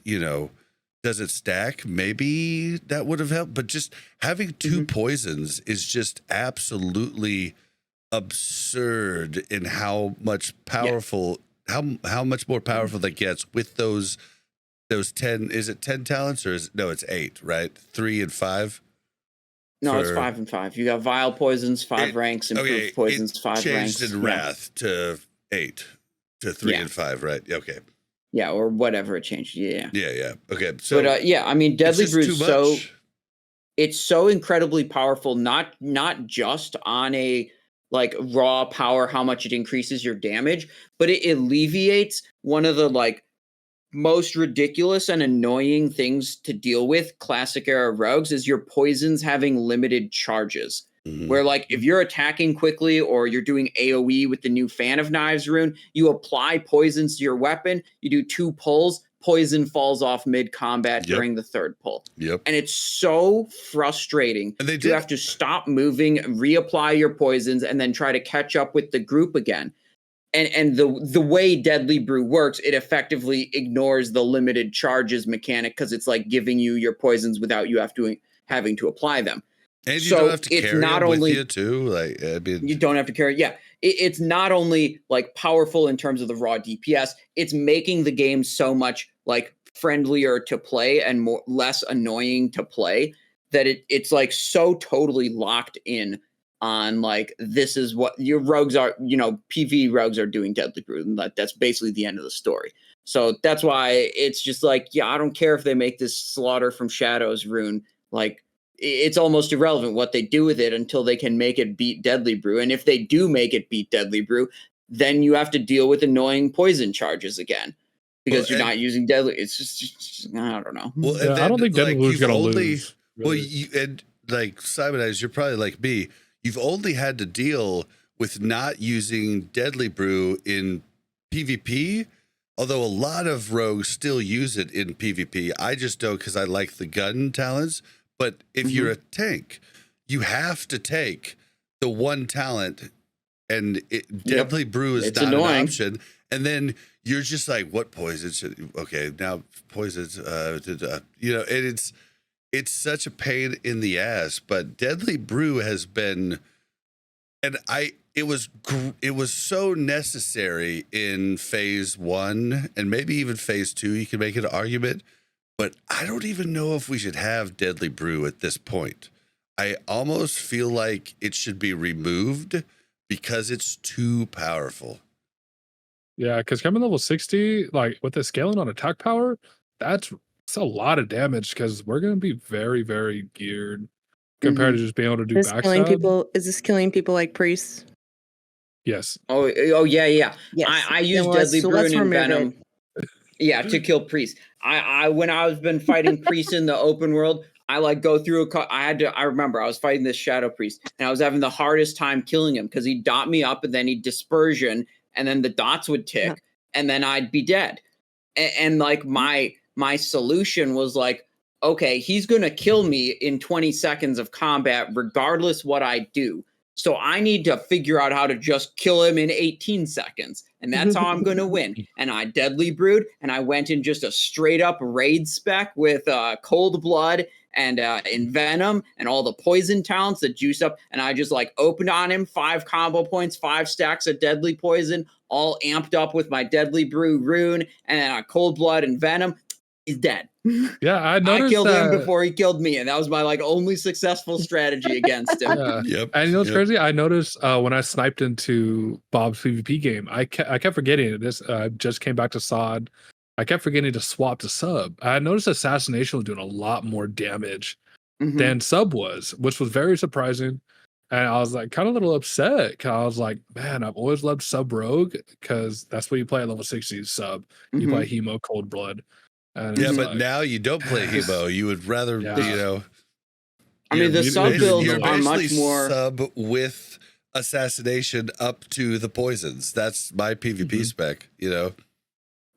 stack, maybe that would have helped. But just having two poisons is just absolutely absurd in how much powerful, how much more powerful that gets with those those 10, is it 10 talents or it's 8, right? 3 and 5. No, it's 5 and 5. You got vile poisons, 5 ranks, improved poisons, 5 ranks. Changed in Wrath to 8 to 3 and 5, right? Okay. Yeah, or whatever it changed. Yeah. Okay. So, but I mean, Deadly Brew is it's so incredibly powerful. Not just on a like raw power, how much it increases your damage, but it alleviates one of the like most ridiculous and annoying things to deal with classic era rogues is your poisons having limited charges. Where like if you're attacking quickly or you're doing AoE with the new Fan of Knives rune, you apply poisons to your weapon, you do 2 pulls, poison falls off mid combat during the 3rd pull. Yep. And it's so frustrating. And you have to stop moving, reapply your poisons, and then try to catch up with the group again. And the way Deadly Brew works, it effectively ignores the limited charges mechanic because it's like giving you your poisons without you having to apply them. And you don't have to carry them with you too. Like, I mean, you don't have to carry. Yeah, it's not only like powerful in terms of the raw DPS. It's making the game so much like friendlier to play and less annoying to play that it's like so totally locked in on like this is what your rogues are, PvE rogues are doing Deadly Brew, and that's basically the end of the story. So that's why it's just like, I don't care if they make this Slaughter from Shadows rune, like it's almost irrelevant what they do with it until they can make it beat Deadly Brew. And if they do make it beat Deadly Brew, then you have to deal with annoying poison charges again because you're not using Deadly. It's just I don't know. Well, I don't think Deadly Brew's gonna lose. Really. Well, and like Simon, as you're probably like me, you've only had to deal with not using Deadly Brew in PvP, although a lot of rogues still use it in PvP. I just don't because I like the gun talents. But if you're a tank, you have to take the one talent, and Deadly Brew is not an option. And then you're just like, what poison? Okay, now poisons. And it's such a pain in the ass. But Deadly Brew has been, and it was so necessary in phase 1 and maybe even phase 2. You can make an argument. But I don't even know if we should have Deadly Brew at this point. I almost feel like it should be removed because it's too powerful. Yeah, because coming level 60, like with the scaling on attack power, that's a lot of damage because we're going to be very, very geared compared to just being able to do backstab. Is this killing people like priests? Yes. Oh yeah. Yes. I use Deadly Brew and Venom. Yeah, to kill priests. I when I was been fighting priests in the open world, I like go through I remember I was fighting this shadow priest and I was having the hardest time killing him because he'd dot me up and then he'd dispersion and then the dots would tick and then I'd be dead. And like my solution was like, okay, he's gonna kill me in 20 seconds of combat regardless what I do. So I need to figure out how to just kill him in 18 seconds. And that's how I'm going to win. And I Deadly Brewed, and I went in just a straight up raid spec with Cold Blood and Envenom and all the poison talents that juice up. And I just like opened on him 5 combo points, 5 stacks of Deadly Poison, all amped up with my Deadly Brew rune and Cold Blood and Venom. He's dead. Yeah, I noticed I killed him before he killed me, and that was my like only successful strategy against him. Yeah. Yep. And you know what's crazy? I noticed when I sniped into Bob's PvP game, I kept forgetting this. I just came back to SOD. I kept forgetting to swap to sub. I noticed Assassination was doing a lot more damage than sub was, which was very surprising. And I was like kind of a little upset because I was like, man, I've always loved sub rogue because that's what you play at level 60 sub. You play Hemo Cold Blood. And yeah, but now you don't play Hemo. You would rather, I mean, the sub builds are much more sub with assassination up to the poisons. That's my PvP spec. I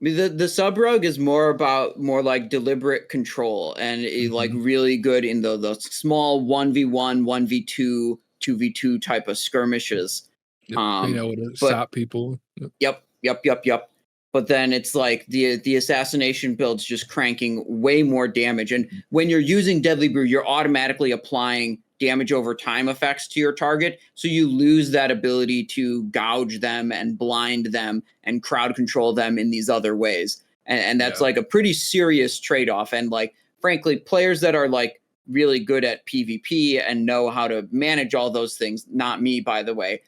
mean, the sub rogue is more like deliberate control and like really good in the small 1v1, 1v2, 2v2 type of skirmishes. To stop people. Yep. But then it's like the assassination build's just cranking way more damage. And when you're using Deadly Brew, you're automatically applying damage over time effects to your target. So you lose that ability to gouge them and blind them and crowd control them in these other ways. and that's Yeah. like a pretty serious trade-off. And like, frankly, players that are like really good at PvP and know how to manage all those things, not me, by the way,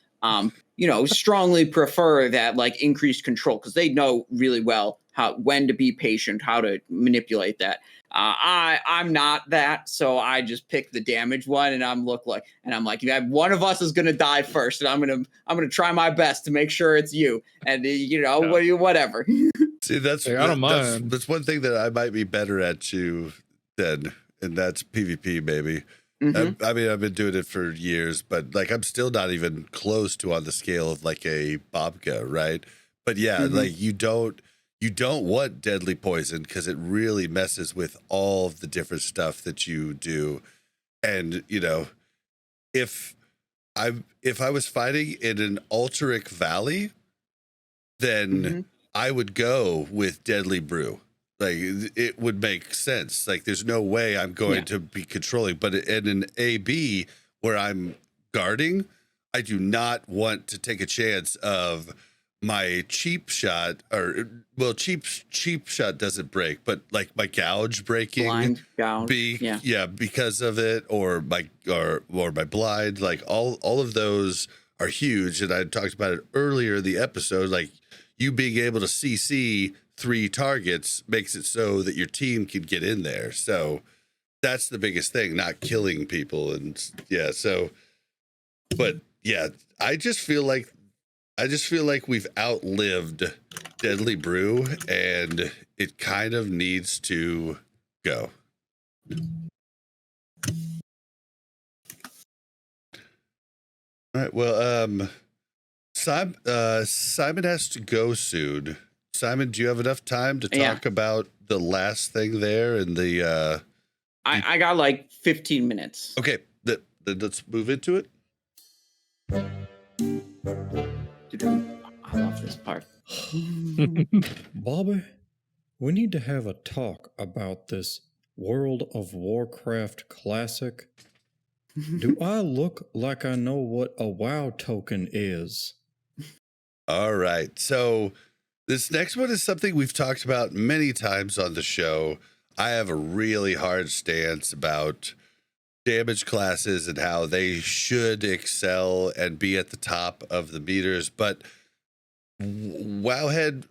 strongly prefer that like increased control, because they know really well when to be patient, how to manipulate that. I'm not that, so I just pick the damage one, and I'm like, yeah, one of us is gonna die first, and I'm gonna try my best to make sure it's you, and whatever. See, I don't mind. that's one thing that I might be better at too than, and that's PvP, baby. Mhm. I mean, I've been doing it for years, but like I'm still not even close to on the scale of like a Bobka, right? But yeah, Mhm. like you don't want deadly poison because it really messes with all of the different stuff that you do. And if I was fighting in an Ulteric Valley, then Mhm. I would go with Deadly Brew. Like it would make sense. Like there's no way I'm going to be controlling. But in an AB where I'm guarding, I do not want to take a chance of my cheap shot, or well, cheap shot doesn't break, but like my gouge breaking, Blind gouge. because of it, or my blind, like all of those are huge. And I talked about it earlier in the episode, like you being able to CC 3 targets makes it so that your team can get in there. So that's the biggest thing, not killing people. And yeah, so, but yeah, I just feel like we've outlived Deadly Brew, and it kind of needs to go. All right. Well, Simon has to go soon. Simon, do you have enough time to talk about the last thing there and the? I got like 15 minutes. Okay, let's move into it. I love this part. Bobby, we need to have a talk about this World of Warcraft classic. Do I look like I know what a WoW token is? All right. So this next one is something we've talked about many times on the show. I have a really hard stance about damage classes and how they should excel and be at the top of the meters. But Wowhead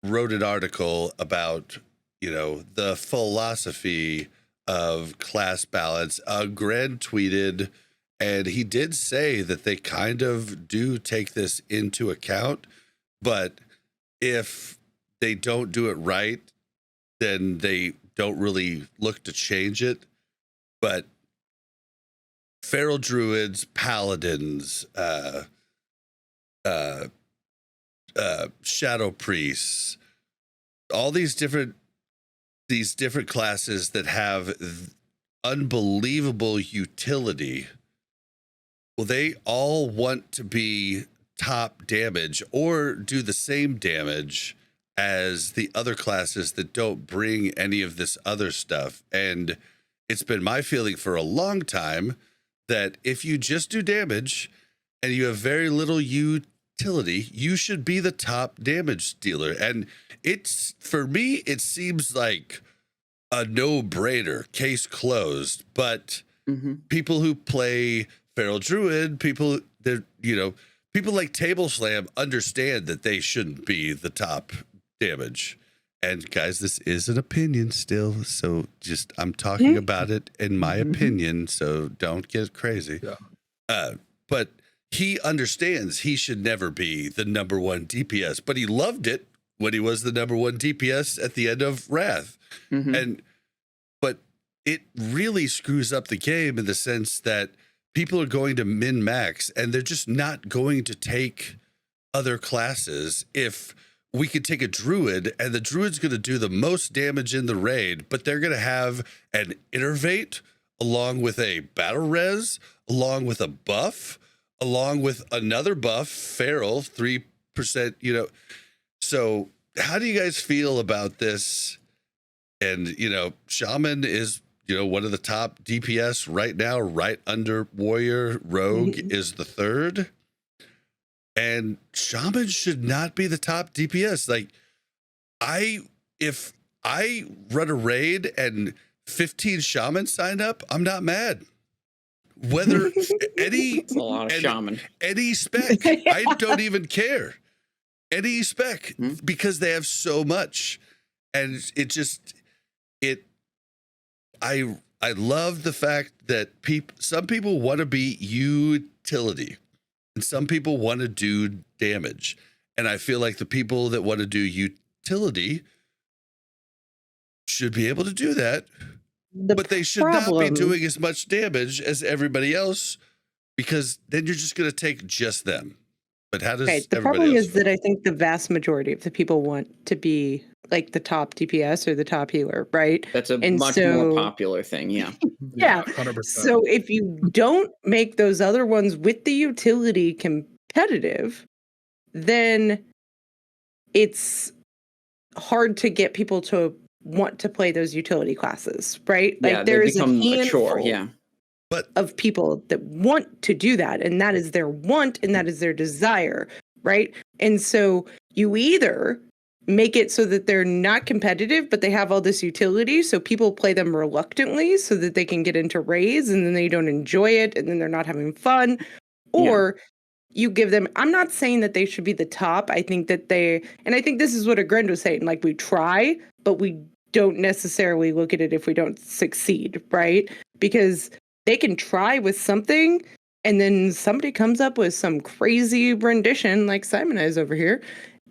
wrote an article about, the philosophy of class balance. Gren tweeted, and he did say that they kind of do take this into account, but if they don't do it right, then they don't really look to change it. But feral druids, paladins, shadow priests, all these different classes that have unbelievable utility. Well, they all want to be top damage or do the same damage as the other classes that don't bring any of this other stuff. And it's been my feeling for a long time that if you just do damage and you have very little utility, you should be the top damage dealer. And for me, it seems like a no-brainer, case closed. But people who play Feral Druid, people like Table Slam understand that they shouldn't be the top damage. And guys, this is an opinion still, so just I'm talking about it in my opinion, so don't get crazy. Yeah. But he understands he should never be the number 1 DPS, but he loved it when he was the number 1 DPS at the end of Wrath. But it really screws up the game in the sense that people are going to min-max and they're just not going to take other classes. If we could take a druid and the druid's going to do the most damage in the raid, but they're going to have an innervate along with a battle res, along with a buff, along with another buff, feral, 3%, So how do you guys feel about this? And, Shaman is, one of the top DPS right now, right under Warrior. Rogue is the 3rd. And Shaman should not be the top DPS. Like, if I run a raid and 15 shamans sign up, I'm not mad. Whether It's a lot of shaman. any spec, I don't even care. Any spec, because they have so much, and I love the fact that some people want to be utility, and some people want to do damage, and I feel like the people that want to do utility should be able to do that. But they should not be doing as much damage as everybody else, because then you're just going to take just them. But how does the problem is that I think the vast majority of the people want to be like the top DPS or the top healer, right? That's a much more popular thing, yeah. Yeah. 100%. So if you don't make those other ones with the utility competitive, then it's hard to get people to want to play those utility classes, right? Yeah, like there is a chore, handful of people that want to do that, and that is their want and that is their desire, right? And so you either make it so that they're not competitive, but they have all this utility, so people play them reluctantly so that they can get into raids, and then they don't enjoy it, and then they're not having fun, or you give them, I'm not saying that they should be the top. I think that and I think this is what Agrend was saying, like we try, but we don't necessarily look at it if we don't succeed, right? Because they can try with something, and then somebody comes up with some crazy rendition like Simon is over here,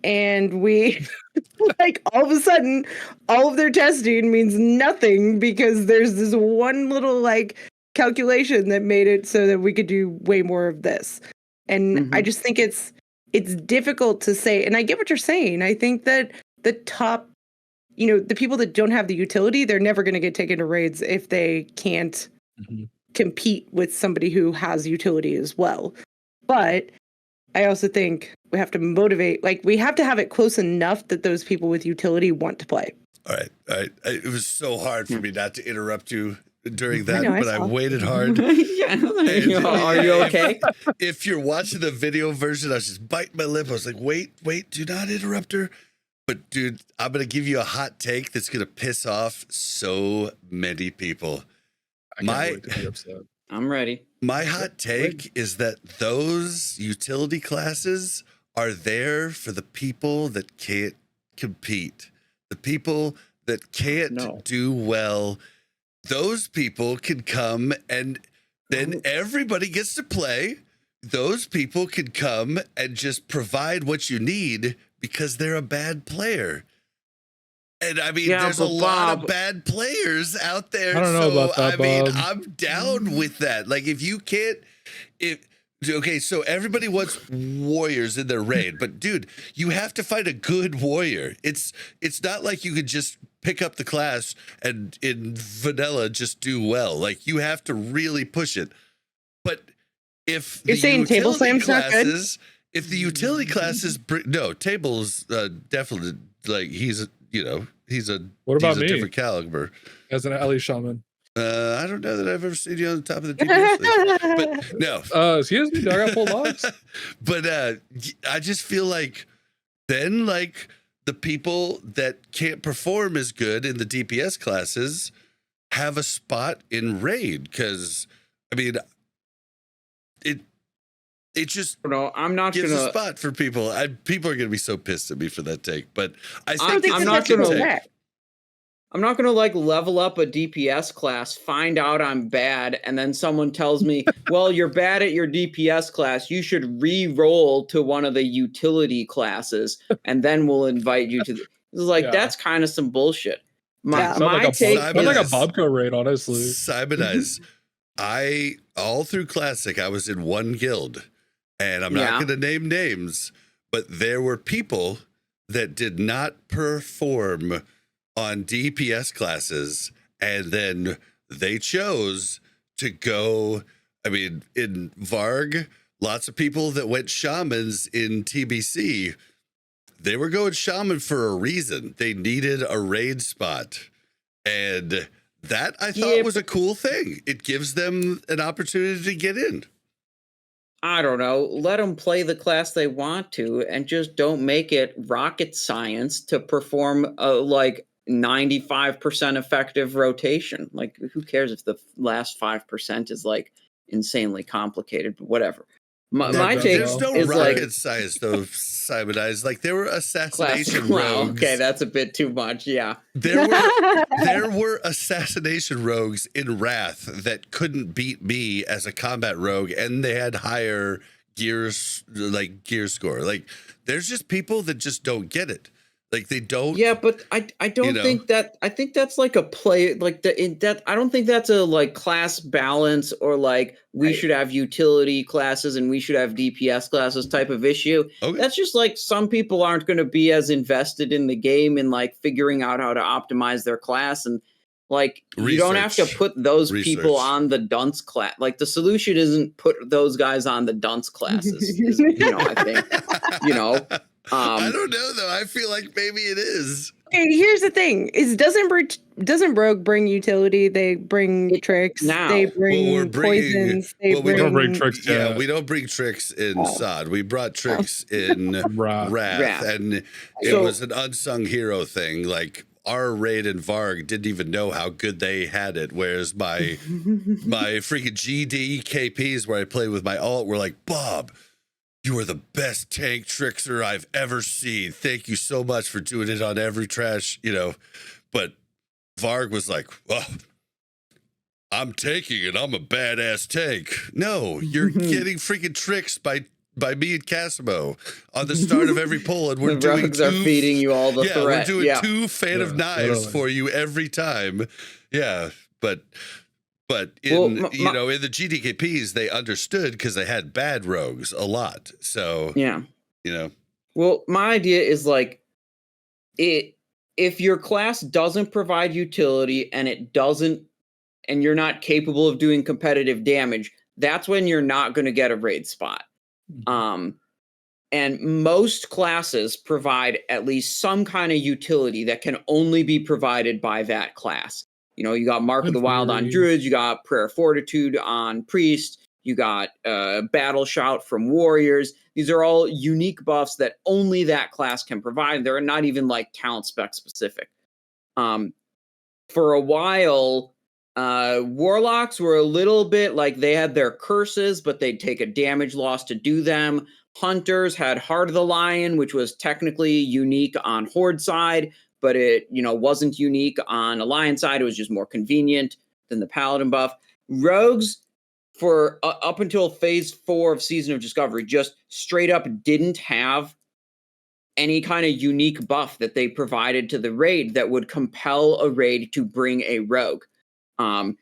and we like all of a sudden all of their testing means nothing because there's this one little like calculation that made it so that we could do way more of this. And I just think it's difficult to say, and I get what you're saying. I think that the top, the people that don't have the utility, they're never going to get taken to raids if they can't compete with somebody who has utility as well. But I also think we have to motivate, like we have to have it close enough that those people with utility want to play. All right. It was so hard for me not to interrupt you during that, I but I waited hard. Are you okay? If you're watching the video version, I was just biting my lip. I was like, wait, do not interrupt her. But dude, I'm going to give you a hot take that's going to piss off so many people. I can't wait to be upset. I'm ready. My hot take is that those utility classes are there for the people that can't compete. The people that can't do well. Those people can come and then everybody gets to play. Those people can come and just provide what you need because they're a bad player. And I mean, there's a lot of bad players out there. I don't know about that, Bob. I'm down with that. Like, if you can't, okay, so everybody wants warriors in their raid, but dude, you have to find a good warrior. It's not like you could just pick up the class and in vanilla just do well. Like, you have to really push it. But if you're saying table slam's not good, if the utility classes, tables definitely, like, he's a different caliber. As an alley shaman. I don't know that I've ever seen you on the top of the DPS list. But no. Excuse me, do I got full logs? But I just feel like then, like, the people that can't perform as good in the DPS classes have a spot in raid, because I mean, it just I'm not gives gonna a spot for people. People are gonna be so pissed at me for that take, but I think I'm not gonna like level up a DPS class, find out I'm bad, and then someone tells me, well, you're bad at your DPS class, you should re-roll to one of the utility classes, and then we'll invite you to that's kind of some bullshit. Sounds like a Bobco raid, honestly. Simonize. All through Classic, I was in one guild, and I'm not going to name names, but there were people that did not perform on DPS classes, and then they chose to go. I mean, in Varg, lots of people that went shamans in TBC, they were going shaman for a reason. They needed a raid spot, and that I thought was a cool thing. It gives them an opportunity to get in. I don't know, let them play the class they want to, and just don't make it rocket science to perform a like 95% effective rotation. Like, who cares if the last 5% is like insanely complicated, but whatever. My take There's no is rocket like science though, Simon Eyes. Like there were class. assassination Wow, rogues. okay, that's a bit too much. Yeah, There were assassination rogues in Wrath that couldn't beat me as a combat rogue, and they had higher gear score. Like there's just people that just don't get it. Like they don't. yeah, but I don't think that. I think that's like a play, like that. I don't think that's a like class balance or like we should have utility classes and we should have DPS classes type of issue. Okay. That's just like some people aren't going to be as invested in the game and like figuring out how to optimize their class, and like you don't have to put those people on the dunce class. Like the solution isn't put those guys on the dunce classes. I think. I don't know though. I feel like maybe it is. Okay, here's the thing: doesn't Rogue bring utility? They bring tricks. Now. They bring poisons. They we don't bring tricks. Yeah, we don't bring tricks in SOD. We brought tricks in Wrath, and it was an unsung hero thing. Like our raid and Varg didn't even know how good they had it, whereas my freaking GD KPs where I play with my alt were like, Bob, you are the best tank trickster I've ever seen. Thank you so much for doing it on every trash, But Varg was like, well, I'm tanking and I'm a badass tank. No, you're getting freaking tricks by me and Casimo on the start of every pull, and we're doing are feeding you all the threat. We're doing 2 fan of knives for you every time. Yeah, but in in the GDKPs they understood because they had bad rogues a lot. So Well, my idea is like if your class doesn't provide utility and you're not capable of doing competitive damage, that's when you're not going to get a raid spot. And most classes provide at least some kind of utility that can only be provided by that class. You got Mark of the Wild on Druids, you got Prayer of Fortitude on Priest, you got Battle Shout from Warriors. These are all unique buffs that only that class can provide. They're not even like talent spec specific. For a while, Warlocks were a little bit like they had their curses, but they'd take a damage loss to do them. Hunters had Heart of the Lion, which was technically unique on Horde side, but it, wasn't unique on Alliance side. It was just more convenient than the Paladin buff. Rogues, for up until phase 4 of Season of Discovery, just straight up didn't have any kind of unique buff that they provided to the raid that would compel a raid to bring a rogue. And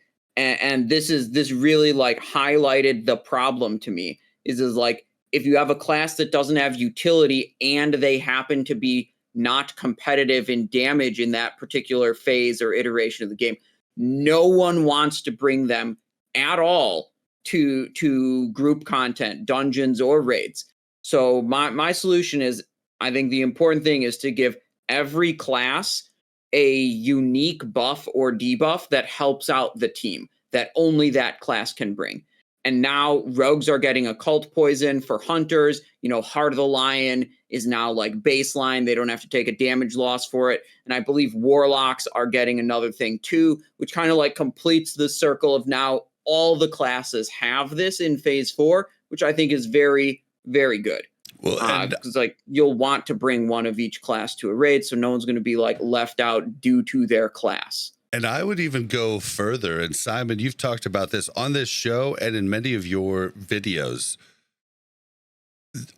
this really like highlighted the problem to me is like, if you have a class that doesn't have utility and they happen to be not competitive in damage in that particular phase or iteration of the game, no one wants to bring them at all to group content, dungeons, or raids. So my solution is, I think the important thing is to give every class a unique buff or debuff that helps out the team that only that class can bring. And now rogues are getting occult poison for hunters. Heart of the Lion is now like baseline. They don't have to take a damage loss for it. And I believe warlocks are getting another thing too, which kind of like completes the circle of now all the classes have this in phase 4, which I think is very, very good. Well, because like you'll want to bring one of each class to a raid, so no one's going to be like left out due to their class. And I would even go further. And Simon, you've talked about this on this show and in many of your videos.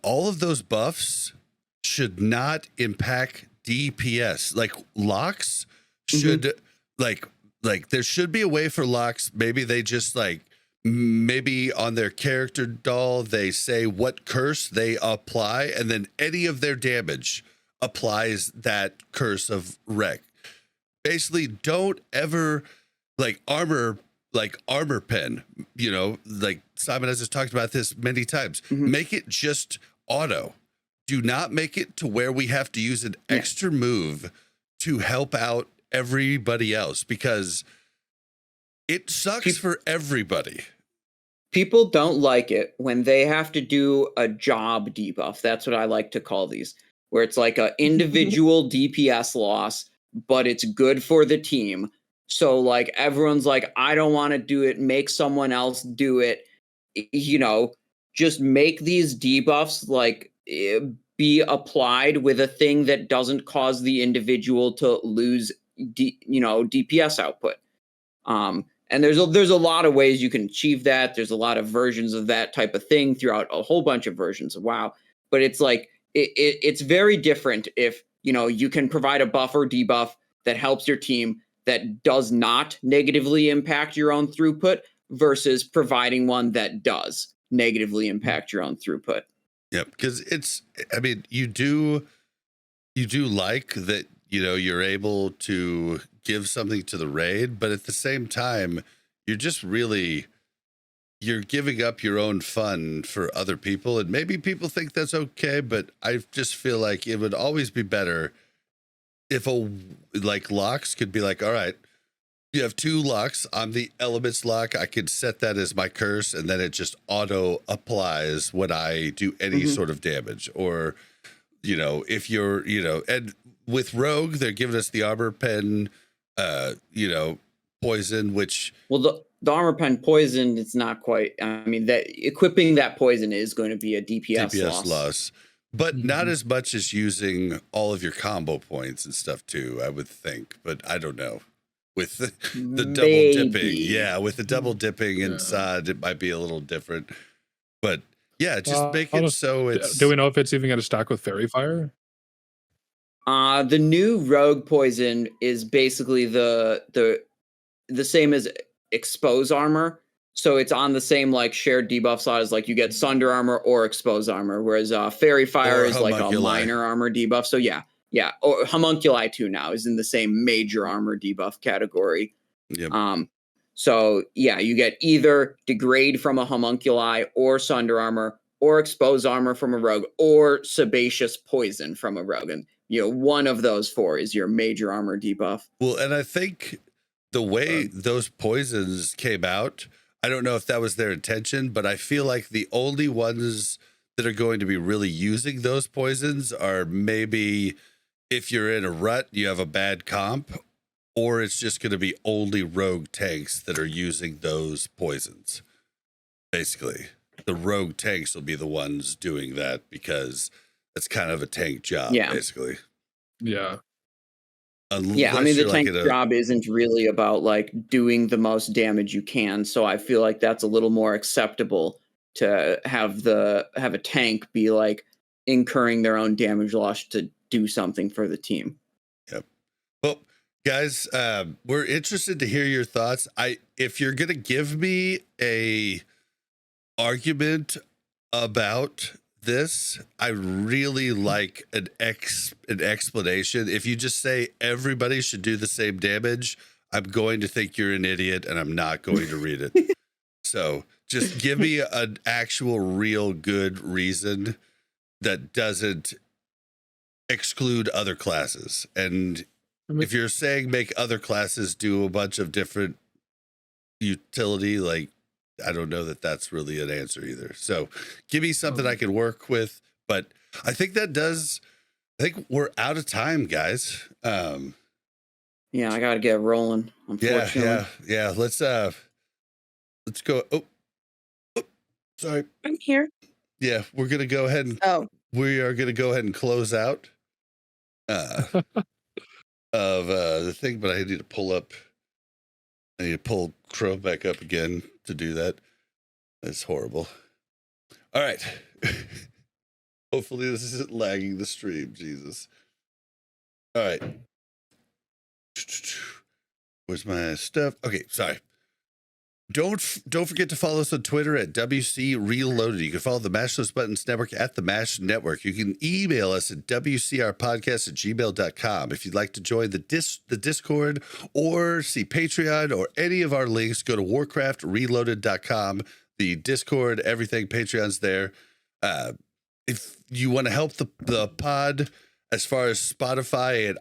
All of those buffs should not impact DPS. Like locks should like there should be a way for locks. Maybe they just maybe on their character doll, they say what curse they apply, and then any of their damage applies that curse of wreck. Basically, don't ever armor pen, like Simon has just talked about this many times. Make it just auto. Do not make it to where we have to use an extra move to help out everybody else, because it sucks for everybody. People don't like it when they have to do a job debuff. That's what I like to call these, where it's like an individual DPS loss, but it's good for the team. So like everyone's like, I don't want to do it. Make someone else do it. You know, just make these debuffs like be applied with a thing that doesn't cause the individual to lose, DPS output. And there's a lot of ways you can achieve that. There's a lot of versions of that type of thing throughout a whole bunch of versions of WoW. But it's like it's very different if you can provide a buff or debuff that helps your team that does not negatively impact your own throughput versus providing one that does negatively impact your own throughput. Yeah, because you do like that, you're able to give something to the raid, but at the same time, you're giving up your own fun for other people. And maybe people think that's okay, but I just feel like it would always be better if locks could be like, all right, you have 2 locks. I'm the elements lock. I could set that as my curse, and then it just auto applies when I do any sort of damage. Or, if you're, and with rogue, they're giving us the armor pen, poison, which the armor pen poison, it's not quite. I mean, that equipping that poison is going to be a DPS loss. But not as much as using all of your combo points and stuff too, I would think. But I don't know. With the double dipping, with the double dipping inside, it might be a little different. But yeah, just make it so it's. Do we know if it's even going to stack with Fairy Fire? The new rogue poison is basically the same as expose armor, so it's on the same like shared debuff slot as like you get Sunder armor or expose armor, whereas Fairy Fire is like a minor armor debuff. So yeah, or Homunculi too now is in the same major armor debuff category. Yep. So yeah, you get either degrade from a Homunculi or Sunder armor or expose armor from a rogue or sebaceous poison from a rogue, and one of those 4 is your major armor debuff. Well, and I think the way those poisons came out, I don't know if that was their intention, but I feel like the only ones that are going to be really using those poisons are maybe if you're in a rut, you have a bad comp, or it's just going to be only rogue tanks that are using those poisons. Basically, the rogue tanks will be the ones doing that because it's kind of a tank job, basically. Yeah. I mean, the tank job isn't really about like doing the most damage you can, so I feel like that's a little more acceptable to have a tank be like incurring their own damage loss to do something for the team. Yep. Well, guys, we're interested to hear your thoughts. If you're gonna give me a argument about this, I really like an explanation. If you just say everybody should do the same damage, I'm going to think you're an idiot and I'm not going to read it. So just give me an actual real good reason that doesn't exclude other classes. And if you're saying make other classes do a bunch of different utility, like, I don't know that that's really an answer either. So give me something I can work with. But I think we're out of time, guys. Yeah, I got to get rolling. Unfortunately. Yeah. Let's go. Oh, sorry. I'm here. Yeah, we're going to go ahead and we are going to go ahead and close out of the thing, but I need to pull Chrome back up again to do that. That's horrible. All right. Hopefully this isn't lagging the stream. Jesus. All right. Where's my stuff? Okay, sorry. Don't forget to follow us on Twitter at WC Reloaded. You can follow the Mash Those Buttons Network at the Mash Network. You can email us at wcrpodcast@gmail.com. If you'd like to join the Discord or see Patreon or any of our links, go to warcraftreloaded.com. The Discord, everything, Patreon's there. If you want to help the pod, as far as Spotify and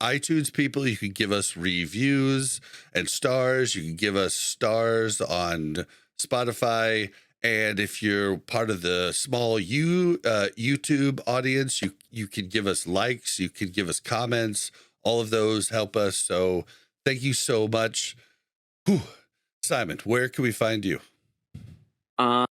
iTunes people, you can give us reviews and stars. You can give us stars on Spotify, and if you're part of the small YouTube audience, you can give us likes, you can give us comments. All of those help us. So thank you so much. Whew. Simon, where can we find you? I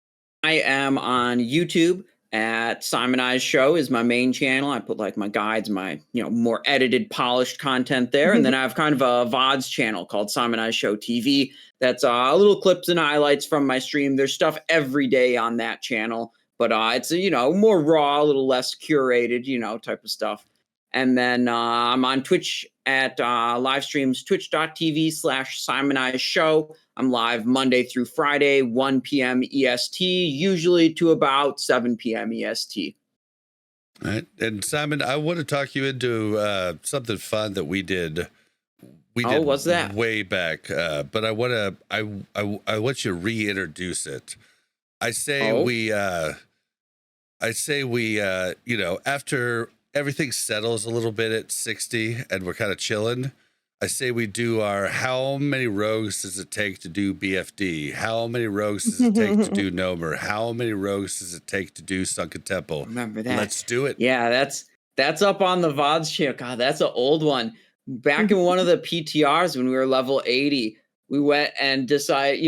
am on YouTube at Simon I's Show is my main channel. I put like my guides, my more edited, polished content there, and then I have kind of a VODs channel called Simon I's Show TV. That's little clips and highlights from my stream. There's stuff every day on that channel, but it's more raw, a little less curated, type of stuff. And then I'm on Twitch at live streams, twitch.tv/Simon I's Show. I'm live Monday through Friday, 1 p.m. EST, usually to about 7 p.m. EST. All right. And Simon, I want to talk you into something fun that we did. What's that? Way back, but I want you to reintroduce it. I say we after everything settles a little bit at 60 and we're kind of chilling, I say we do our how many rogues does it take to do BFD? How many rogues does it take to do Nomer? How many rogues does it take to do Sunken Temple? Remember that. Let's do it. Yeah, that's up on the VODs channel. God, that's an old one. Back in one of the PTRs when we were level 80, we went and decided,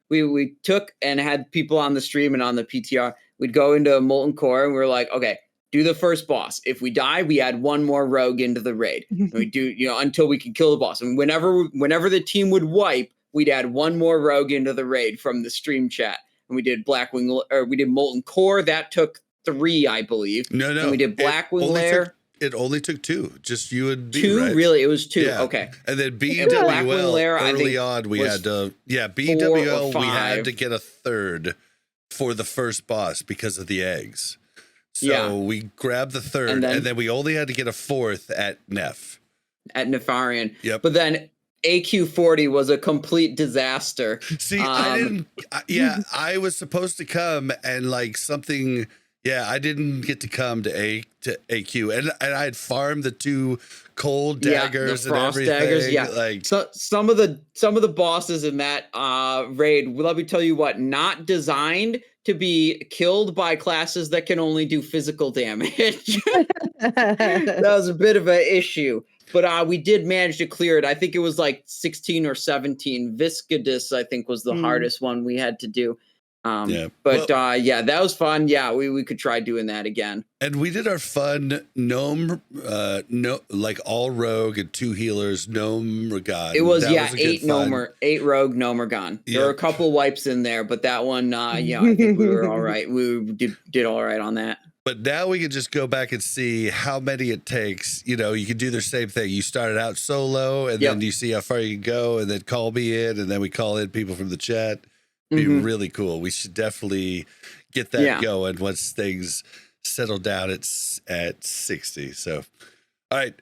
we took and had people on the stream and on the PTR. We'd go into Molten Core and we were like, okay, do the first boss. If we die, we add one more rogue into the raid. And we do, until we can kill the boss. And whenever the team would wipe, we'd add one more rogue into the raid from the stream chat. And we did we did Molten Core. That took 3, I believe. No. And we did Blackwing Lair. It only took 2, just you and B, 2, right? Really? It was 2. Yeah. Okay. And then BWL Lair, early on we had to BWL we had to get a 3rd for the first boss because of the eggs. So we grabbed the 3rd, and then we only had to get a 4th at Nef. At Nefarian. Yep. But then AQ40 was a complete disaster. See, I was supposed to come and like something. Yeah, I didn't get to come to AQ, and I had farmed the 2 cold daggers the frost and everything. Daggers, yeah. Like so some of the bosses in that raid, let me tell you what, not designed to be killed by classes that can only do physical damage. That was a bit of an issue. But we did manage to clear it. I think it was like 16 or 17. Viscodus, I think, was the hardest one we had to do. That was fun. Yeah, we could try doing that again. And we did our fun gnome, like all rogue and 2 healers, gnome Ragan. It was 8 rogue Gnomergon. There were a couple wipes in there, but that one, I think we were all right. We did all right on that. But now we can just go back and see how many it takes. You can do the same thing. You started out solo, and then you see how far you can go, and then call me in, and then we call in people from the chat. Be really cool. We should definitely get that going once things settle down at 60. So, all right,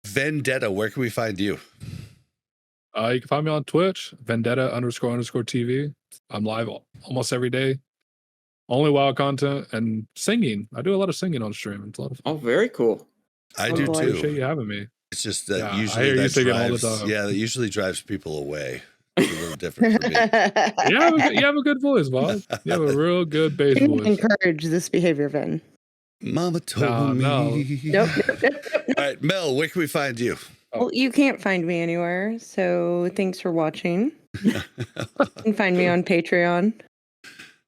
Vendetta, where can we find you? You can find me on Twitch, Vendetta__TV. I'm live almost every day. Only WoW content and singing. I do a lot of singing on stream. It's a lot of fun. Oh, very cool. I do too. I appreciate you having me. It's just that usually I hear you singing all the time. Yeah, that usually drives people away. It's a little different for me. You have a good voice, Bob. You have a real good bass voice. Encourage this behavior, Vin. Mama told me. No. Nope. All right, Mel, where can we find you? Well, you can't find me anywhere, so thanks for watching. You can find me on Patreon.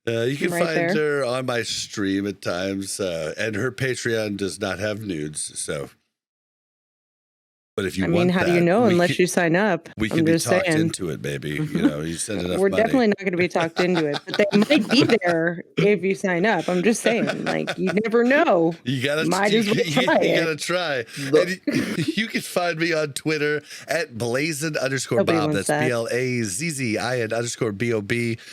You can find her on my stream at times, and her Patreon does not have nudes, so. But if you want how do you know unless you sign up? We can be talked into it, baby. You send enough We're money. Definitely not going to be talked into it, but they might be there if you sign up. I'm just saying, you never know. You gotta try. You gotta try. And you can find me on Twitter at Blazin_Bob. That's BLAZZIN_BOB.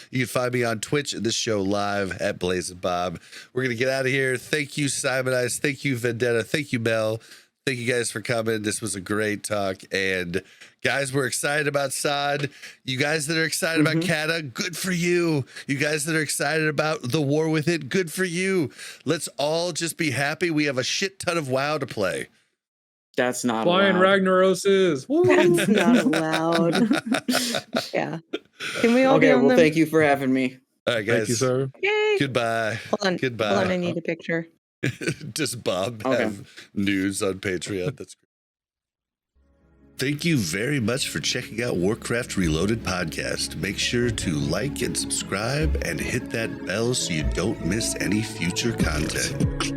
You can find me on Twitch and this show live at BlazinBob. We're gonna get out of here. Thank you, Simon Ice. Thank you, Vendetta. Thank you, Mel. Thank you guys for coming. This was a great talk. And guys, we're excited about Sod. You guys that are excited about Kata, good for you. You guys that are excited about the war with it, good for you. Let's all just be happy. We have a shit ton of WoW to play. That's not Flying allowed. Ragnaroses. That's not allowed. Yeah. Can we all be Okay, on well, them? thank you for having me. All right, guys. Thank you, sir. Yay! Goodbye. Hold on. Goodbye. Hold on, I need a picture. Does Bob Okay. have news on Patreon? That's great. Thank you very much for checking out Warcraft Reloaded podcast. Make sure to like and subscribe and hit that bell so you don't miss any future content.